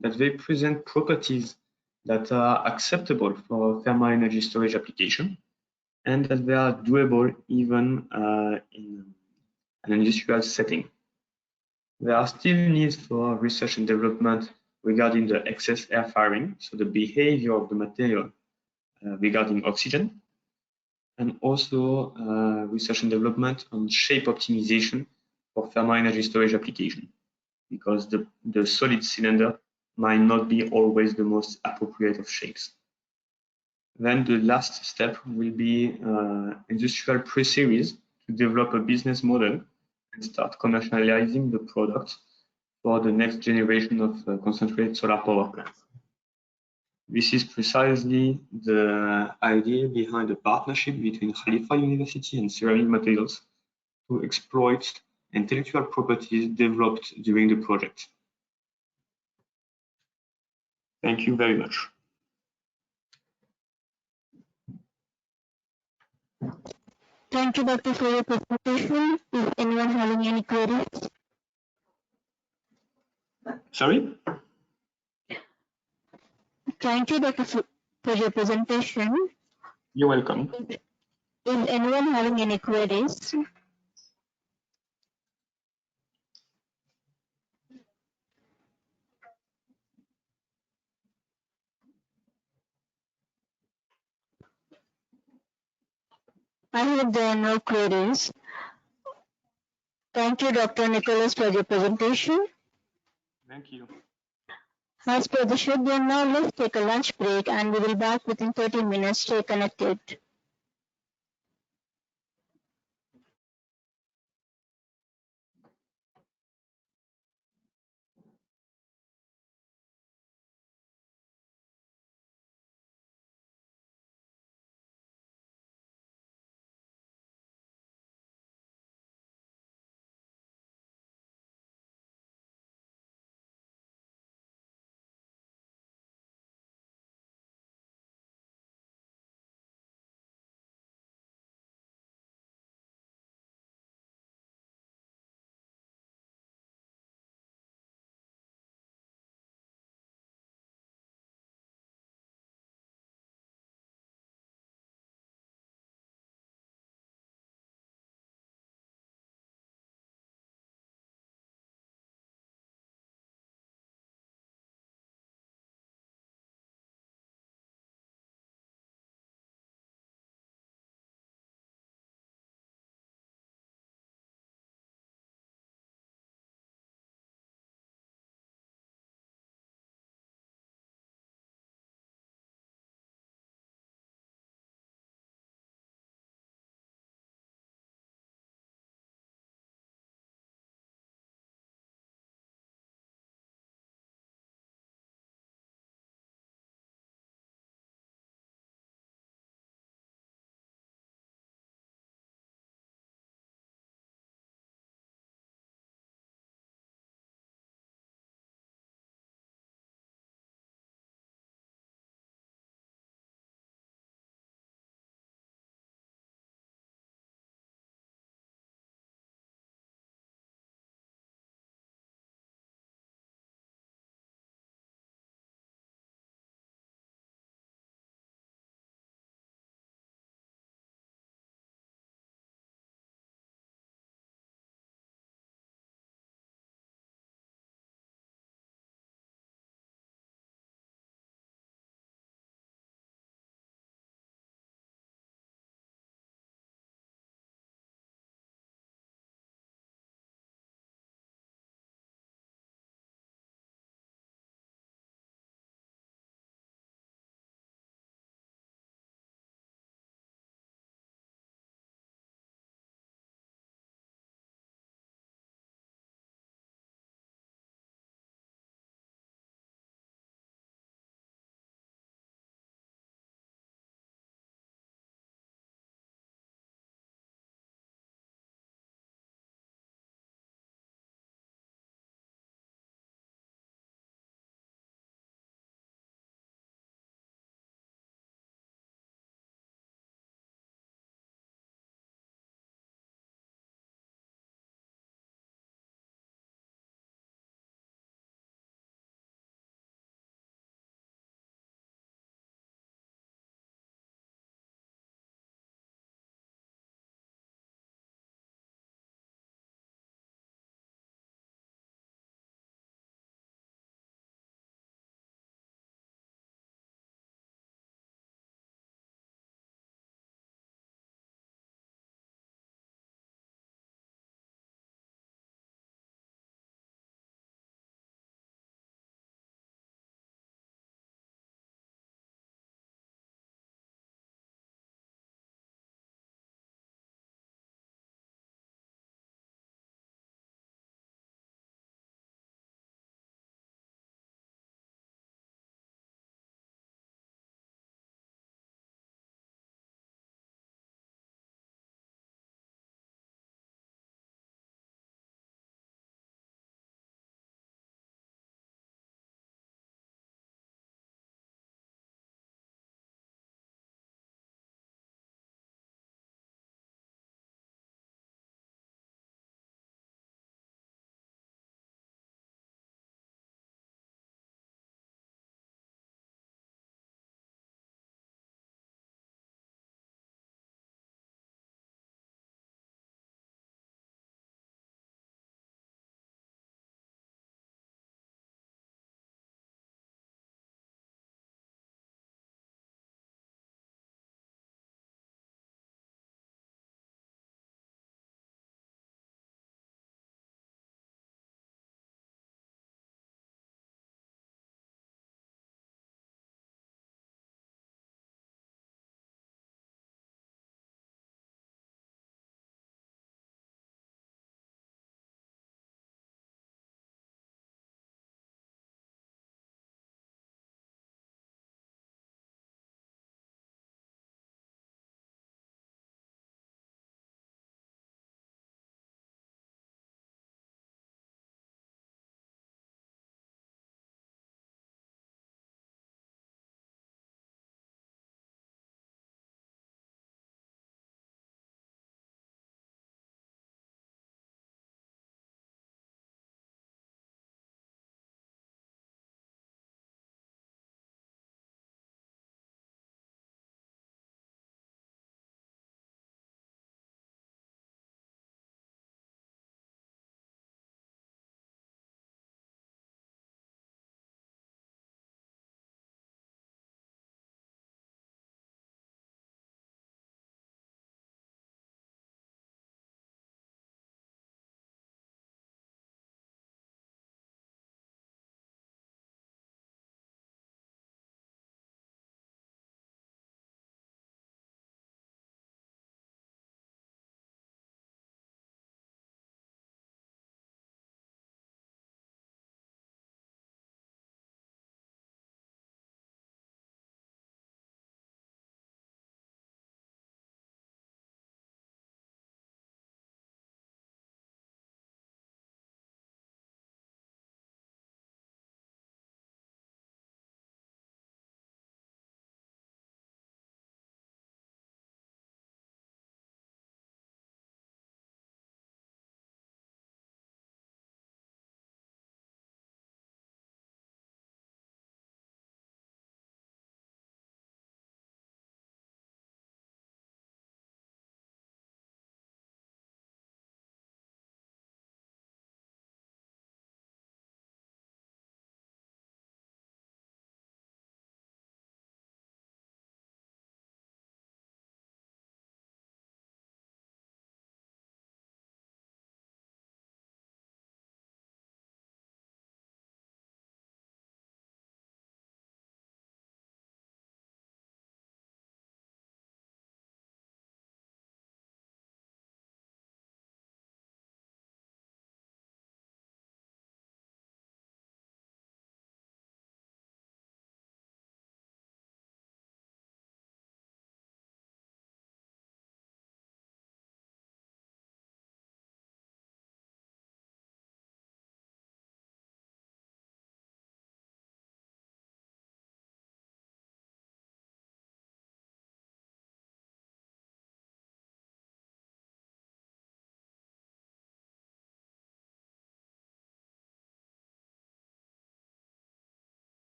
that they present properties that are acceptable for thermal energy storage application, and that they are doable even in an industrial setting. There are still needs for research and development regarding the excess air firing, so the behavior of the material regarding oxygen, and also research and development on shape optimization for thermal energy storage application, because the solid cylinder might not be always the most appropriate of shapes. Then the last step will be industrial pre-series to develop a business model and start commercializing the product for the next generation of concentrated solar power plants. This is precisely the idea behind the partnership between Khalifa University and Ceramic Materials to exploit intellectual properties developed during the project. Thank you very much. Thank you, Doctor, for your presentation. Is anyone having any queries? Sorry? Thank you, Doctor, for your presentation. You're welcome. Is anyone having any queries? I hope there are no queries. Thank you, Dr. Nicholas, for your presentation. Thank you. As per the schedule, now let's take a lunch break and we will be back within 30 minutes. Stay connected.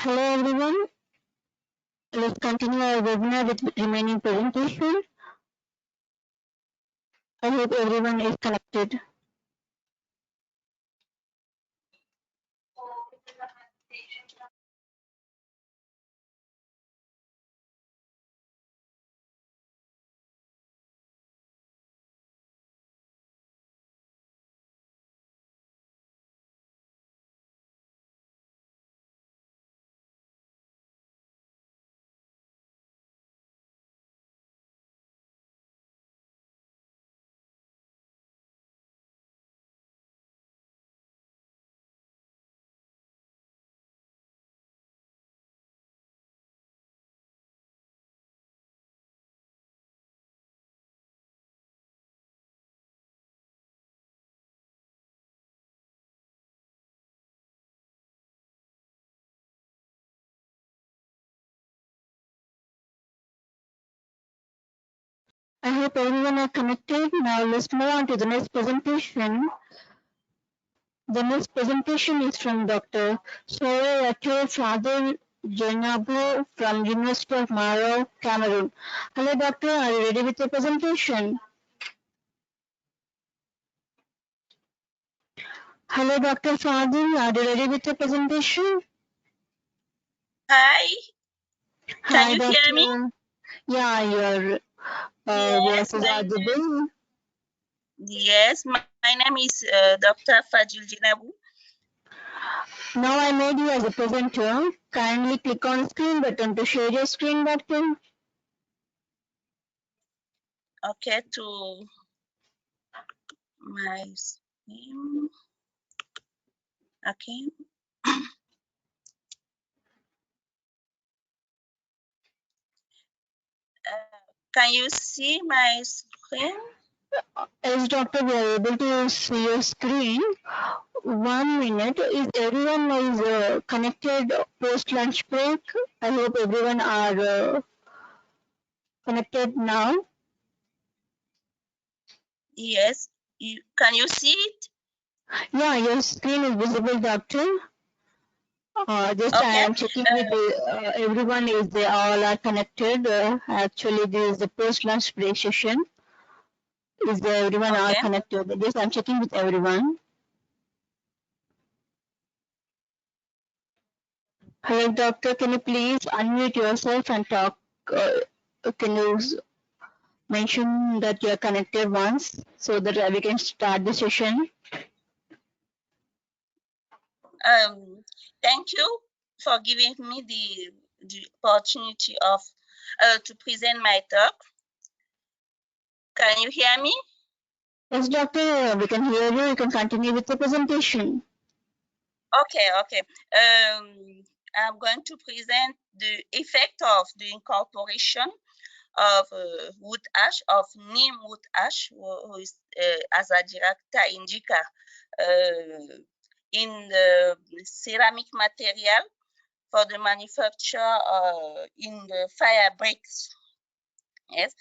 Hello everyone. Let's continue our webinar with remaining presentation. I hope everyone is connected. I hope everyone are connected. Now let's move on to the next presentation. The next presentation is from Dr. Soya Father Jenabo from University of Maro, Cameroon. Hello doctor, are you ready with your presentation? Hello Dr. Fadil, are you ready with your presentation? Hi, can Hi you doctor. hear me? Yeah, your Yes, voice is audible. my name is Dr. Fadil Jinabu. Now I made you as a presenter. Kindly click on screen button to share your screen, doctor. Okay, to my screen. Okay. Can you see my screen? As doctor, we are able to see your screen. 1 minute. Is everyone is connected post lunch break? I hope everyone are connected now. Yes. Can you see it? Yeah, your screen is visible, doctor. Just I Okay. am checking with everyone is they all are connected. Actually, this is the post lunch break session. Is everyone are Okay. connected? Just I'm checking with everyone. Hello, doctor. Can you please unmute yourself and talk? Can you mention that you are connected once so that we can start the session? Thank you for giving me the opportunity of to present my talk. Can you hear me? Yes, doctor. We can hear you. You can continue with the presentation. Okay. I'm going to present the effect of the incorporation of wood ash, of neem wood ash, who is as a directa indica in the ceramic material for the manufacture in the fire bricks. Yes,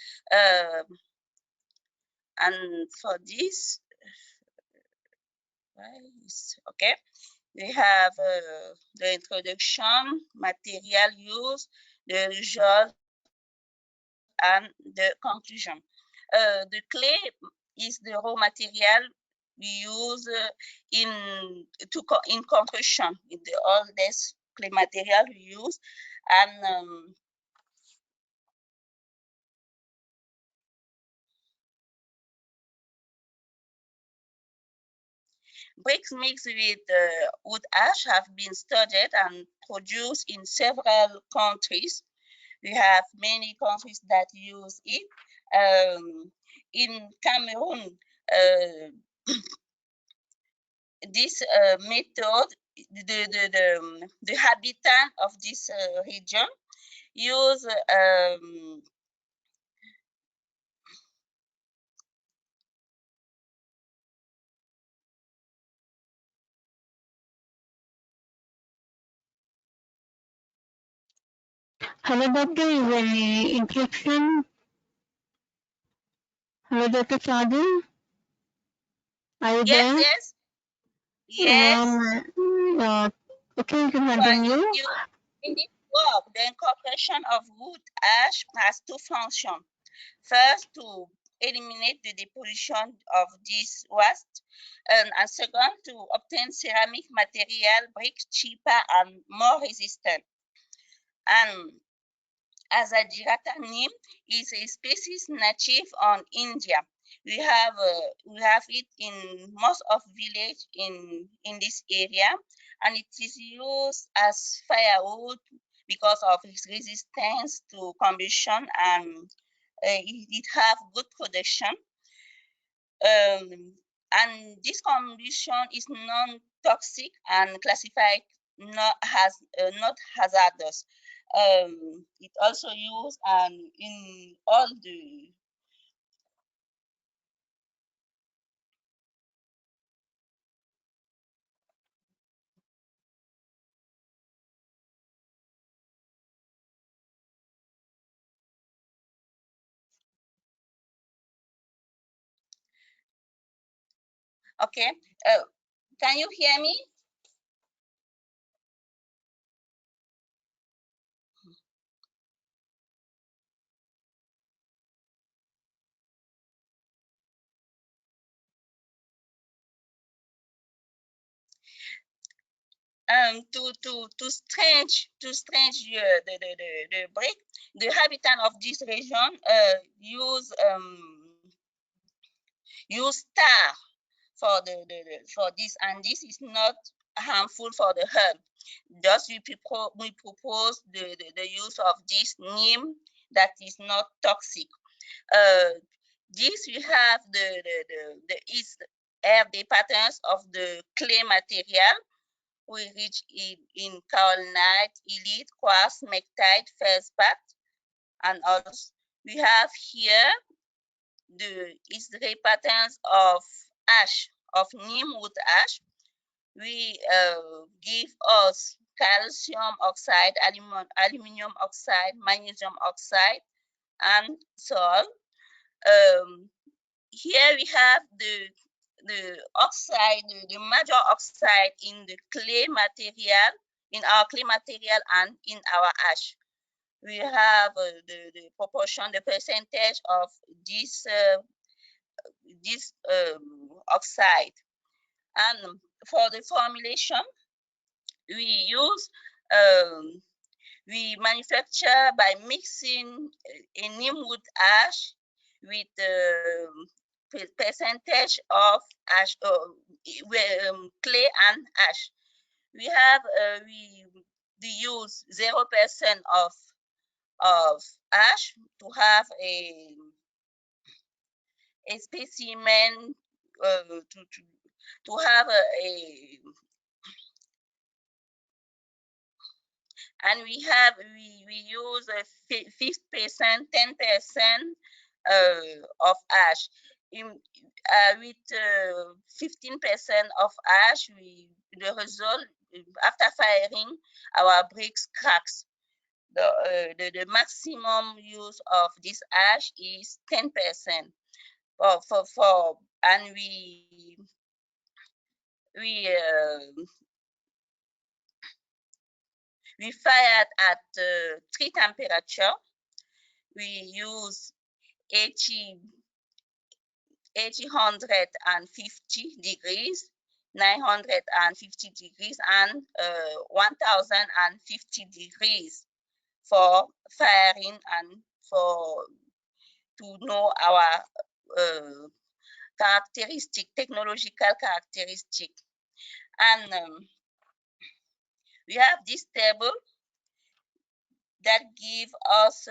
and for this, okay, we have the introduction, material use, the result, and the conclusion. The clay is the raw material we use in concretion. In the oldest clay material we use, and bricks mixed with wood ash have been studied and produced in several countries. We have many countries that use it. In Cameroon, this method, the habitant of this region use Hello, doctor. Is there any interruption? Hello, Dr. Fadil. Are you there? yes. Okay, you can continue. In this work, the incorporation of wood ash has two functions. First, to eliminate the deposition of this waste, and second, to obtain ceramic material bricks cheaper and more resistant. And Azadirata neem is a species native on India. We have it in most of village in this area, and it is used as firewood because of its resistance to combustion, and it have good production. And this combustion is non-toxic and classified not hazardous. It also used in all the okay. Can you hear me? To strange the break, the habitat of this region use tar for for this, and this is not harmful for the herb. Thus, we propose the use of this neem that is not toxic. This we have the patterns of the clay material. We reach in kaolite, elite, quartz, magnetite, feldspar, and also we have here the X-ray patterns of ash, of neem wood ash. We give us calcium oxide, aluminum oxide, magnesium oxide, and salt. Here we have the oxide, the major oxide in the clay material, in our clay material and in our ash. We have the proportion, the percentage of this oxide. And for the formulation, we manufacture by mixing a neem wood ash with percentage of ash, clay and ash. We have we use 0% of ash to have a specimen to have and we use 50%, 10% of ash. With 15% of ash, the result after firing, our bricks cracks. The maximum use of this ash is 10%. And we fired at 3 temperature. We use 850 degrees, 950 degrees, and 1050 degrees for firing and to know our technological characteristic. And we have this table that give us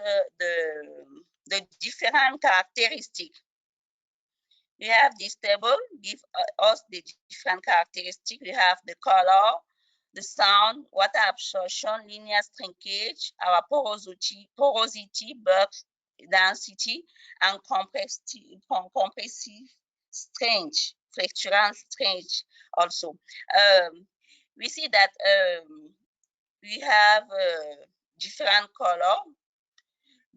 the different characteristics. We have this table give us the different characteristics. We have the color, the sound, water absorption, linear shrinkage, our porosity, bulk density, and compressive strength, flexural strength also. We see that we have different color.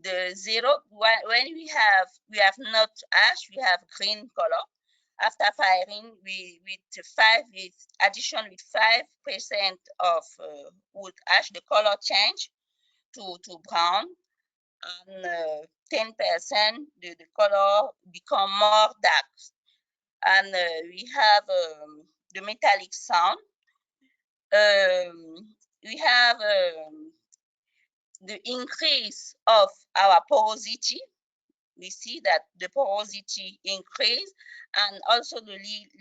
The zero, when we have not ash, we have green color. after firing with addition with 5% of wood ash, the color change to brown, and 10% the color become more dark. And we have the metallic sound. We have the increase of our porosity. We see that the porosity increase, and also the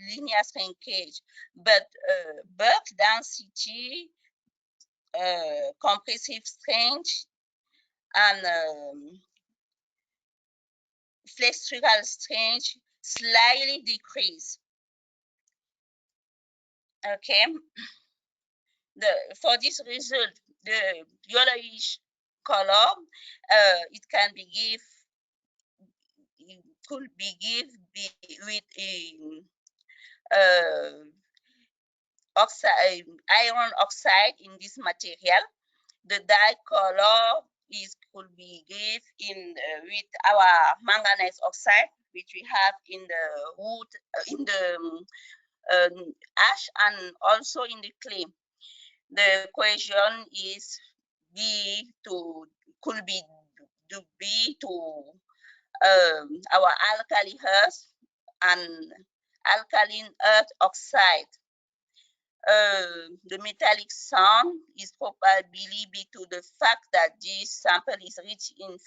linear shrinkage, but bulk density, compressive strength, and flexural strength slightly decrease. Okay, for this result, the yellowish color, it could be given with iron oxide in this material. The dye color could be given with our manganese oxide, which we have in the wood, in the ash, and also in the clay. The equation is could be to our alkali earth and alkaline earth oxide. The metallic sound is probably due to the fact that this sample is rich in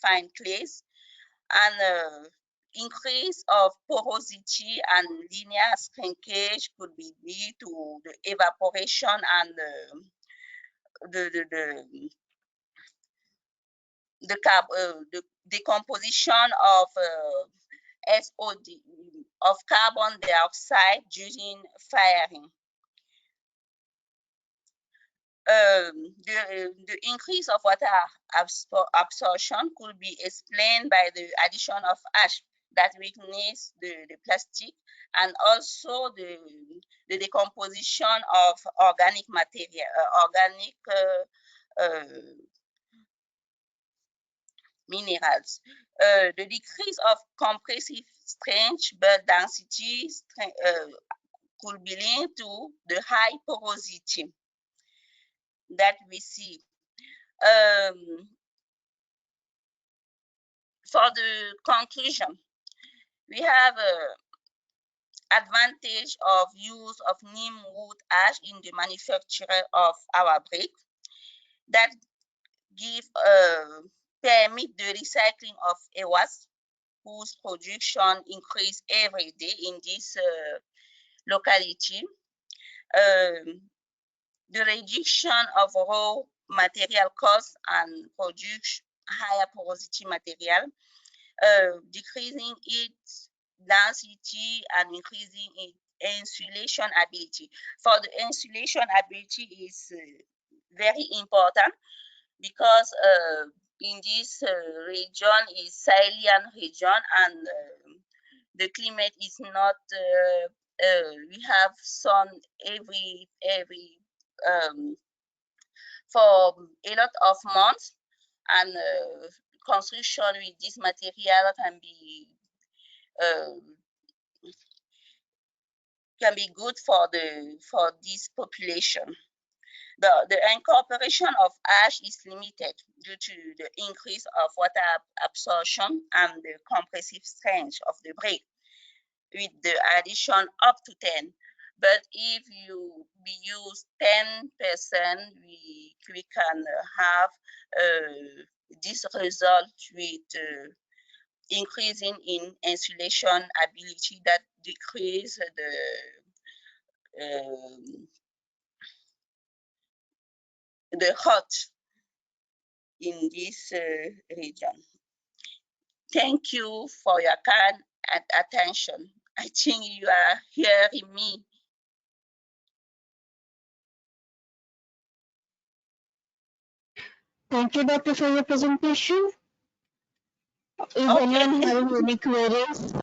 fine clays, and increase of porosity and linear shrinkage could be due to the evaporation and the decomposition of SOD, of carbon dioxide during firing. The increase of water absorption could be explained by the addition of ash that weakens the plastic, and also the decomposition of organic material, minerals. The decrease of compressive strength but density could be linked to the high porosity that we see. For the conclusion, we have advantage of use of neem wood ash in the manufacture of our brick that permit the recycling of waste whose production increase every day in this locality. The reduction of raw material costs and produce higher porosity material, decreasing its density and increasing its insulation ability. For the insulation ability is very important, because in this region is Sahelian region, and the climate is not we have sun every for a lot of months, and construction with this material can be good for this population. The incorporation of ash is limited due to the increase of water absorption and the compressive strength of the brick, with the addition up to 10. But if we use 10%, we can have this result with increasing in insulation ability that decrease the hot in this region. Thank you for your kind attention. I think you are hearing me. Thank you, Doctor, for your presentation. Is anyone having any queries?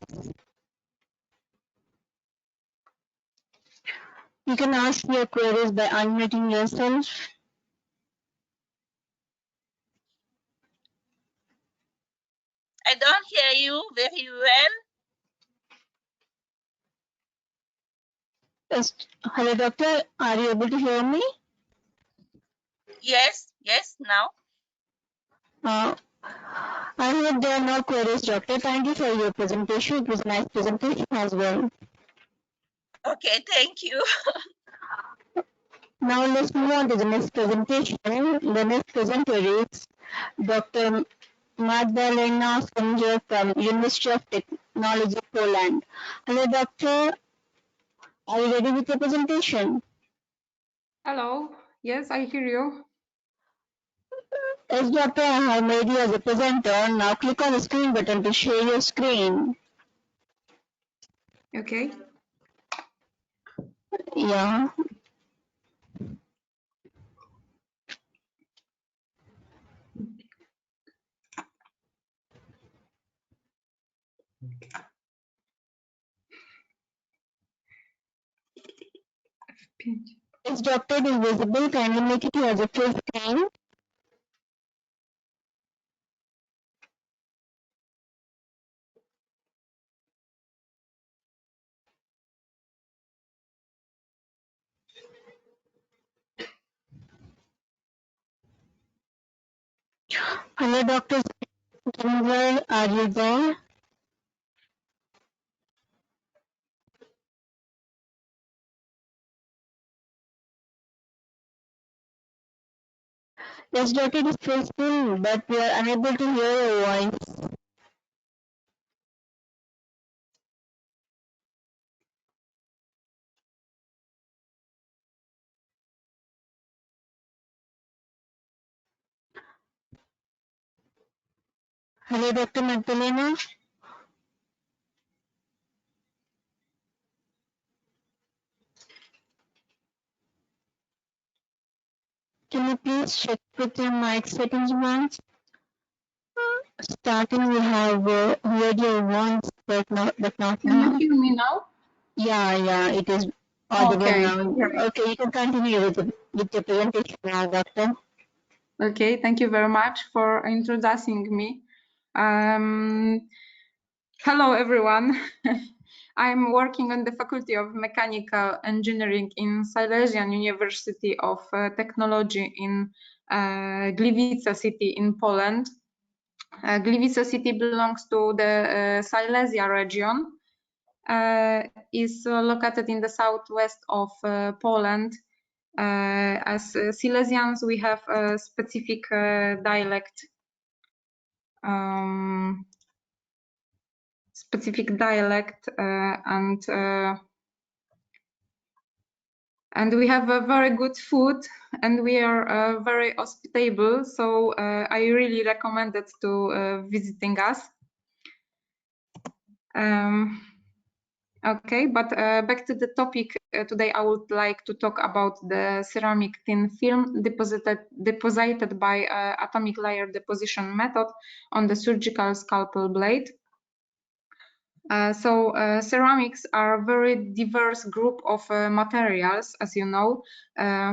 You can ask your queries by unmuting yourself. I don't hear you very well. Yes. Hello, doctor. Are you able to hear me? Yes, now. I hope there are no queries, doctor. Thank you for your presentation. It was a nice presentation as well. Okay, thank you. Now let's move on to the next presentation. The next presenter is Dr. Magdalena Sędzior from University of Technology, Poland. Hello, doctor. Are you ready with your presentation? Hello. Yes, I hear you. Yes, doctor, I have made you as a presenter. Now click on the screen button to share your screen. Okay. Yeah. Is doctor is visible? Kindly make it as a full screen. Hello, Dr. Sundar, are you there? Yes, doctor, it is full screen, but we are unable to hear your voice. Hello, Dr. Magdalena. Can you please check with your mic settings once? Starting, we have heard your once, but not Can now. you hear me now? Yeah, it is audible Okay. now. Okay, you can continue with your presentation now, doctor. Okay. Thank you very much for introducing me. Hello, everyone. I'm working on the Faculty of Mechanical Engineering in Silesian University of Technology in Gliwice city in Poland. Gliwice city belongs to the Silesia region. Is located in the southwest of Poland. As Silesians, we have a specific dialect. And we have a very good food, and we are very hospitable. So I really recommend it to visiting us. Okay, but back to the topic. Today I would like to talk about the ceramic thin film deposited by atomic layer deposition method on the surgical scalpel blade. Ceramics are a very diverse group of materials, as you know,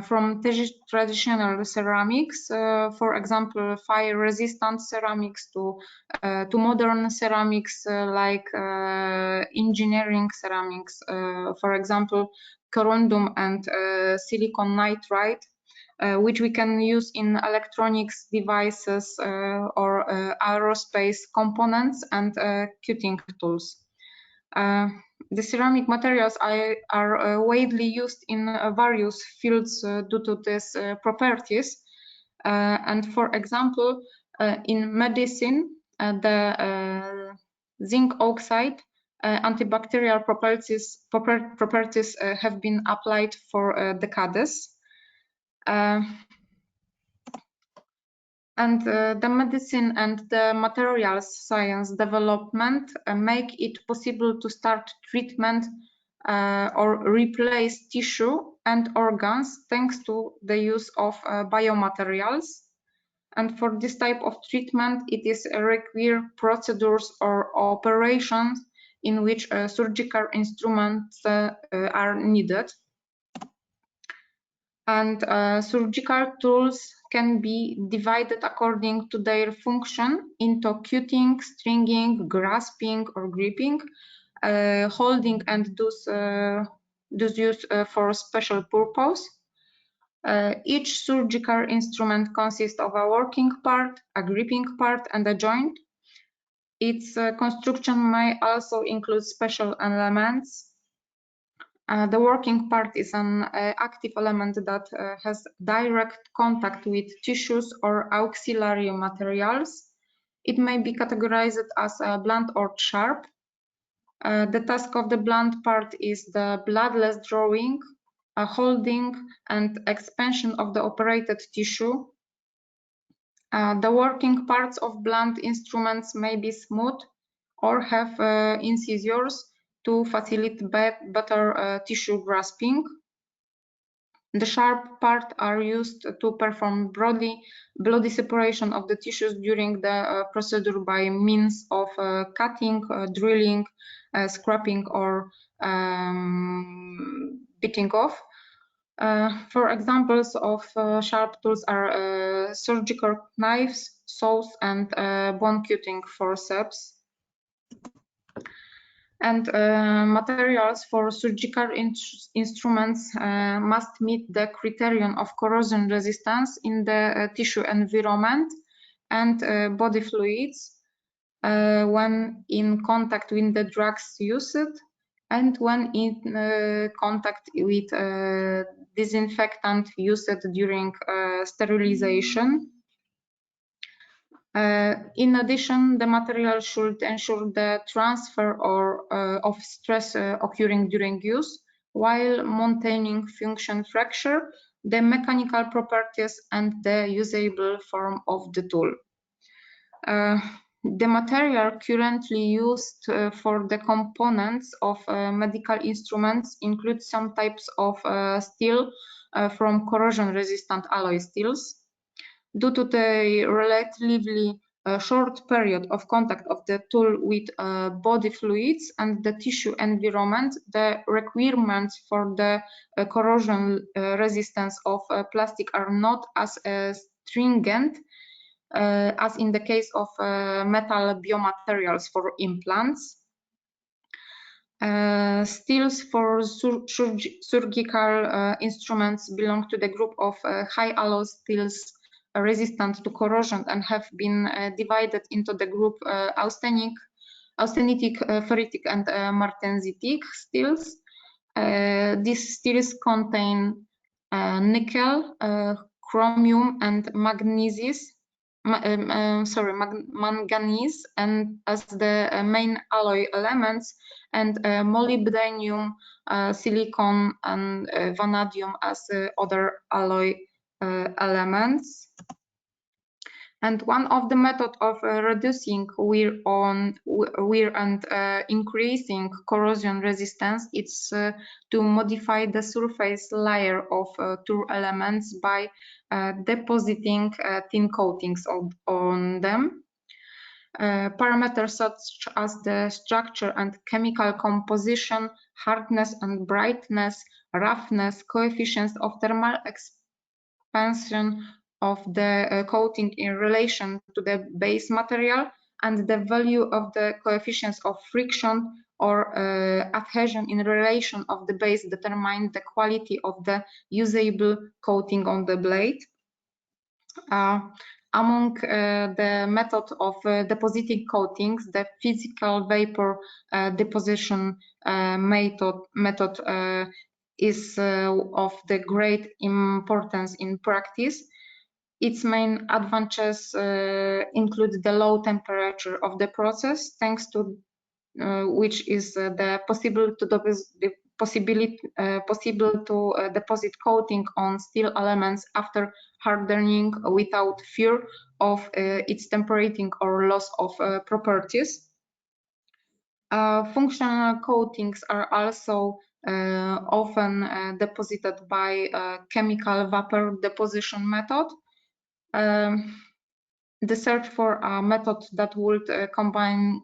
from traditional ceramics, for example, fire-resistant ceramics, to modern ceramics like engineering ceramics, for example, corundum and silicon nitride, which we can use in electronics devices or aerospace components and cutting tools. The ceramic materials are widely used in various fields due to these properties. And for example, in medicine, the zinc oxide antibacterial properties have been applied for decades. And the medicine and the materials science development make it possible to start treatment or replace tissue and organs thanks to the use of biomaterials. And for this type of treatment, it is require procedures or operations in which surgical instruments are needed. And surgical tools can be divided according to their function into cutting, stringing, grasping or gripping, holding and thus those used for special purpose. Each surgical instrument consists of a working part, a gripping part, and a joint. Its construction may also include special elements. The working part is an active element that has direct contact with tissues or auxiliary materials. It may be categorized as blunt or sharp. The task of the blunt part is the bloodless drawing, holding, and expansion of the operated tissue. The working parts of blunt instruments may be smooth or have incisors to facilitate better tissue grasping. The sharp parts are used to perform bloody separation of the tissues during the procedure by means of cutting, drilling, scraping, or beating off. For examples of sharp tools are surgical knives, saws, and bone cutting forceps. And materials for surgical instruments must meet the criterion of corrosion resistance in the tissue environment and body fluids when in contact with the drugs used and when in contact with disinfectant used during sterilization. In addition, the material should ensure the transfer of stress occurring during use while maintaining function fracture, the mechanical properties, and the usable form of the tool. The material currently used for the components of medical instruments include some types of steel from corrosion-resistant alloy steels. Due to the relatively short period of contact of the tool with body fluids and the tissue environment, the requirements for the corrosion resistance of plastic are not as stringent as in the case of metal biomaterials for implants. Steels for surgical instruments belong to the group of high alloy steels resistant to corrosion and have been divided into the group austenitic, ferritic, and martensitic steels. These steels contain nickel, chromium, and manganese, and as the main alloy elements, and molybdenum, silicon, and vanadium as other alloy elements. And one of the methods of reducing wear and increasing corrosion resistance is to modify the surface layer of tool elements by depositing thin coatings on them. Parameters such as the structure and chemical composition, hardness and brightness, roughness, coefficients of thermal expansion of the coating in relation to the base material, and the value of the coefficients of friction or adhesion in relation of the base determine the quality of the usable coating on the blade. Among the method of depositing coatings, the physical vapor deposition method is of the great importance in practice. Its main advantages include the low temperature of the process, thanks to which is the possible to deposit coating on steel elements after hardening without fear of its temperating or loss of properties. Functional coatings are also often deposited by chemical vapor deposition method. The search for a method that would combine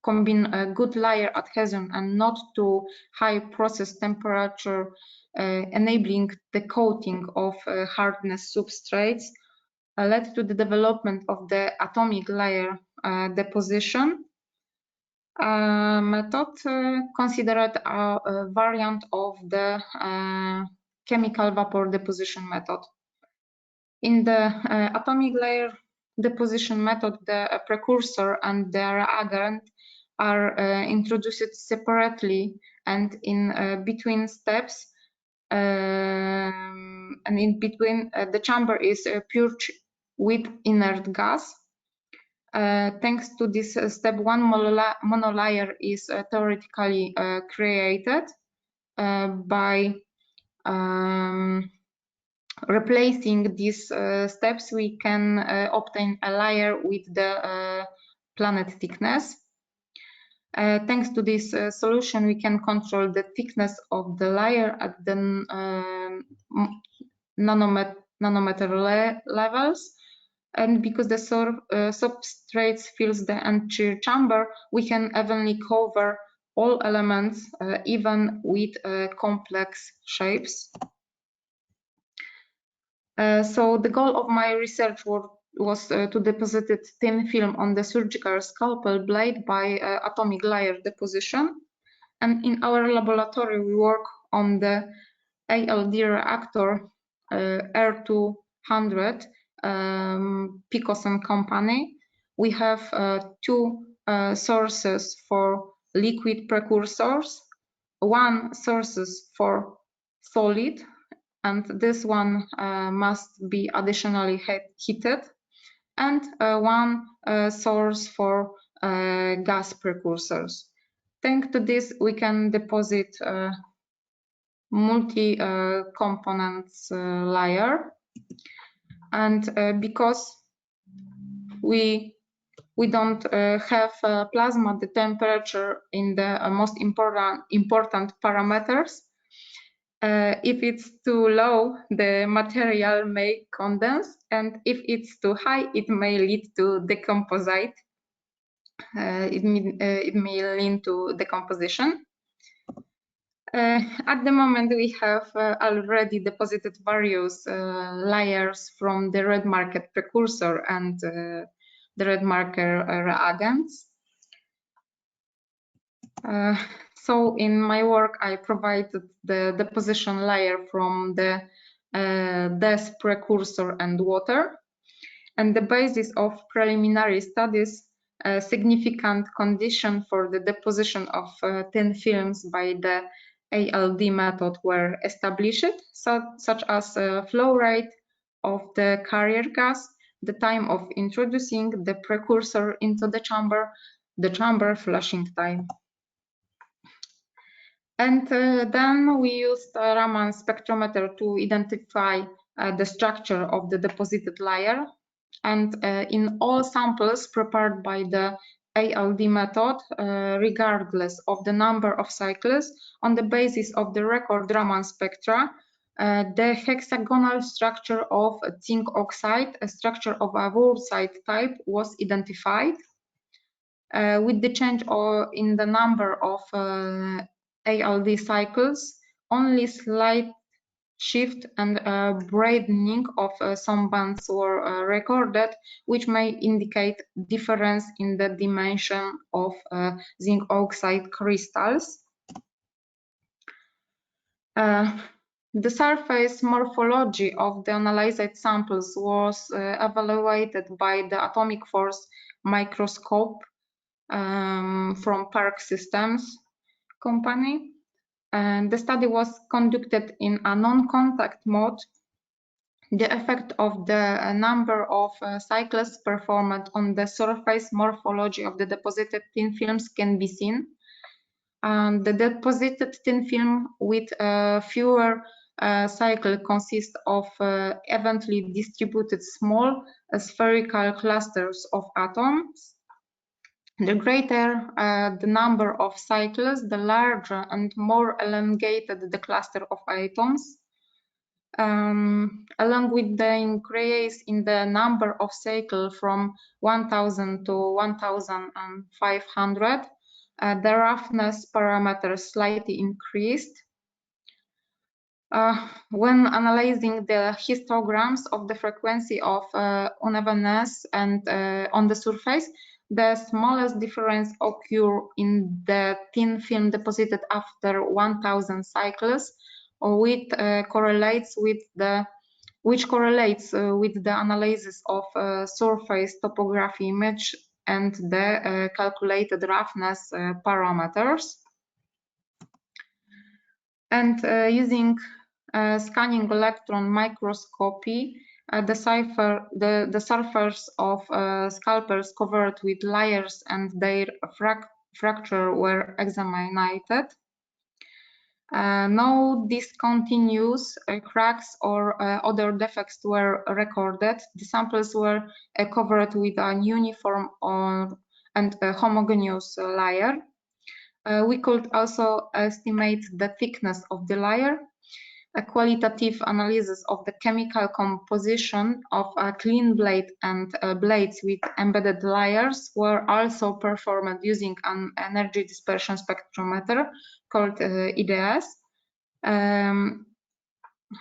a good layer adhesion and not too high process temperature, enabling the coating of hardness substrates, led to the development of the atomic layer deposition. method considered a variant of the chemical vapor deposition method. In the atomic layer deposition method, the precursor and the reagent are introduced separately, and in between steps, and in between the chamber is purged with inert gas. Thanks to this step, one monolayer is theoretically created by replacing these steps. We can obtain a layer with the planet thickness. Thanks to this solution, we can control the thickness of the layer at the nanometer levels. And because the substrates fills the entire chamber, we can evenly cover all elements, even with complex shapes. So the goal of my research was to deposit thin film on the surgical scalpel blade by atomic layer deposition. And in our laboratory, we work on the ALD reactor R200, Picos and company. We have two sources for liquid precursors, one sources for solid, and this one must be additionally heated, and one source for gas precursors. Thanks to this, we can deposit multi-components layer, and because we don't have plasma, the temperature in the most important parameters. If it's too low, the material may condense, and if it's too high, it may lead to decomposite. It may lead to decomposition. At the moment, we have already deposited various layers from the red marker precursor and the red marker reagents. So in my work, I provided the deposition layer from the DES precursor and water. And the basis of preliminary studies, a significant condition for the deposition of thin films by the ALD method were established, such as flow rate of the carrier gas, the time of introducing the precursor into the chamber flushing time. And then we used a Raman spectrometer to identify the structure of the deposited layer. And in all samples prepared by the ALD method, regardless of the number of cycles, on the basis of the record Raman spectra, the hexagonal structure of zinc oxide, a structure of a wurtzite type, was identified. With the change in the number of ALD cycles, only slight shift and broadening of some bands were recorded, which may indicate difference in the dimension of zinc oxide crystals. The surface morphology of the analyzed samples was evaluated by the atomic force microscope from Park Systems company. And the study was conducted in a non-contact mode. The effect of the number of cycles performed on the surface morphology of the deposited thin films can be seen. And the deposited thin film with fewer cycles consists of evenly distributed small spherical clusters of atoms. The greater the number of cycles, the larger and more elongated the cluster of atoms. Along with the increase in the number of cycles from 1000 to 1500, the roughness parameter slightly increased. When analyzing the histograms of the frequency of unevenness and on the surface, The smallest difference occurs in the thin film deposited after 1000 cycles, which correlates with the analysis of surface topography image and the calculated roughness parameters. And using scanning electron microscopy, the surface of scalpels covered with layers and their fracture were examined. No discontinuous cracks or other defects were recorded. The samples were covered with a uniform and homogeneous layer. We could also estimate the thickness of the layer. A qualitative analysis of the chemical composition of a clean blade and blades with embedded layers were also performed using an energy dispersion spectrometer called IDS.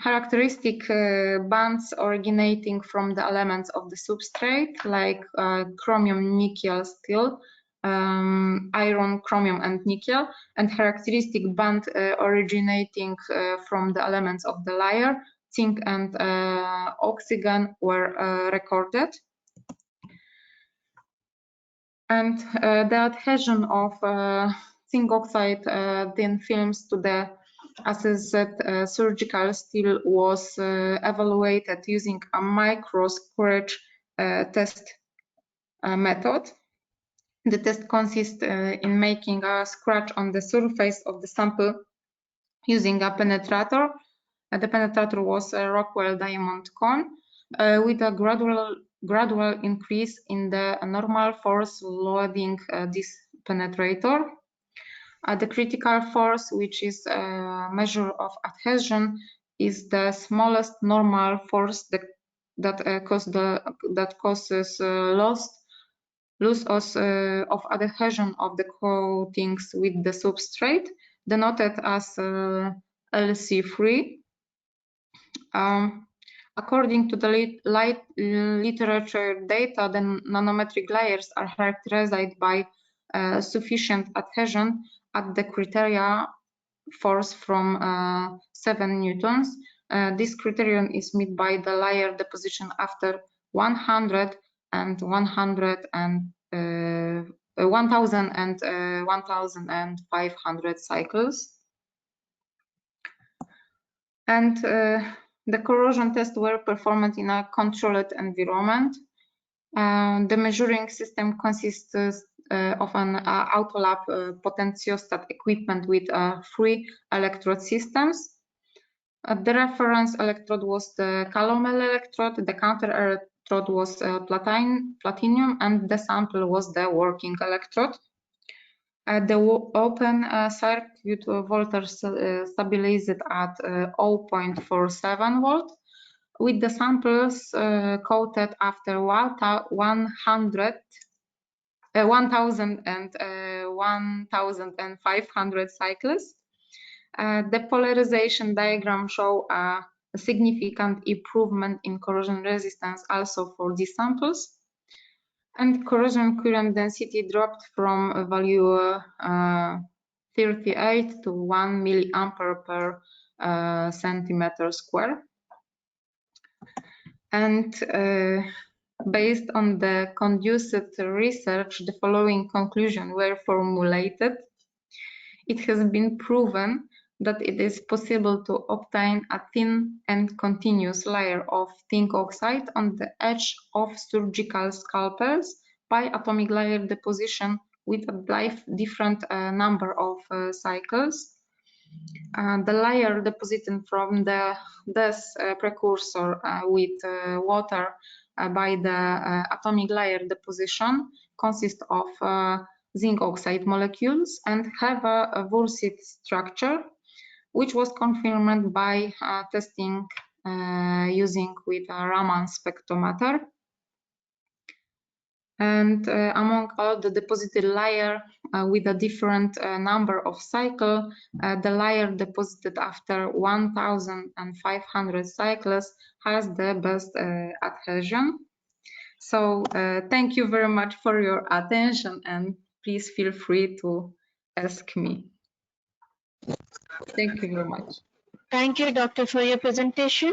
Characteristic bands originating from the elements of the substrate, like chromium, nickel, steel, iron, chromium, and nickel, and characteristic band originating from the elements of the layer, zinc and oxygen, were recorded. And the adhesion of zinc oxide thin films to the assessed surgical steel was evaluated using a micro scratch test method. The test consists in making a scratch on the surface of the sample using a penetrator. The penetrator was a Rockwell diamond cone with a gradual increase in the normal force loading this penetrator. The critical force, which is a measure of adhesion, is the smallest normal force that causes loss of adhesion of the coatings with the substrate, denoted as LC3. According to the literature data, the nanometric layers are characterized by sufficient adhesion at the criteria force from 7 newtons. This criterion is met by the layer deposition after 100 and 1,000 and 1,500 cycles. And the corrosion tests were performed in a controlled environment. The measuring system consists of an autolab potentiostat equipment with 3 electrode systems. The reference electrode was the calomel electrode, the counter electrode was platinum, and the sample was the working electrode. The open circuit voltage stabilized at 0.47 volt, with the samples coated after 1,000 and 1,500 cycles. The polarization diagram shows a significant improvement in corrosion resistance also for these samples. And corrosion current density dropped from a value 38 to 1 milliampere per centimeter square. And based on the conducive research, the following conclusions were formulated. It has been proven that it is possible to obtain a thin and continuous layer of zinc oxide on the edge of surgical scalpels by atomic layer deposition with a different number of cycles. The layer deposited from this precursor with water by the atomic layer deposition consists of zinc oxide molecules and have a Wurtzit structure, which was confirmed by testing using with a Raman spectrometer. And among all the deposited layer with a different number of cycles, the layer deposited after 1,500 cycles has the best adhesion. So thank you very much for your attention, and please feel free to ask me. Thank you very much. Thank you, Doctor, for your presentation.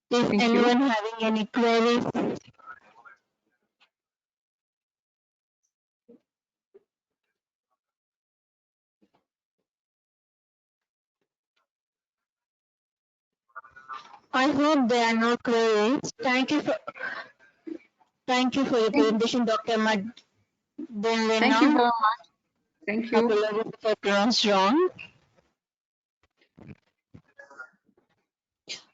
Is Thank anyone you. having any queries? I hope there are no queries. Thank you for your presentation, Dr. Thank you Madalena. very much. Thank you. Apologies if I pronounced wrong.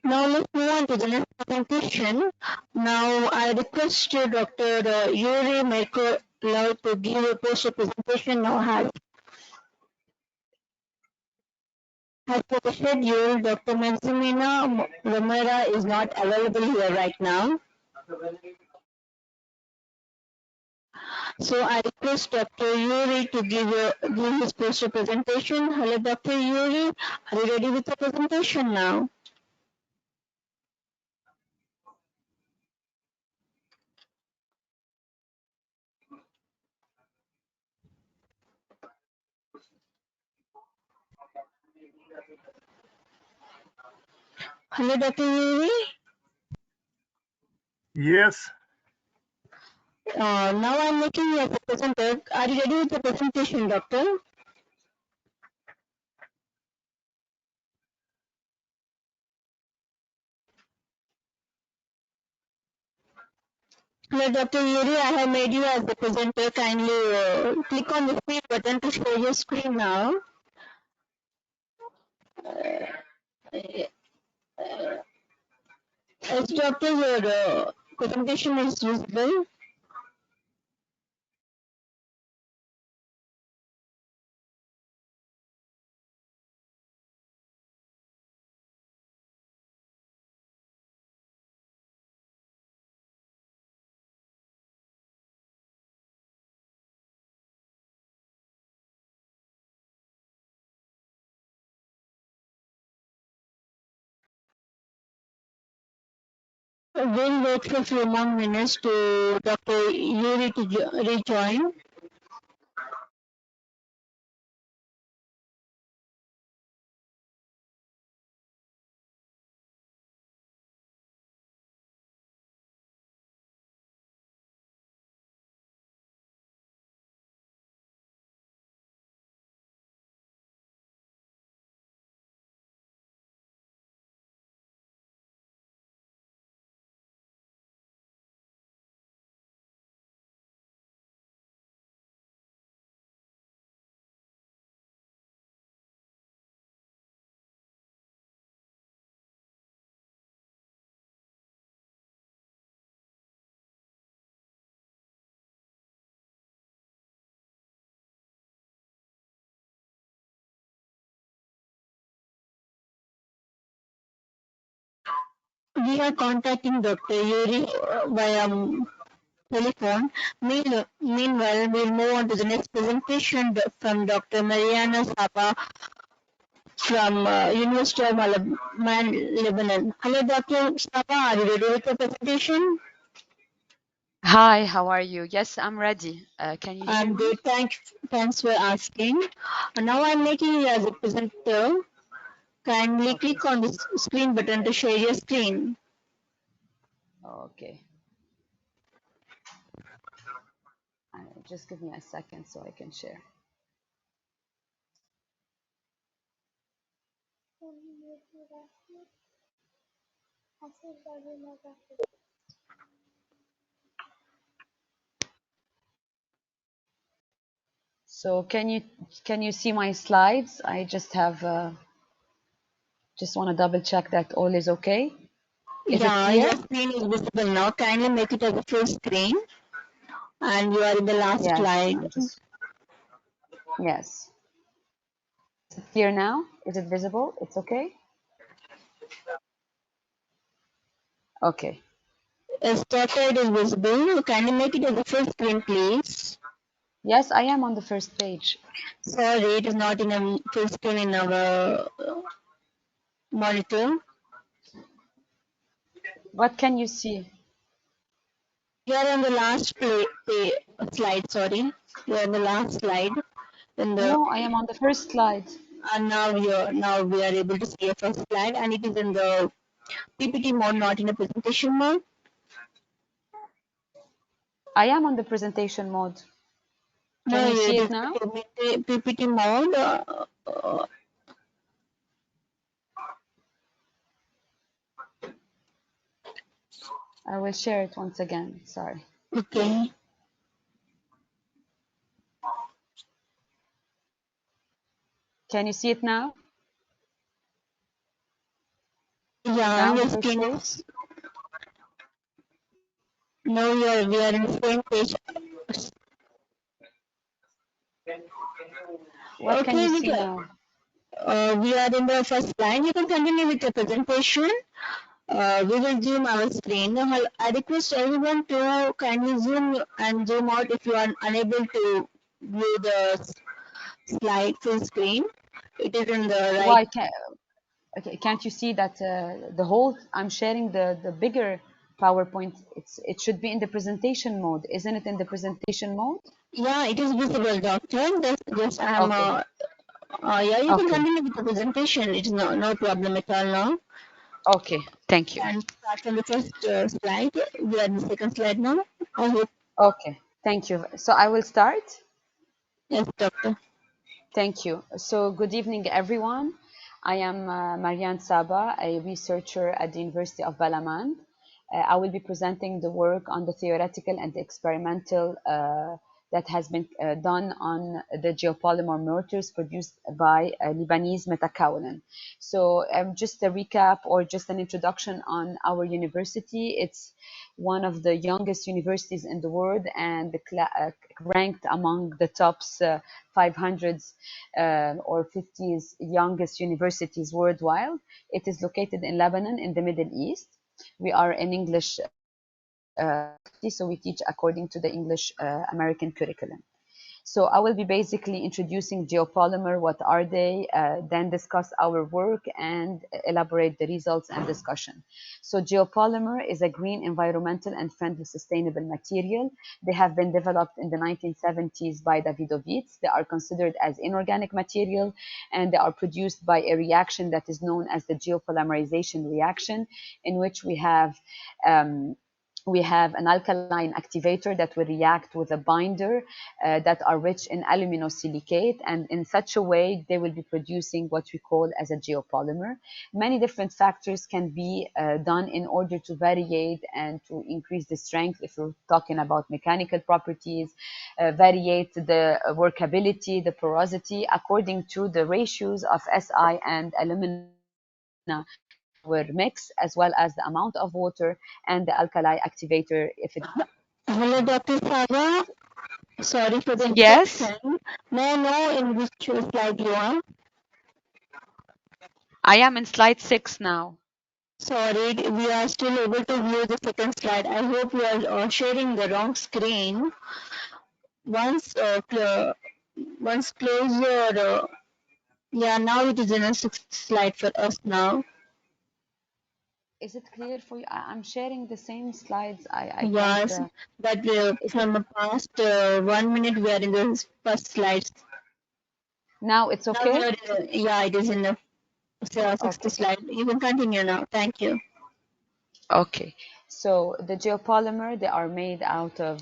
Now let's move on to the next presentation. Now I request Dr. Yuri Merkolov to give a poster presentation. Now as per the schedule, Dr. Maximina Romero is not available here right now. So I request Dr. Yuri to give his poster presentation. Hello, Dr. Yuri. Are you ready with the presentation now? Hello, Dr. Yuri. Yes. Now I'm making you as a presenter. Are you ready with the presentation, Doctor? Hello, Dr. Yuri. I have made you as the presenter. Kindly click on the speed button to share your screen now. As Doctor, your presentation is visible. We'll wait for a few more minutes to Dr. Yuri to rejoin. We are contacting Dr. Yuri via telephone. Meanwhile, we'll move on to the next presentation from Dr. Mariana Sapa from University of Amman, Lebanon. Hello, Dr. Sapa. Are you ready with the presentation? Hi, how are you? Yes, I'm ready. Can you hear I'm me? good. Thanks for asking. Now I'm making you as a presenter. Kindly click on the screen button to share your screen. Okay. Just give me a second so I can share. So can you see my slides? I just want to double check that all is okay. Is it clear? Your screen is visible now. Kindly make it as a full screen. And you are in the last Yes, slide. Yes. Is it clear now? Is it visible? It's okay? Okay. Started is visible. Kindly make it as a full screen, please. Yes, I am on the first page. Sorry, it is not in a full screen in our monitor. What can you see? You are on the last slide, sorry. You are on the last slide. No, I am on the first slide. And now we are able to see your first slide, and it is in the PPT mode, not in the presentation mode. I am on the presentation mode. Can No, you see it it is now? PPT mode. I will share it once again. Sorry. Okay. Can you see it now? Yeah, Now, the your first screen page? is. No, we are in the same page. What can you Okay, see now? we are in the first line. You can continue with the presentation. We will zoom our screen. I request everyone to kindly zoom and zoom out if you are unable to view the slide full screen. It is in the right. Why can't? Okay, can't you see that the whole? I'm sharing the bigger PowerPoint. It should be in the presentation mode, isn't it? In the presentation mode? Yeah, it is visible, doctor. Just I'm. Okay. Yeah, you can Okay. continue with the presentation. It's no problem at all now. Okay. Thank you. And start from the first slide. We are in the second slide now. I hope. Okay. Thank you. So I will start. Yes, doctor. Thank you. So good evening, everyone. I am Marianne Saba, a researcher at the University of Balaman. I will be presenting the work on the theoretical and experimental that has been done on the geopolymer mortars produced by Lebanese metakaolin. So just a recap or just an introduction on our university. It's one of the youngest universities in the world and ranked among the top 500 or 50 youngest universities worldwide. It is located in Lebanon in the Middle East. We are an English so we teach according to the English American curriculum. So I will be basically introducing geopolymer, what are they, then discuss our work and elaborate the results and discussion. So geopolymer is a green, environmental and friendly sustainable material. They have been developed in the 1970s by Davidovits. They are considered as inorganic material and they are produced by a reaction that is known as the geopolymerization reaction, in which we have an alkaline activator that will react with a binder that are rich in aluminosilicate, and in such a way they will be producing what we call as a geopolymer. Many different factors can be done in order to variate and to increase the strength if we're talking about mechanical properties, variate the workability, the porosity according to the ratios of Si and alumina were mix, as well as the amount of water and the alkali activator if it. Hello, Dr. Saga. Sorry for the Yes, interruption. May I know in which slide you are? I am in slide 6 now. Sorry, we are still able to view the second slide. I hope you are sharing the wrong screen. Once close your. Yeah, now it is in a sixth slide for us now. Is it clear for you? I'm sharing the same slides. I Yes, can't. but from the past 1 minute we are in the first slide. Now it's Now we okay? are yeah, it is in the sixth Okay. slide. You can continue now. Thank you. Okay. So the geopolymer, they are made out of,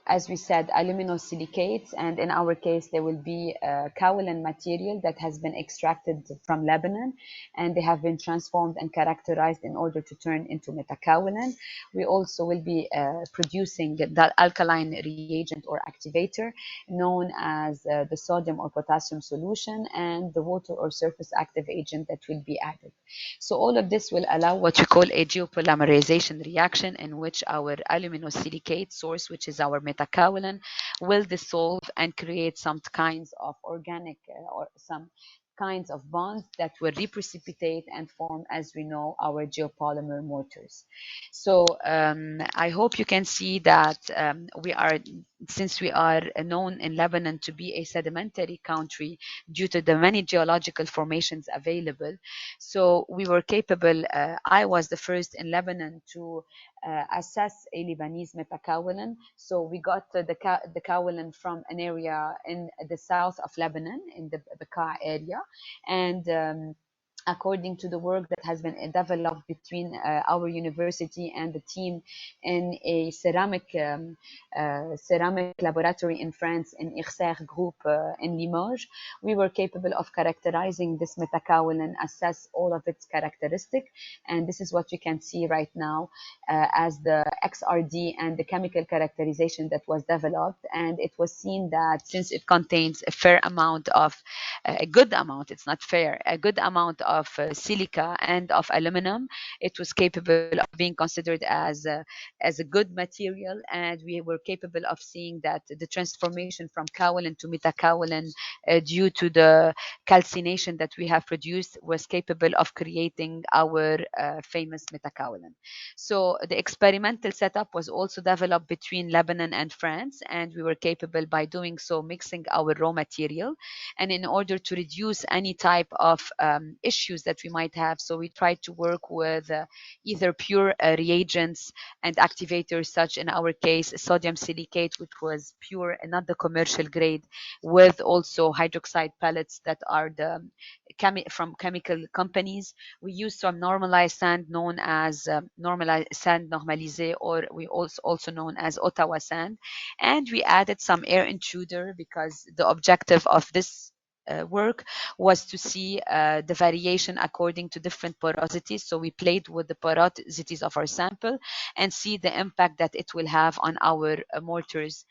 as we said, aluminosilicates, and in our case, there will be kaolin material that has been extracted from Lebanon, and they have been transformed and characterized in order to turn into metakaolin. We also will be producing the alkaline reagent or activator known as the sodium or potassium solution and the water or surface active agent that will be added. So all of this will allow what we call a geopolymerization reaction, in which our aluminosilicate source, which is our metakaolin, will dissolve and create some kinds of organic or some kinds of bonds that will reprecipitate and form, as we know, our geopolymer mortars. So I hope you can see that we are since we are known in Lebanon to be a sedimentary country due to the many geological formations available. So we were capable, I was the first in Lebanon to assess a Lebanese metakaolin. So we got the kaolin from an area in the south of Lebanon, in the Bekaa area. And according to the work that has been developed between our university and the team in a ceramic laboratory in France, in IRSER group in Limoges, we were capable of characterizing this metakaolin and assess all of its characteristic. And this is what you can see right now as the XRD and the chemical characterization that was developed. And it was seen that since it contains a fair amount of, a good amount, it's not fair, a good amount of silica and of aluminum, it was capable of being considered as a good material. And we were capable of seeing that the transformation from kaolin to metakaolin due to the calcination that we have produced was capable of creating our famous metakaolin. So the experimental setup was also developed between Lebanon and France, and we were capable by doing so mixing our raw material. And in order to reduce any type of issues that we might have, so we tried to work with either pure reagents and activators, such in our case sodium silicate, which was pure and not the commercial grade, with also hydroxide pellets that are the from chemical companies. We use some normalized sand known as normalized sand normalisé, or we also known as Ottawa sand. And we added some air intruder because the objective of this work was to see the variation according to different porosities. So we played with the porosities of our sample and see the impact that it will have on our mortars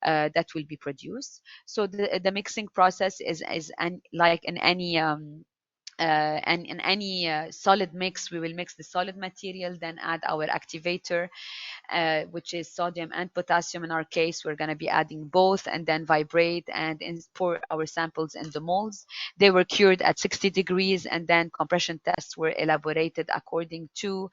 that will be produced. So the mixing process is like in any and in any solid mix, we will mix the solid material, then add our activator, which is sodium and potassium. In our case, we're going to be adding both, and then vibrate and pour our samples in the molds. They were cured at 60 degrees, and then compression tests were elaborated according to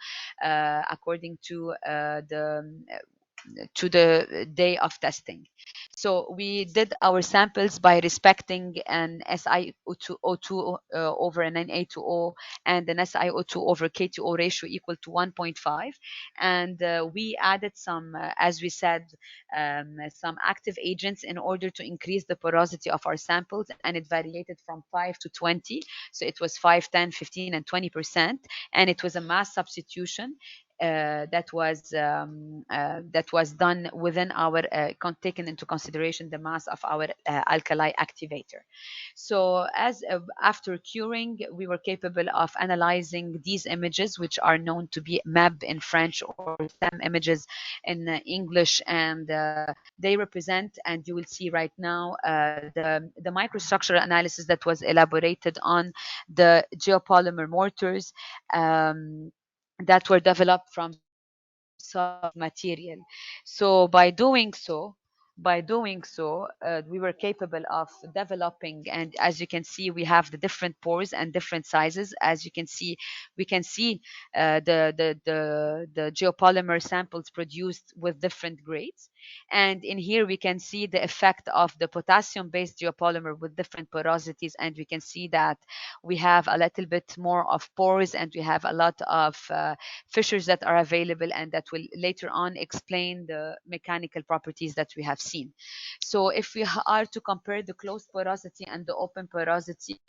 the day of testing. So we did our samples by respecting an SiO2 over an Na2O and an SiO2 over K2O ratio equal to 1.5. And we added some, as we said, some active agents in order to increase the porosity of our samples, and it variated from 5 to 20. So it was 5, 10, 15, and 20%. And it was a mass substitution that was done within our taken into consideration the mass of our alkali activator. So as after curing, we were capable of analyzing these images, which are known to be MAB in French or STEM images in English, and they represent, and you will see right now, the microstructural analysis that was elaborated on the geopolymer mortars that were developed from solid material. So by doing so, we were capable of developing, and as you can see, we have the different pores and different sizes. As you can see, we can see the geopolymer samples produced with different grades. And in here, we can see the effect of the potassium-based geopolymer with different porosities, and we can see that we have a little bit more of pores, and we have a lot of fissures that are available, and that will later on explain the mechanical properties that we have seen. So if we are to compare the closed porosity and the open porosity,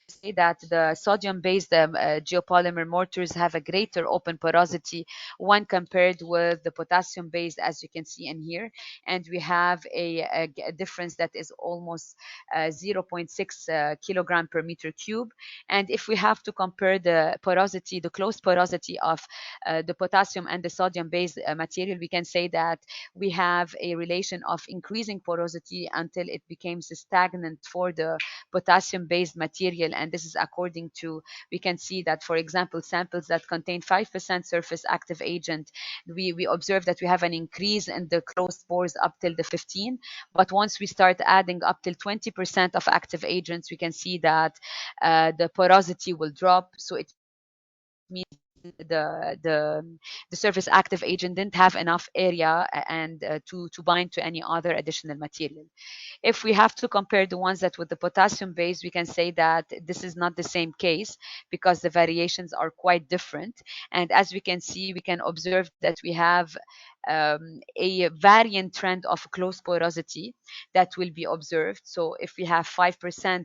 say that the sodium-based geopolymer mortars have a greater open porosity when compared with the potassium-based, as you can see in here. And we have a difference that is almost 0.6 kilogram per meter cube. And if we have to compare the porosity, the closed porosity of the potassium and the sodium-based material, we can say that we have a relation of increasing porosity until it becomes stagnant for the potassium-based material. And this is according to, we can see that, for example, samples that contain 5% surface active agent, we observe that we have an increase in the closed pores up till the 15. But once we start adding up till 20% of active agents, we can see that the porosity will drop. So it means the surface active agent didn't have enough area and to bind to any other additional material. If we have to compare the ones that with the potassium base, we can say that this is not the same case because the variations are quite different. And as we can see, we can observe that we have a variant trend of close porosity that will be observed. So if we have 5%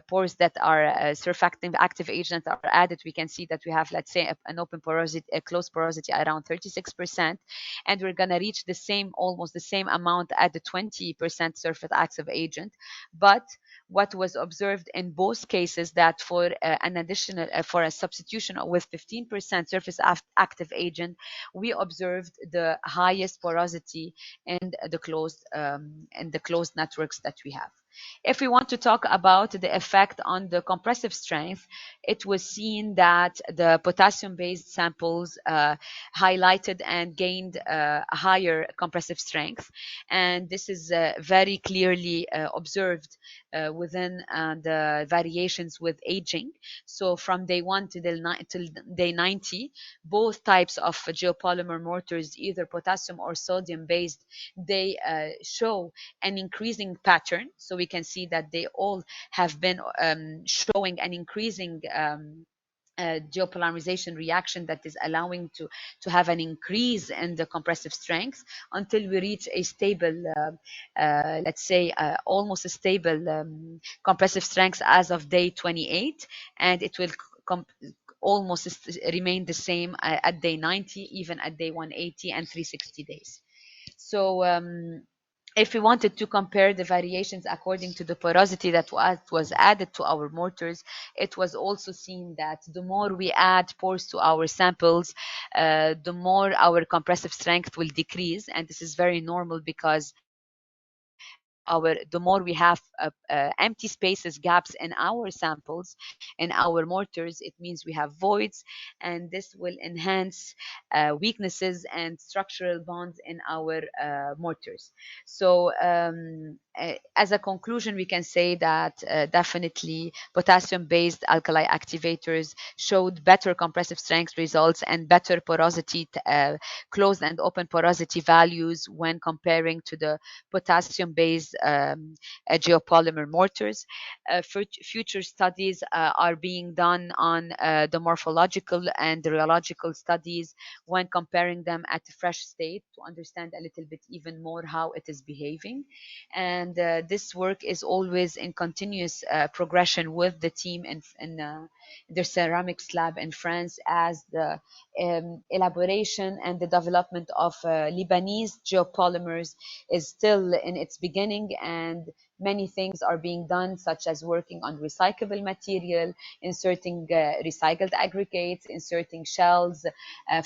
pores that are surfactant active agents are added, we can see that we have, let's say, an open porosity, a close porosity around 36%, and we're going to reach the same, almost the same amount at the 20% surface active agent. But what was observed in both cases that for an additional, for a substitution with 15% surface active agent, we observed the highest porosity in the closed networks that we have. If we want to talk about the effect on the compressive strength, it was seen that the potassium-based samples highlighted and gained a higher compressive strength. And this is very clearly observed within the variations with aging. So from day 1 till day 90, both types of geopolymer mortars, either potassium or sodium based, they show an increasing pattern. So we can see that they all have been showing an increasing geopolymerization reaction that is allowing to have an increase in the compressive strength until we reach a stable, let's say, almost a stable compressive strength as of day 28, and it will almost remain the same at day 90, even at day 180 and 360 days. So if we wanted to compare the variations according to the porosity that was added to our mortars, it was also seen that the more we add pores to our samples, the more our compressive strength will decrease. And this is very normal because the more we have empty spaces, gaps in our samples, in our mortars, it means we have voids, and this will enhance weaknesses and structural bonds in our mortars. So as a conclusion, we can say that definitely potassium-based alkali activators showed better compressive strength results and better porosity, closed and open porosity values when comparing to the potassium-based geopolymer mortars. Future studies are being done on the morphological and the rheological studies when comparing them at a fresh state to understand a little bit even more how it is behaving. And this work is always in continuous progression with the team in the ceramics lab in France, as the elaboration and the development of Lebanese geopolymers is still in its beginning, and many things are being done, such as working on recyclable material, inserting recycled aggregates, inserting shells,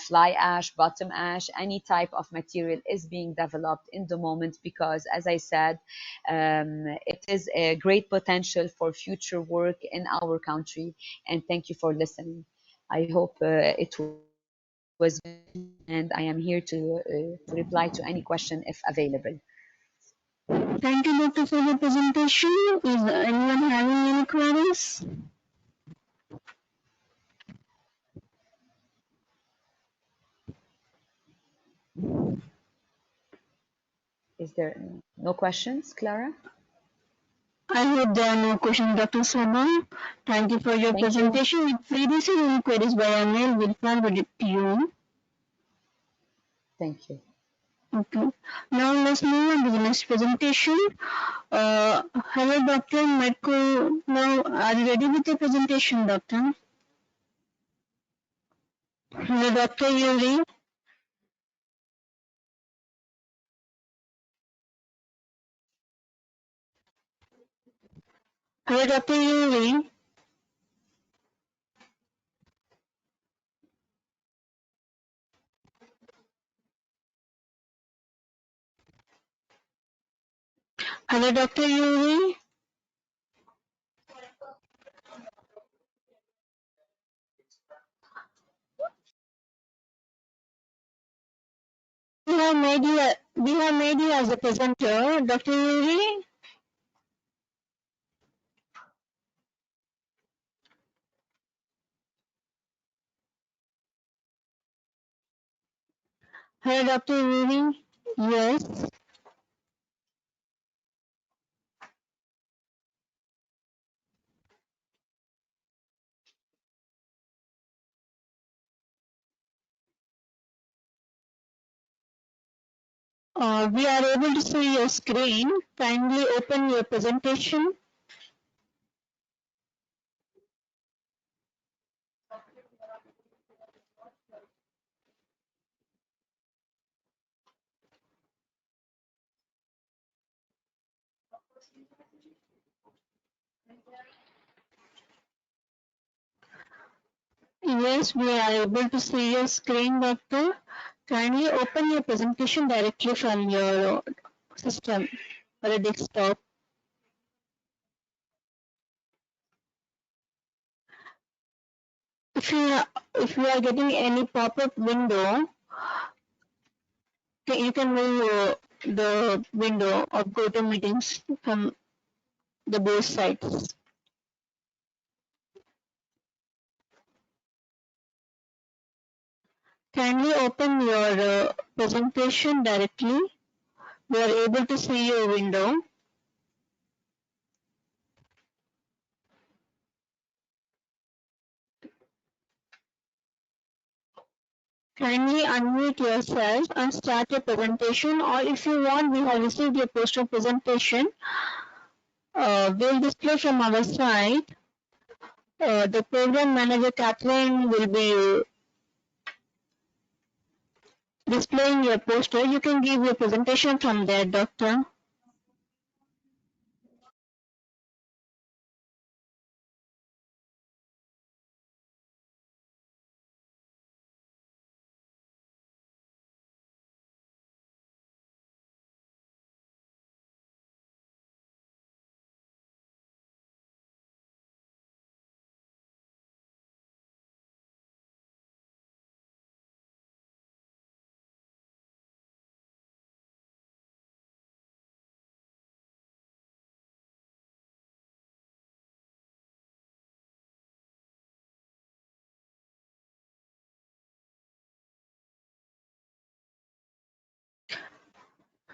fly ash, bottom ash. Any type of material is being developed in the moment because, as I said, it is a great potential for future work in our country. And thank you for listening. I hope it was good, and I am here to reply to any question if available. Thank you, Doctor, for the presentation. Is anyone having any queries? Is there no questions, Clara? I hope there are no questions, Dr. Sabah. Thank you for your presentation. If we receive any queries by email, we'll forward it to you. Thank you. Okay. Now let's move on to the next presentation. Hello, Dr. Michael. Now, are you ready with the presentation, Doctor? Hello, Dr. Yuri. Hello, Dr. Yuri. Hello, Dr. Yuri. We have made you as a presenter, Dr. Yuri. Hello, Dr. Yuri. Yes. We are able to see your screen. Kindly open your presentation. Yes, we are able to see your screen, Doctor. Kindly open your presentation directly from your system or a desktop. If you are getting any pop-up window, you can move the window of GoToMeetings from the both sides. Kindly open your presentation directly. We are able to see your window. Kindly unmute yourself and start your presentation, or if you want, we have received your poster presentation. We'll display from our side. The program manager, Catherine, will be displaying your poster. You can give your presentation from there, Doctor.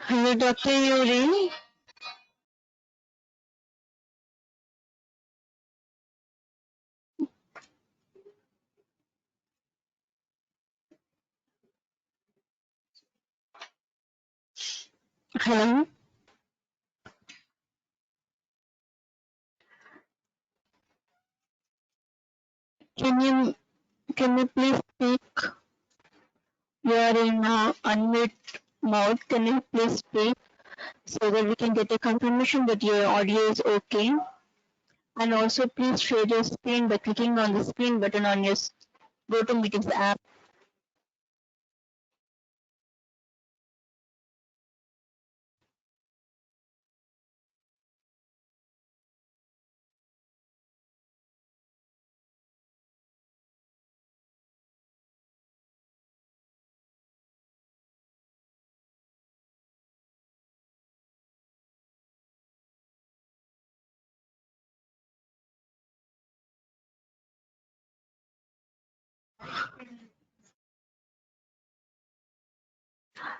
Hello, Dr. Yuri. Hello. Can you please speak? You are in unmute mode. Can you please speak so that we can get a confirmation that your audio is okay? And also, please share your screen by clicking on the screen button on your GoToMeetings app.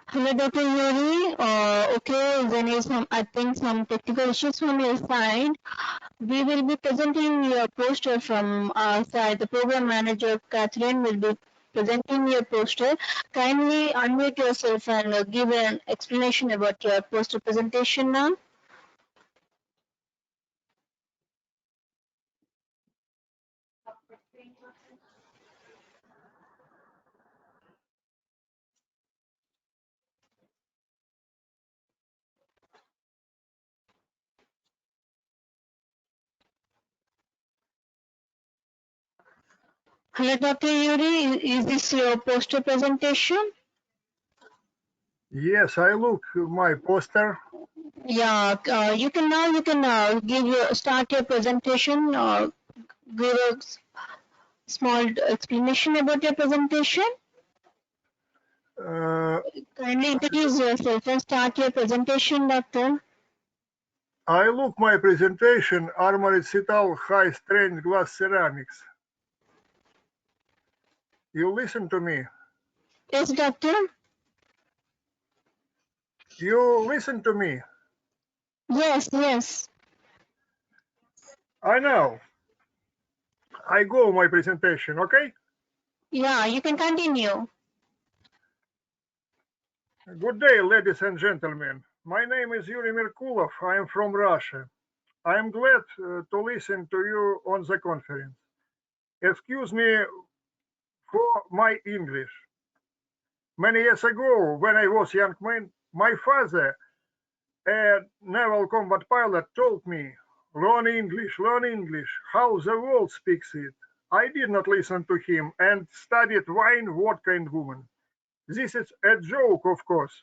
Hello, Dr. Yuri. Okay, there is I think some technical issues from your side. We will be presenting your poster from our side. The program manager, Catherine, will be presenting your poster. Kindly unmute yourself and give an explanation about your poster presentation now. Hello, Dr. Yuri. Is this your poster presentation? Yes, I look my poster. Yeah, you can start your presentation. Give a small explanation about your presentation. Kindly introduce yourself and start your presentation, Doctor. I look my presentation, armored cetal high strength glass ceramics. You listen to me. Yes, Doctor. You listen to me. Yes, yes. I know. I go my presentation, okay? Yeah, you can continue. Good day, ladies and gentlemen. My name is Yuri Merkulov. I am from Russia. I am glad to listen to you on the conference. Excuse me for my English. Many years ago, when I was a young man, my father, a naval combat pilot, told me, learn English, how the world speaks it. I did not listen to him and studied wine, vodka, and women. This is a joke, of course.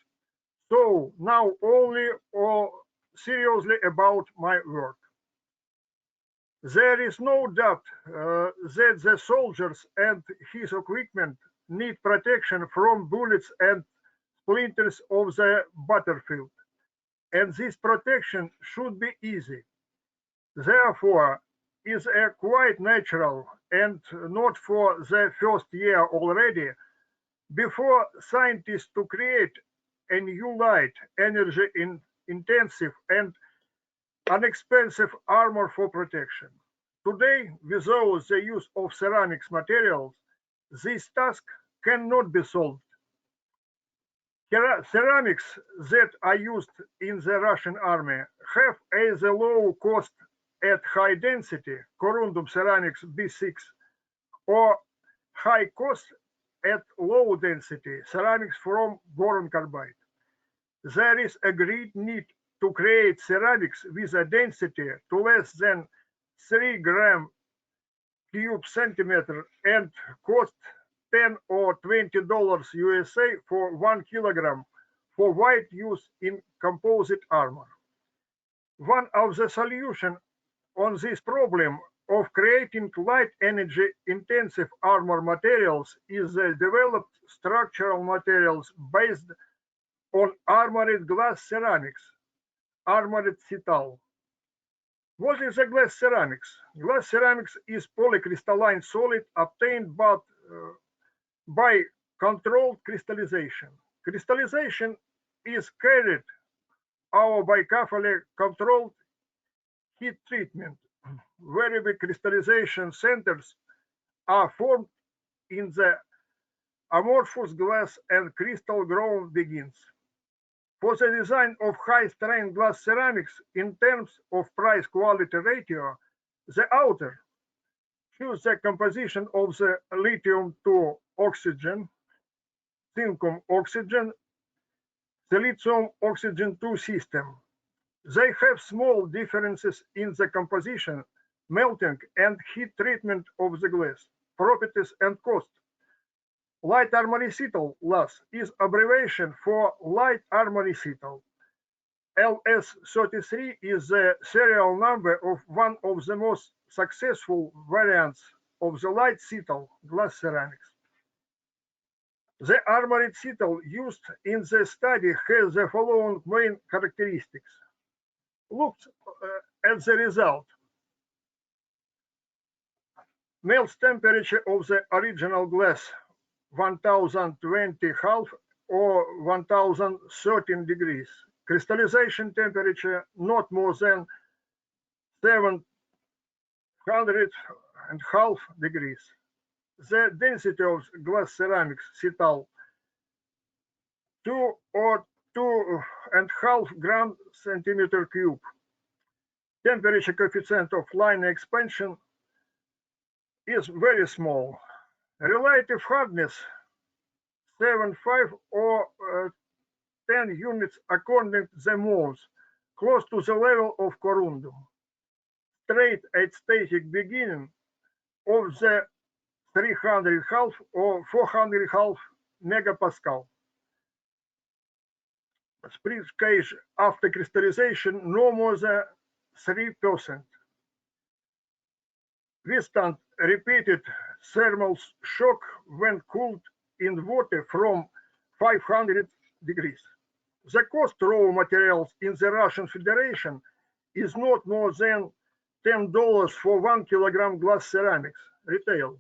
So now only or seriously about my work. There is no doubt that the soldiers and his equipment need protection from bullets and splinters of the battlefield, and this protection should be easy. Therefore, is a quite natural and not for the first year already before scientists to create a new light, energy intensive and inexpensive armor for protection. Today, without the use of ceramics materials, this task cannot be solved. Ceramics that are used in the Russian army have either low cost at high density, corundum ceramics B6, or high cost at low density, ceramics from boron carbide. There is a great need to create ceramics with a density to less than 3 gram cube centimeter and cost 10 or $20 USA for 1 kilogram for wide use in composite armor. One of the solutions on this problem of creating light energy intensive armor materials is the developed structural materials based on armored glass ceramics, armored cetal. What is a glass ceramics? Glass ceramics is polycrystalline solid obtained by controlled crystallization. Crystallization is carried out by carefully controlled heat treatment. Variable crystallization centers are formed in the amorphous glass and crystal growth begins. For the design of high-strength glass ceramics in terms of price-quality ratio, the author choose the composition of the lithium to oxygen, zinc oxygen, silicium oxygen 2 system. They have small differences in the composition, melting and heat treatment of the glass, properties and cost. Light armoricital LAS is abbreviation for light armoricital. LS33 is the serial number of one of the most successful variants of the light cetal glass ceramics. The armored cetal used in the study has the following main characteristics. Look at the result. Melt temperature of the original glass 1020 half or 1013 degrees. Crystallization temperature not more than 700 and half degrees. The density of glass ceramics cetal 2 or 2.5 gram centimeter cube. Temperature coefficient of line expansion is very small. Relative hardness 7.5 or 10 units according to the moles, close to the level of corundum. Straight at static beginning of the 300 half or 400 half megapascal. Split cage after crystallization no more than 3%. Withstand repeated thermal shock when cooled in water from 500 degrees. The cost raw materials in the Russian Federation is not more than $10 for 1 kilogram glass ceramics retail.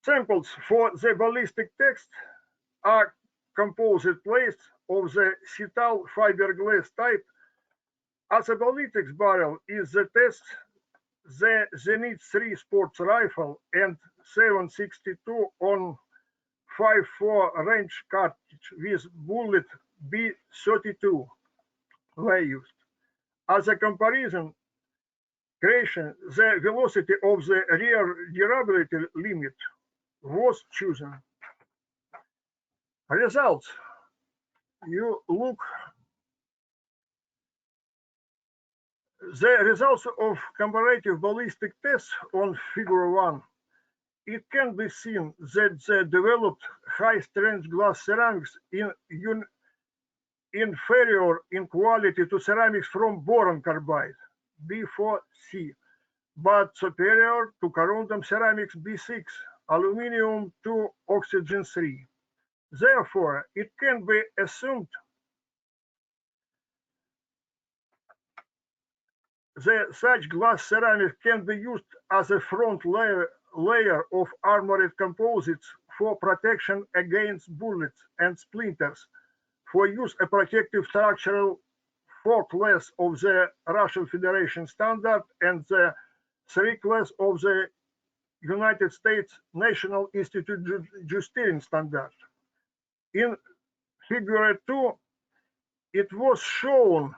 Samples for the ballistic text are composite plates of the cetal fiberglass type as a ballistics barrel is the test the Zenit 3 sports rifle and 7.62 on 5.4 range cartridge with bullet B32 were used. As a comparison creation, the velocity of the rear durability limit was chosen. Results. You look the results of comparative ballistic tests on figure 1. It can be seen that the developed high-strength glass ceramics inferior in quality to ceramics from boron carbide B4C, but superior to corundum ceramics B6, aluminum 2, oxygen 3. Therefore, it can be assumed that such glass ceramics can be used as a front layer of armored composites for protection against bullets and splinters, for use a protective structural 4 class of the Russian Federation standard and the 3 class of the United States National Institute Justeering standard. In figure 2, it was shown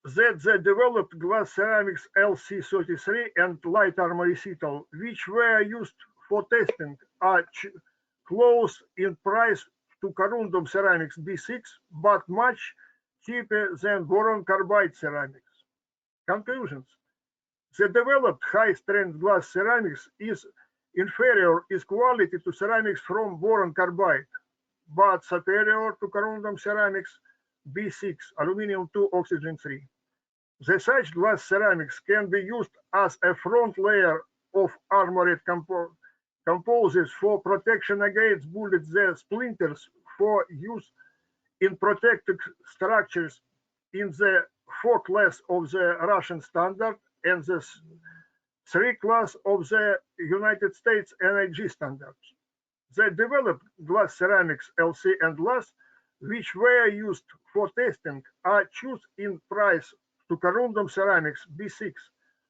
that the developed glass ceramics LC33 and light armor acetal, which were used for testing, are close in price to corundum ceramics B6, but much cheaper than boron carbide ceramics. Conclusions. The developed high-strength glass ceramics is inferior in quality to ceramics from boron carbide, but superior to corundum ceramics B6, aluminum 2, oxygen 3. The such glass ceramics can be used as a front layer of armored composites for protection against bullets and splinters, for use in protective structures in the 4 class of the Russian standard and the 3 class of the United States NIG standards. The developed glass ceramics LC and glass, which were used for testing, are choose in price to corundum ceramics B6,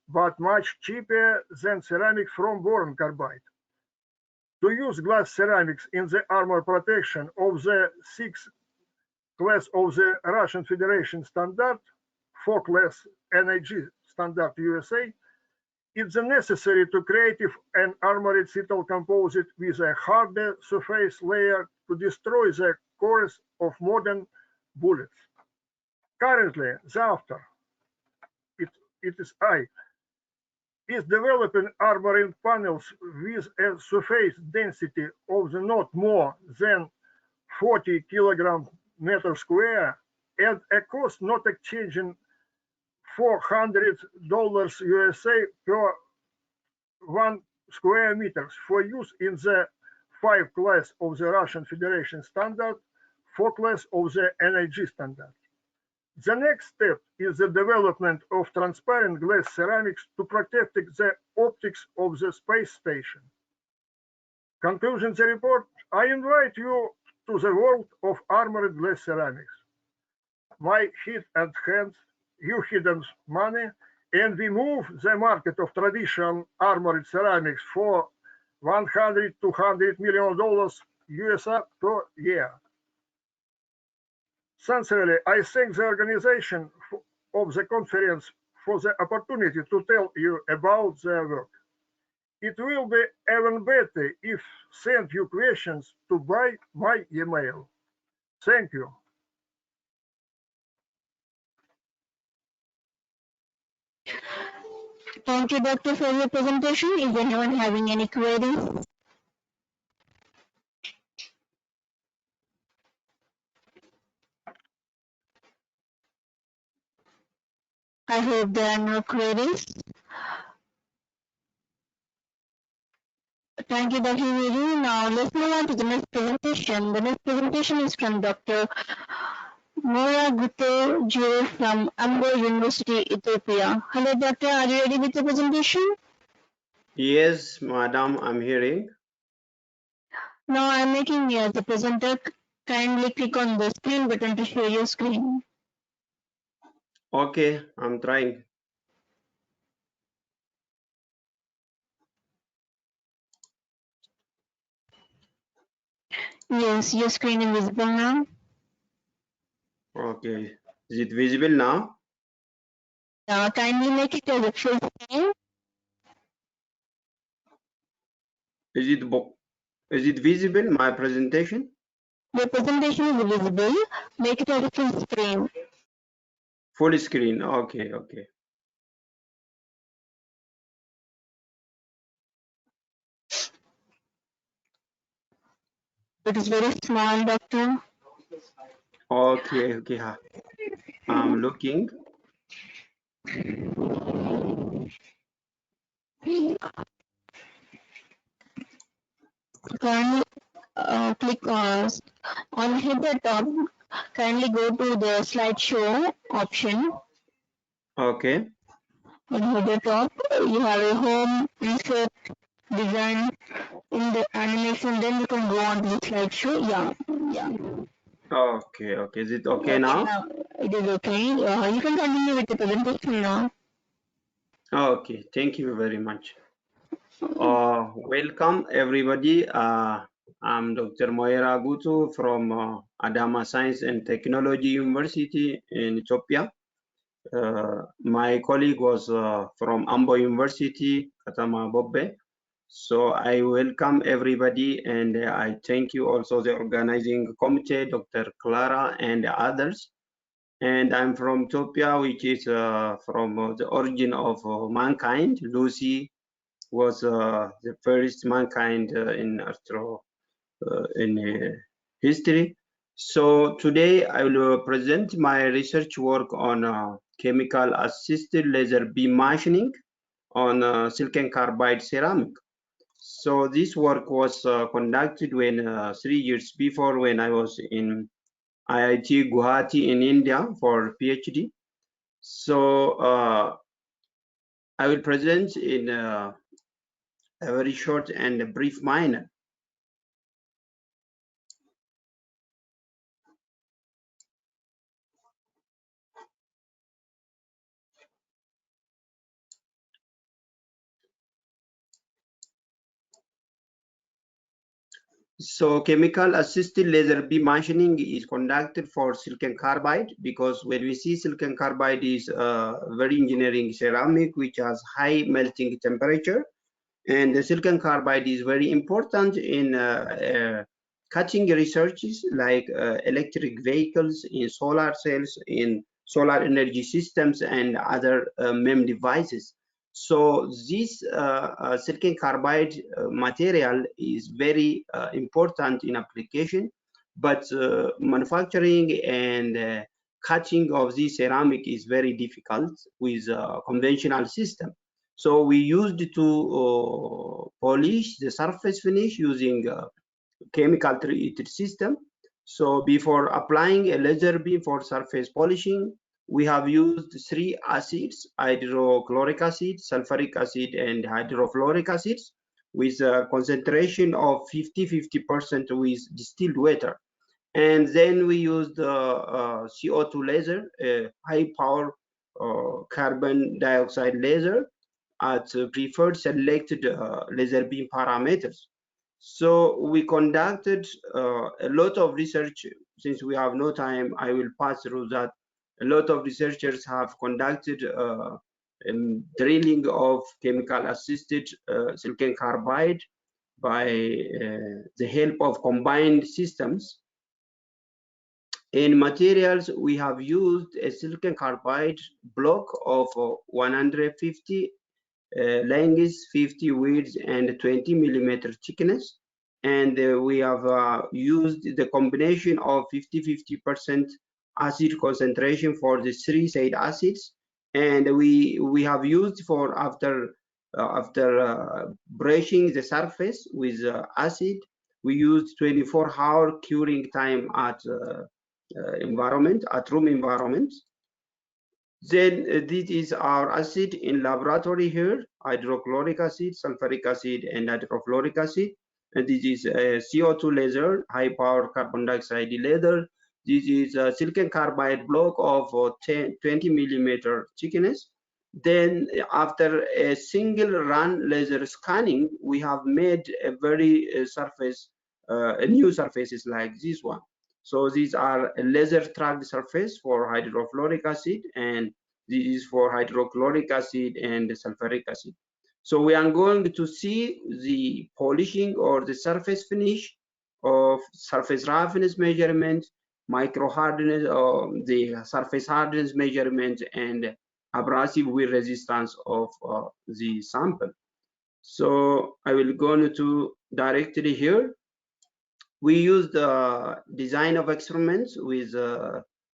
but much cheaper than ceramics from boron carbide. To use glass ceramics in the armor protection of the 6 class of the Russian Federation standard, 4 class NIG standard USA, it's necessary to create an armored cetal composite with a harder surface layer to destroy the cores of modern bullets. Currently, the author, it is I, is developing armoring panels with a surface density of not more than 40 kilogram meter square and a cost not exceeding $400 USA per 1 square meters for use in the 5 class of the Russian Federation standard, 4 class of the NIG standard. The next step is the development of transparent glass ceramics to protect the optics of the space station. Conclusion the report, I invite you to the world of armored glass ceramics. My head and hands, you hidden money, and we move the market of traditional armored ceramics for $100 to $200 million US per year. Sincerely, I thank the organization of the conference for the opportunity to tell you about their work. It will be even better if send you questions to by my email. Thank you. Thank you, Doctor, for your presentation. Is anyone having any queries? I hope there are no queries. Thank you, Dr. Viri. Now let's move on to the next presentation. The next presentation is from Dr. Mora Gute Jure from Ambo University, Ethiopia. Hello, Doctor. Are you ready with the presentation? Yes, madam, I'm hearing. Now I'm making me as a presenter. Kindly click on the screen button to share your screen. Okay, I'm trying. Yes, your screen is visible now. Okay, is it visible now? Kindly make it as a full screen. Is it visible, my presentation? The presentation is visible. Make it as a full screen. Full screen, okay, okay. It is very small, doctor. Okay, okay. I'm looking. Kindly click on header top. Kindly go to the slideshow option. Okay. On header top, you have a home, insert, design. In the animation, then you can go on to the slideshow. Yeah. Okay, okay. Is it okay now? It is okay. You can continue with the presentation now. Okay, thank you very much. Welcome everybody. I'm Dr. Moira Gutu from Adama Science and Technology University in Ethiopia. My colleague was from Ambo University, Katama Bobbe. So I welcome everybody and I thank you also the organizing committee, Dr. Clara and others. And I'm from Ethiopia, which is from the origin of mankind. Lucy was the first mankind in history. So today I will present my research work on chemical assisted laser beam machining on silicon carbide ceramic. So this work was conducted when 3 years before when I was in IIT Guwahati in India for PhD. So I will present in a very short and brief manner. So chemical assisted laser beam machining is conducted for silicon carbide because when we see silicon carbide is very engineering ceramic which has high melting temperature, and the silicon carbide is very important in cutting researches like electric vehicles, in solar cells, in solar energy systems, and other MEM devices. So this silicon carbide material is very important in application, but manufacturing and cutting of this ceramic is very difficult with conventional system. So we used to polish the surface finish using chemical treated system. So before applying a laser beam for surface polishing, we have used 3 acids, hydrochloric acid, sulfuric acid, and hydrofluoric acids with a concentration of 50-50% with distilled water. And then we used CO2 laser, a high power carbon dioxide laser at preferred selected laser beam parameters. So we conducted a lot of research. Since we have no time, I will pass through that. A lot of researchers have conducted drilling of chemical assisted silicon carbide by the help of combined systems. In materials, we have used a silicon carbide block of 150 length, 50 width, and 20 millimeter thickness. And we have used the combination of 50-50% acid concentration for the 3 side acids. And we have used for after brushing the surface with acid, we used 24-hour curing time at room environment. Then this is our acid in laboratory here, hydrochloric acid, sulfuric acid, and hydrofluoric acid. And this is a CO2 laser, high power carbon dioxide laser. This is a silicon carbide block of 20 millimeter thickness. Then after a single run laser scanning, we have made a very new surfaces like this one. So these are a laser tracked surface for hydrofluoric acid, and this is for hydrochloric acid and sulfuric acid. So we are going to see the polishing or the surface finish of surface roughness measurement, micro hardness, the surface hardness measurement, and abrasive wear resistance of the sample. So I will go to directly here. We use the design of experiments with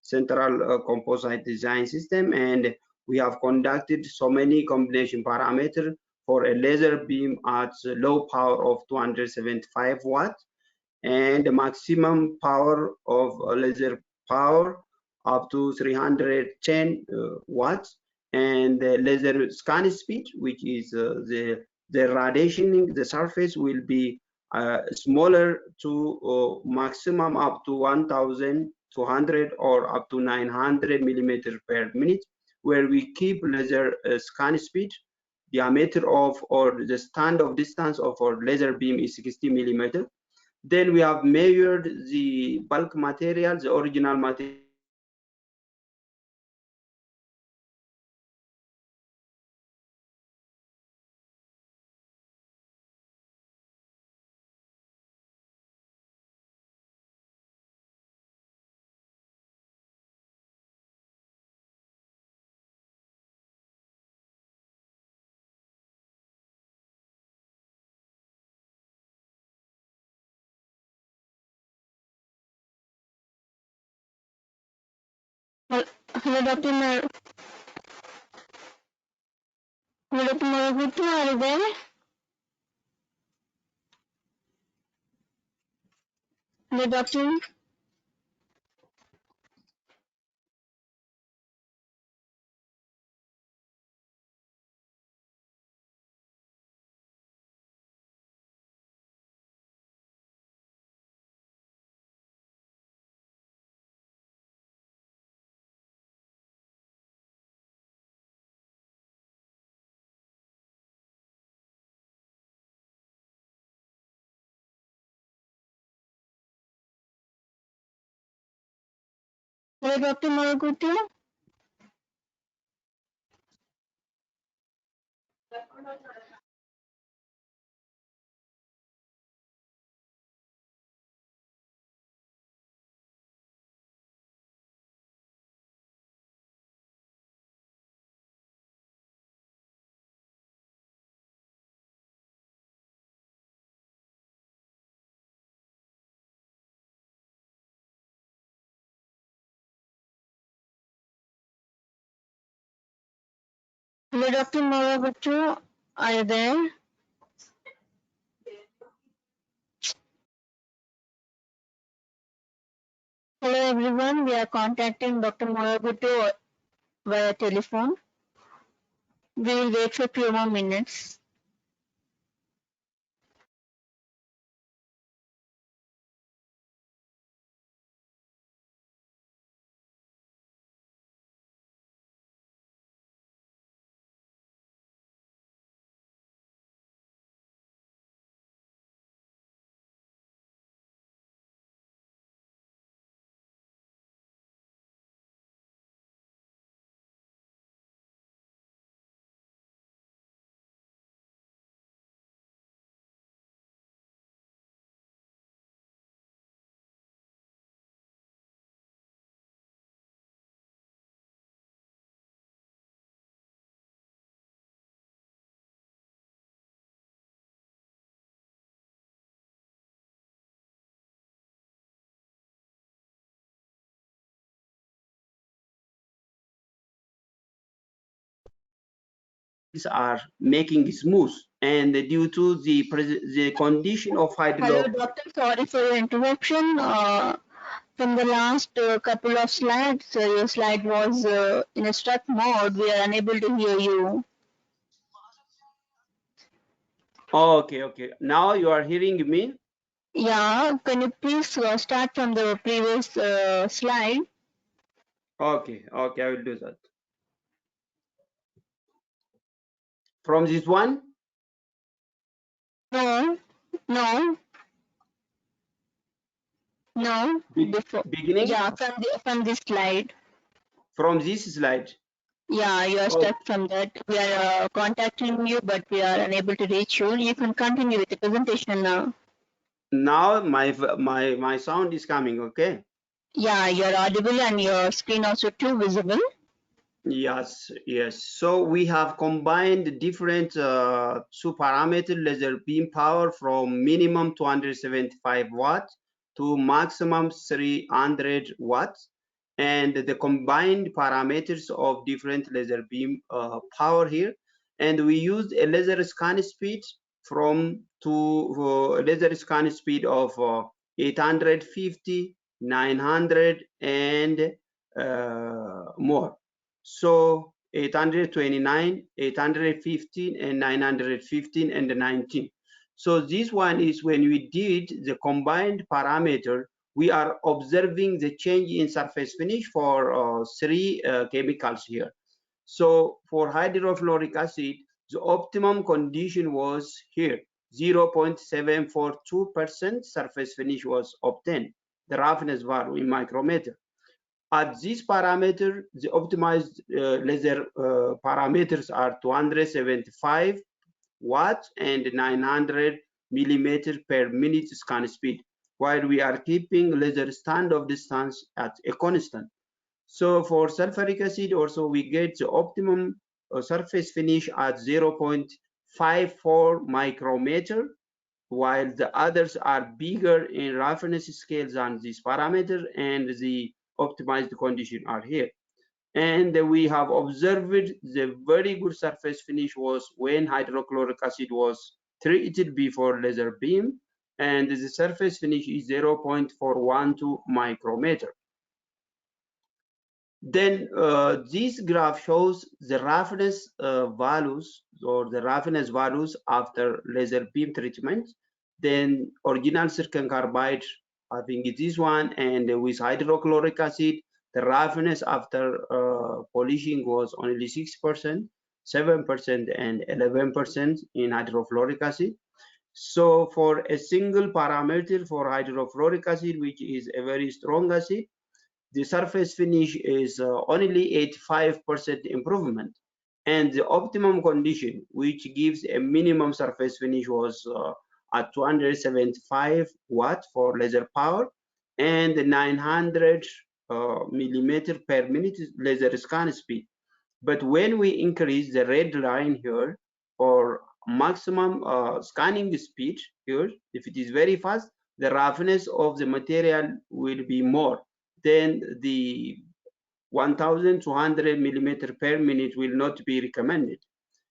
central composite design system, and we have conducted so many combination parameters for a laser beam at low power of 275 watts and maximum power of laser power up to 310 watts, and the laser scan speed, which is the radiationing the surface will be smaller to maximum up to 1200 or up to 900 millimeters per minute, where we keep laser scan speed. Diameter of or the standoff distance of our laser beam is 60 millimeters. Then we have measured the bulk material, the original material. Hello, Dr. Hello, Dr. Maragutu, are you there? Hello, Doctor. Hello, Dr. Maragutu. Hello, Dr. Maragutu, are you there? Hello, everyone. We are contacting Dr. Maragutu via telephone. We will wait for 2 more minutes. Are making smooth, and due to the condition of Hello, doctor. Sorry for your interruption. From the last couple of slides, your slide was in a stuck mode. We are unable to hear you. Okay, okay. Now you are hearing me? Yeah, can you please start from the previous slide? Okay, okay, I will do that. From this one? No, no, no. Before. Beginning? Yeah, from this slide. From this slide. Yeah, you are Oh. stuck from that. We are contacting you, but we are unable to reach you. You can continue with the presentation now. Now my sound is coming, okay? Yeah, you are audible and your screen also too visible. Yes, yes. So we have combined different two parameter laser beam power from minimum 275 watts to maximum 300 watts, and the combined parameters of different laser beam power here. And we used a laser scan speed from laser scan speed of 850, 900, and more. So 829, 815, and 915 and 19. So this one is when we did the combined parameter, we are observing the change in surface finish for three chemicals here. So for hydrofluoric acid, the optimum condition was here, 0.742% surface finish was obtained, the roughness value in micrometer. At this parameter, the optimized laser parameters are 275 watts and 900 millimeters per minute scan speed, while we are keeping laser standoff distance at a constant. So for sulfuric acid, also we get the optimum surface finish at 0.54 micrometer, while the others are bigger in roughness scale than this parameter, and the optimized condition are here. And we have observed the very good surface finish was when hydrochloric acid was treated before laser beam, and the surface finish is 0.412 micrometer. Then this graph shows the roughness values, or the roughness values after laser beam treatment. Then original silicon carbide, I think it is one, and with hydrochloric acid, the roughness after polishing was only 6%, 7%, and 11% in hydrofluoric acid. So for a single parameter for hydrofluoric acid, which is a very strong acid, the surface finish is only 85% improvement. And the optimum condition, which gives a minimum surface finish, was at 275 watts for laser power and 900 millimeter per minute laser scan speed. But when we increase the red line here for maximum scanning speed here, if it is very fast, the roughness of the material will be more. Then the 1200 millimeter per minute will not be recommended.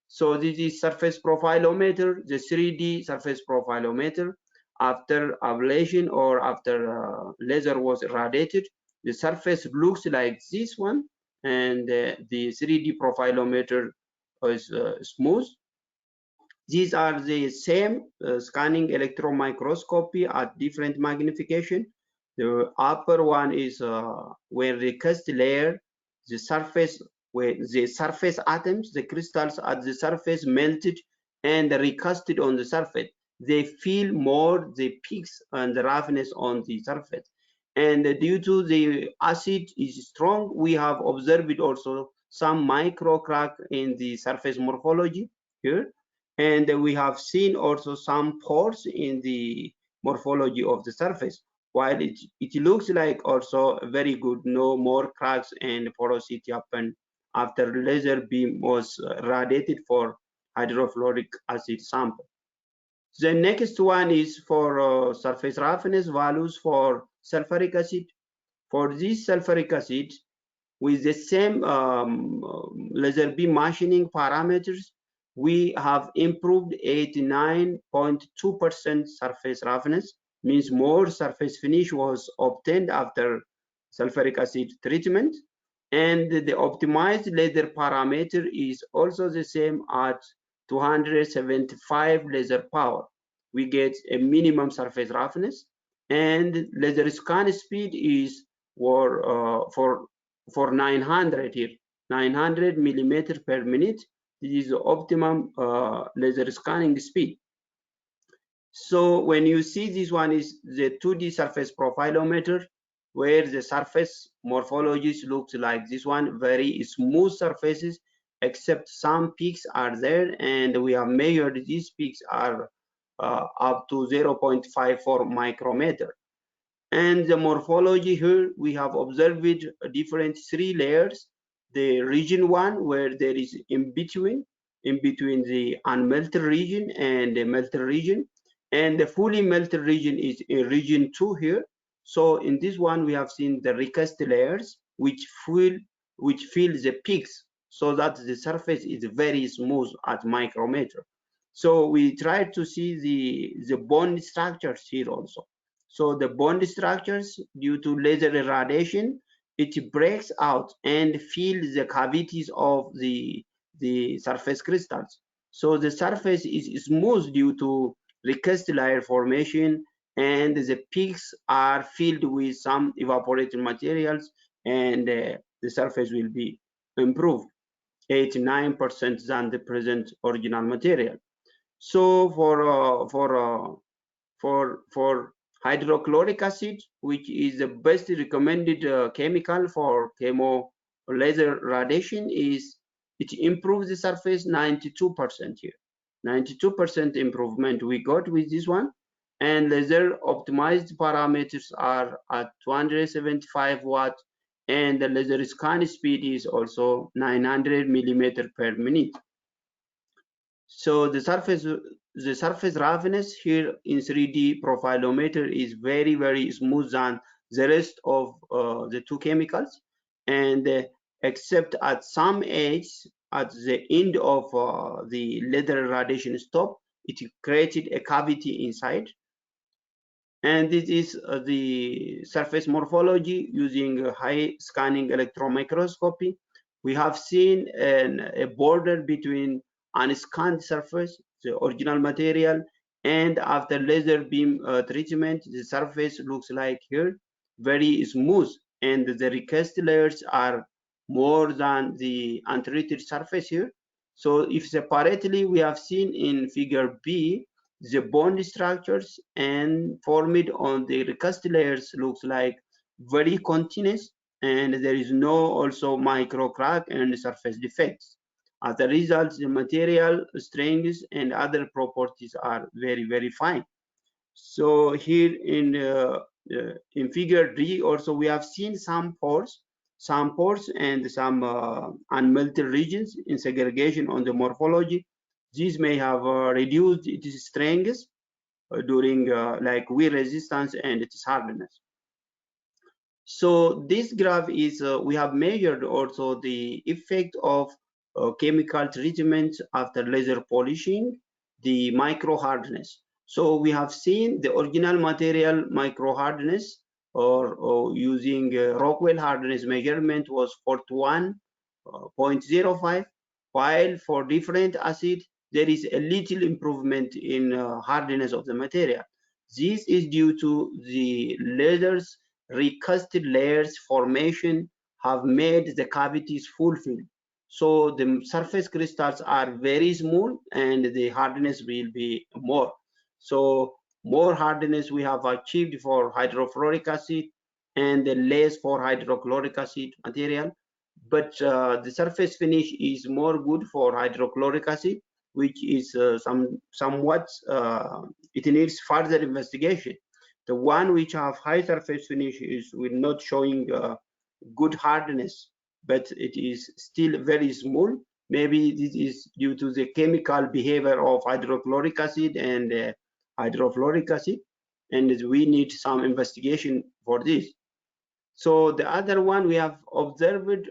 So this is surface profilometer, the 3D surface profilometer. After ablation or after laser was irradiated, the surface looks like this one, and the 3D profilometer is smooth. These are the same scanning electron microscopy at different magnification. The upper one is where the crust layer, the surface, where the surface atoms, the crystals at the surface melted and recasted on the surface. They feel more the peaks and the roughness on the surface. And due to the acid is strong, we have observed also some micro crack in the surface morphology here. And we have seen also some pores in the morphology of the surface, while it looks like also very good, no more cracks and porosity happened after laser beam was radiated for hydrofluoric acid sample. The next one is for surface roughness values for sulfuric acid. For this sulfuric acid, with the same laser beam machining parameters, we have improved 89.2% surface roughness, means more surface finish was obtained after sulfuric acid treatment. And the optimized laser parameter is also the same at 275 laser power. We get a minimum surface roughness, and laser scan speed is for 900 here, 900 millimeter per minute. This is the optimum laser scanning speed. So when you see this one is the 2D surface profilometer, where the surface morphologies looks like this one, very smooth surfaces, except some peaks are there, and we have measured these peaks are up to 0.54 micrometer. And the morphology here, we have observed different 3 layers. The region 1, where there is in between the unmelted region and the melted region, and the fully melted region is in region 2 here. So in this one, we have seen the recast layers, which fill the peaks, so that the surface is very smooth at micrometer. So we try to see the bond structures here also. So the bond structures, due to laser irradiation, it breaks out and fills the cavities of the surface crystals. So the surface is smooth due to recast layer formation, and the peaks are filled with some evaporated materials, and the surface will be improved 89% than the present original material. So for hydrochloric acid, which is the best recommended chemical for chemo laser radiation, is it improves the surface 92% here. 92% improvement we got with this one, and laser optimized parameters are at 275 watt, and the laser scan speed is also 900 millimeter per minute. So the surface roughness here in 3D profilometer is very, very smooth than the rest of the 2 chemicals, and except at some edge at the end of the laser radiation stop, it created a cavity inside. And this is the surface morphology using high scanning electron microscopy. We have seen a border between unscanned surface, the original material, and after laser beam treatment, the surface looks like here, very smooth, and the recast layers are more than the untreated surface here. So if separately, we have seen in figure B, the bond structures and formed on the recast layers looks like very continuous, and there is no also micro crack and surface defects. As a result, the material strengths and other properties are very, very fine. So here in figure D also, we have seen some pores and some unmelted regions in segregation on the morphology. These may have reduced its strength during like wear resistance and its hardness. So this graph is, we have measured also the effect of chemical treatment after laser polishing, the micro hardness. So we have seen the original material micro hardness, or using Rockwell hardness measurement, was 41.05, while for different acid, there is a little improvement in hardness of the material. This is due to the lasers recasted layers formation have made the cavities fulfilled. So the surface crystals are very small, and the hardness will be more. So more hardness we have achieved for hydrofluoric acid, and less for hydrochloric acid material. But the surface finish is more good for hydrochloric acid, which is somewhat, it needs further investigation. The one which have high surface finish is not showing good hardness, but it is still very small. Maybe this is due to the chemical behavior of hydrochloric acid and hydrofluoric acid, and we need some investigation for this. So the other one, we have observed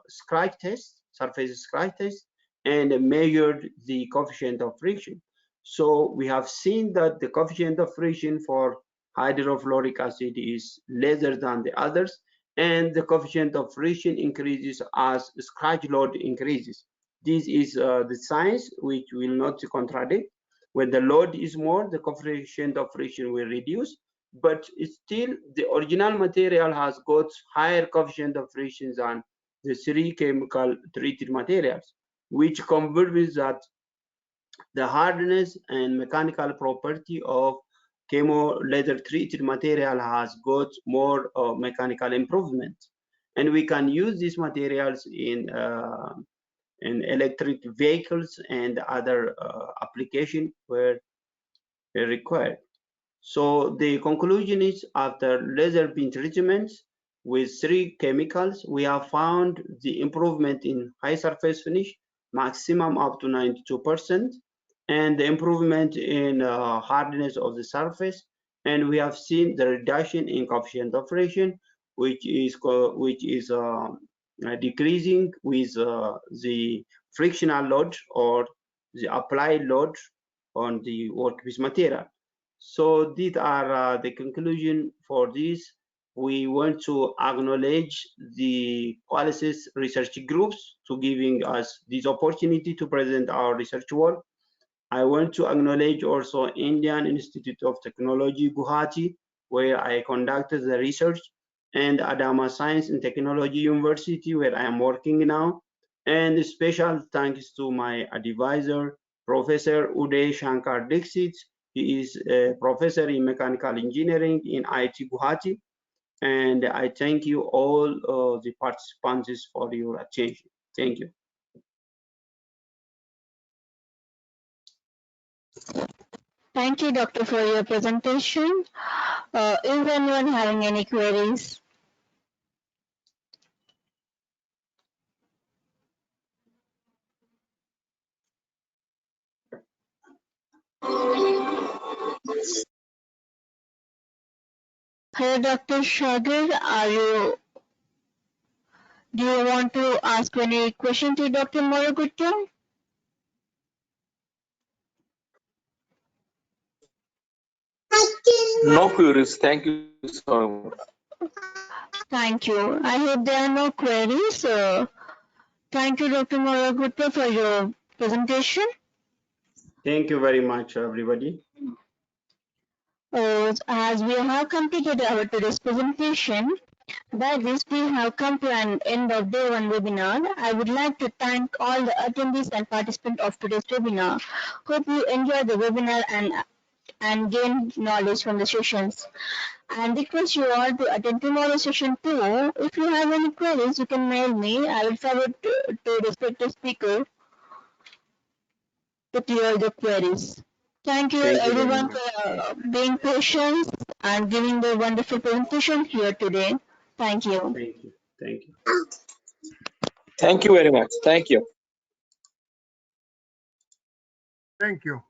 scratch test, surface scratch test, and measured the coefficient of friction. So we have seen that the coefficient of friction for hydrofluoric acid is lesser than the others, and the coefficient of friction increases as scratch load increases. This is the science which will not contradict. When the load is more, the coefficient of friction will reduce, but still the original material has got higher coefficient of friction than the 3 chemical treated materials, which confirms that the hardness and mechanical property of chemo leather treated material has got more mechanical improvement. And we can use these materials in electric vehicles and other applications where required. So the conclusion is, after laser beam treatments with 3 chemicals, we have found the improvement in high surface finish, maximum up to 92%, and the improvement in hardness of the surface. And we have seen the reduction in coefficient of friction, which is decreasing with the frictional load or the applied load on the workpiece material. So these are the conclusion for this. We want to acknowledge the Coalesce research groups to giving us this opportunity to present our research work. I want to acknowledge also Indian Institute of Technology, Guwahati, where I conducted the research, and Adama Science and Technology University, where I am working now. And special thanks to my advisor, Professor Uday Shankar Dixit. He is a professor in mechanical engineering in IIT Guwahati. And I thank you all the participants for your attention. Thank you. Thank you, Doctor, for your presentation. Is anyone having any queries? Hello, Dr. Shagir, do you want to ask any question to Dr. Moragutta? No queries. Thank you so much. Thank you. I hope there are no queries. Thank you, Dr. Moragutta, for your presentation. Thank you very much, everybody. As we have completed our today's presentation, by this we have come to an end of day 1 webinar. I would like to thank all the attendees and participants of today's webinar. Hope you enjoyed the webinar and gained knowledge from the sessions. And request you all to attend tomorrow's session too. If you have any queries, you can mail me. I will forward to respective speaker to clear the queries. Thank you everyone for being patient and giving the wonderful presentation here today. Thank you. Thank you. Thank you. Thank you very much. Thank you. Thank you.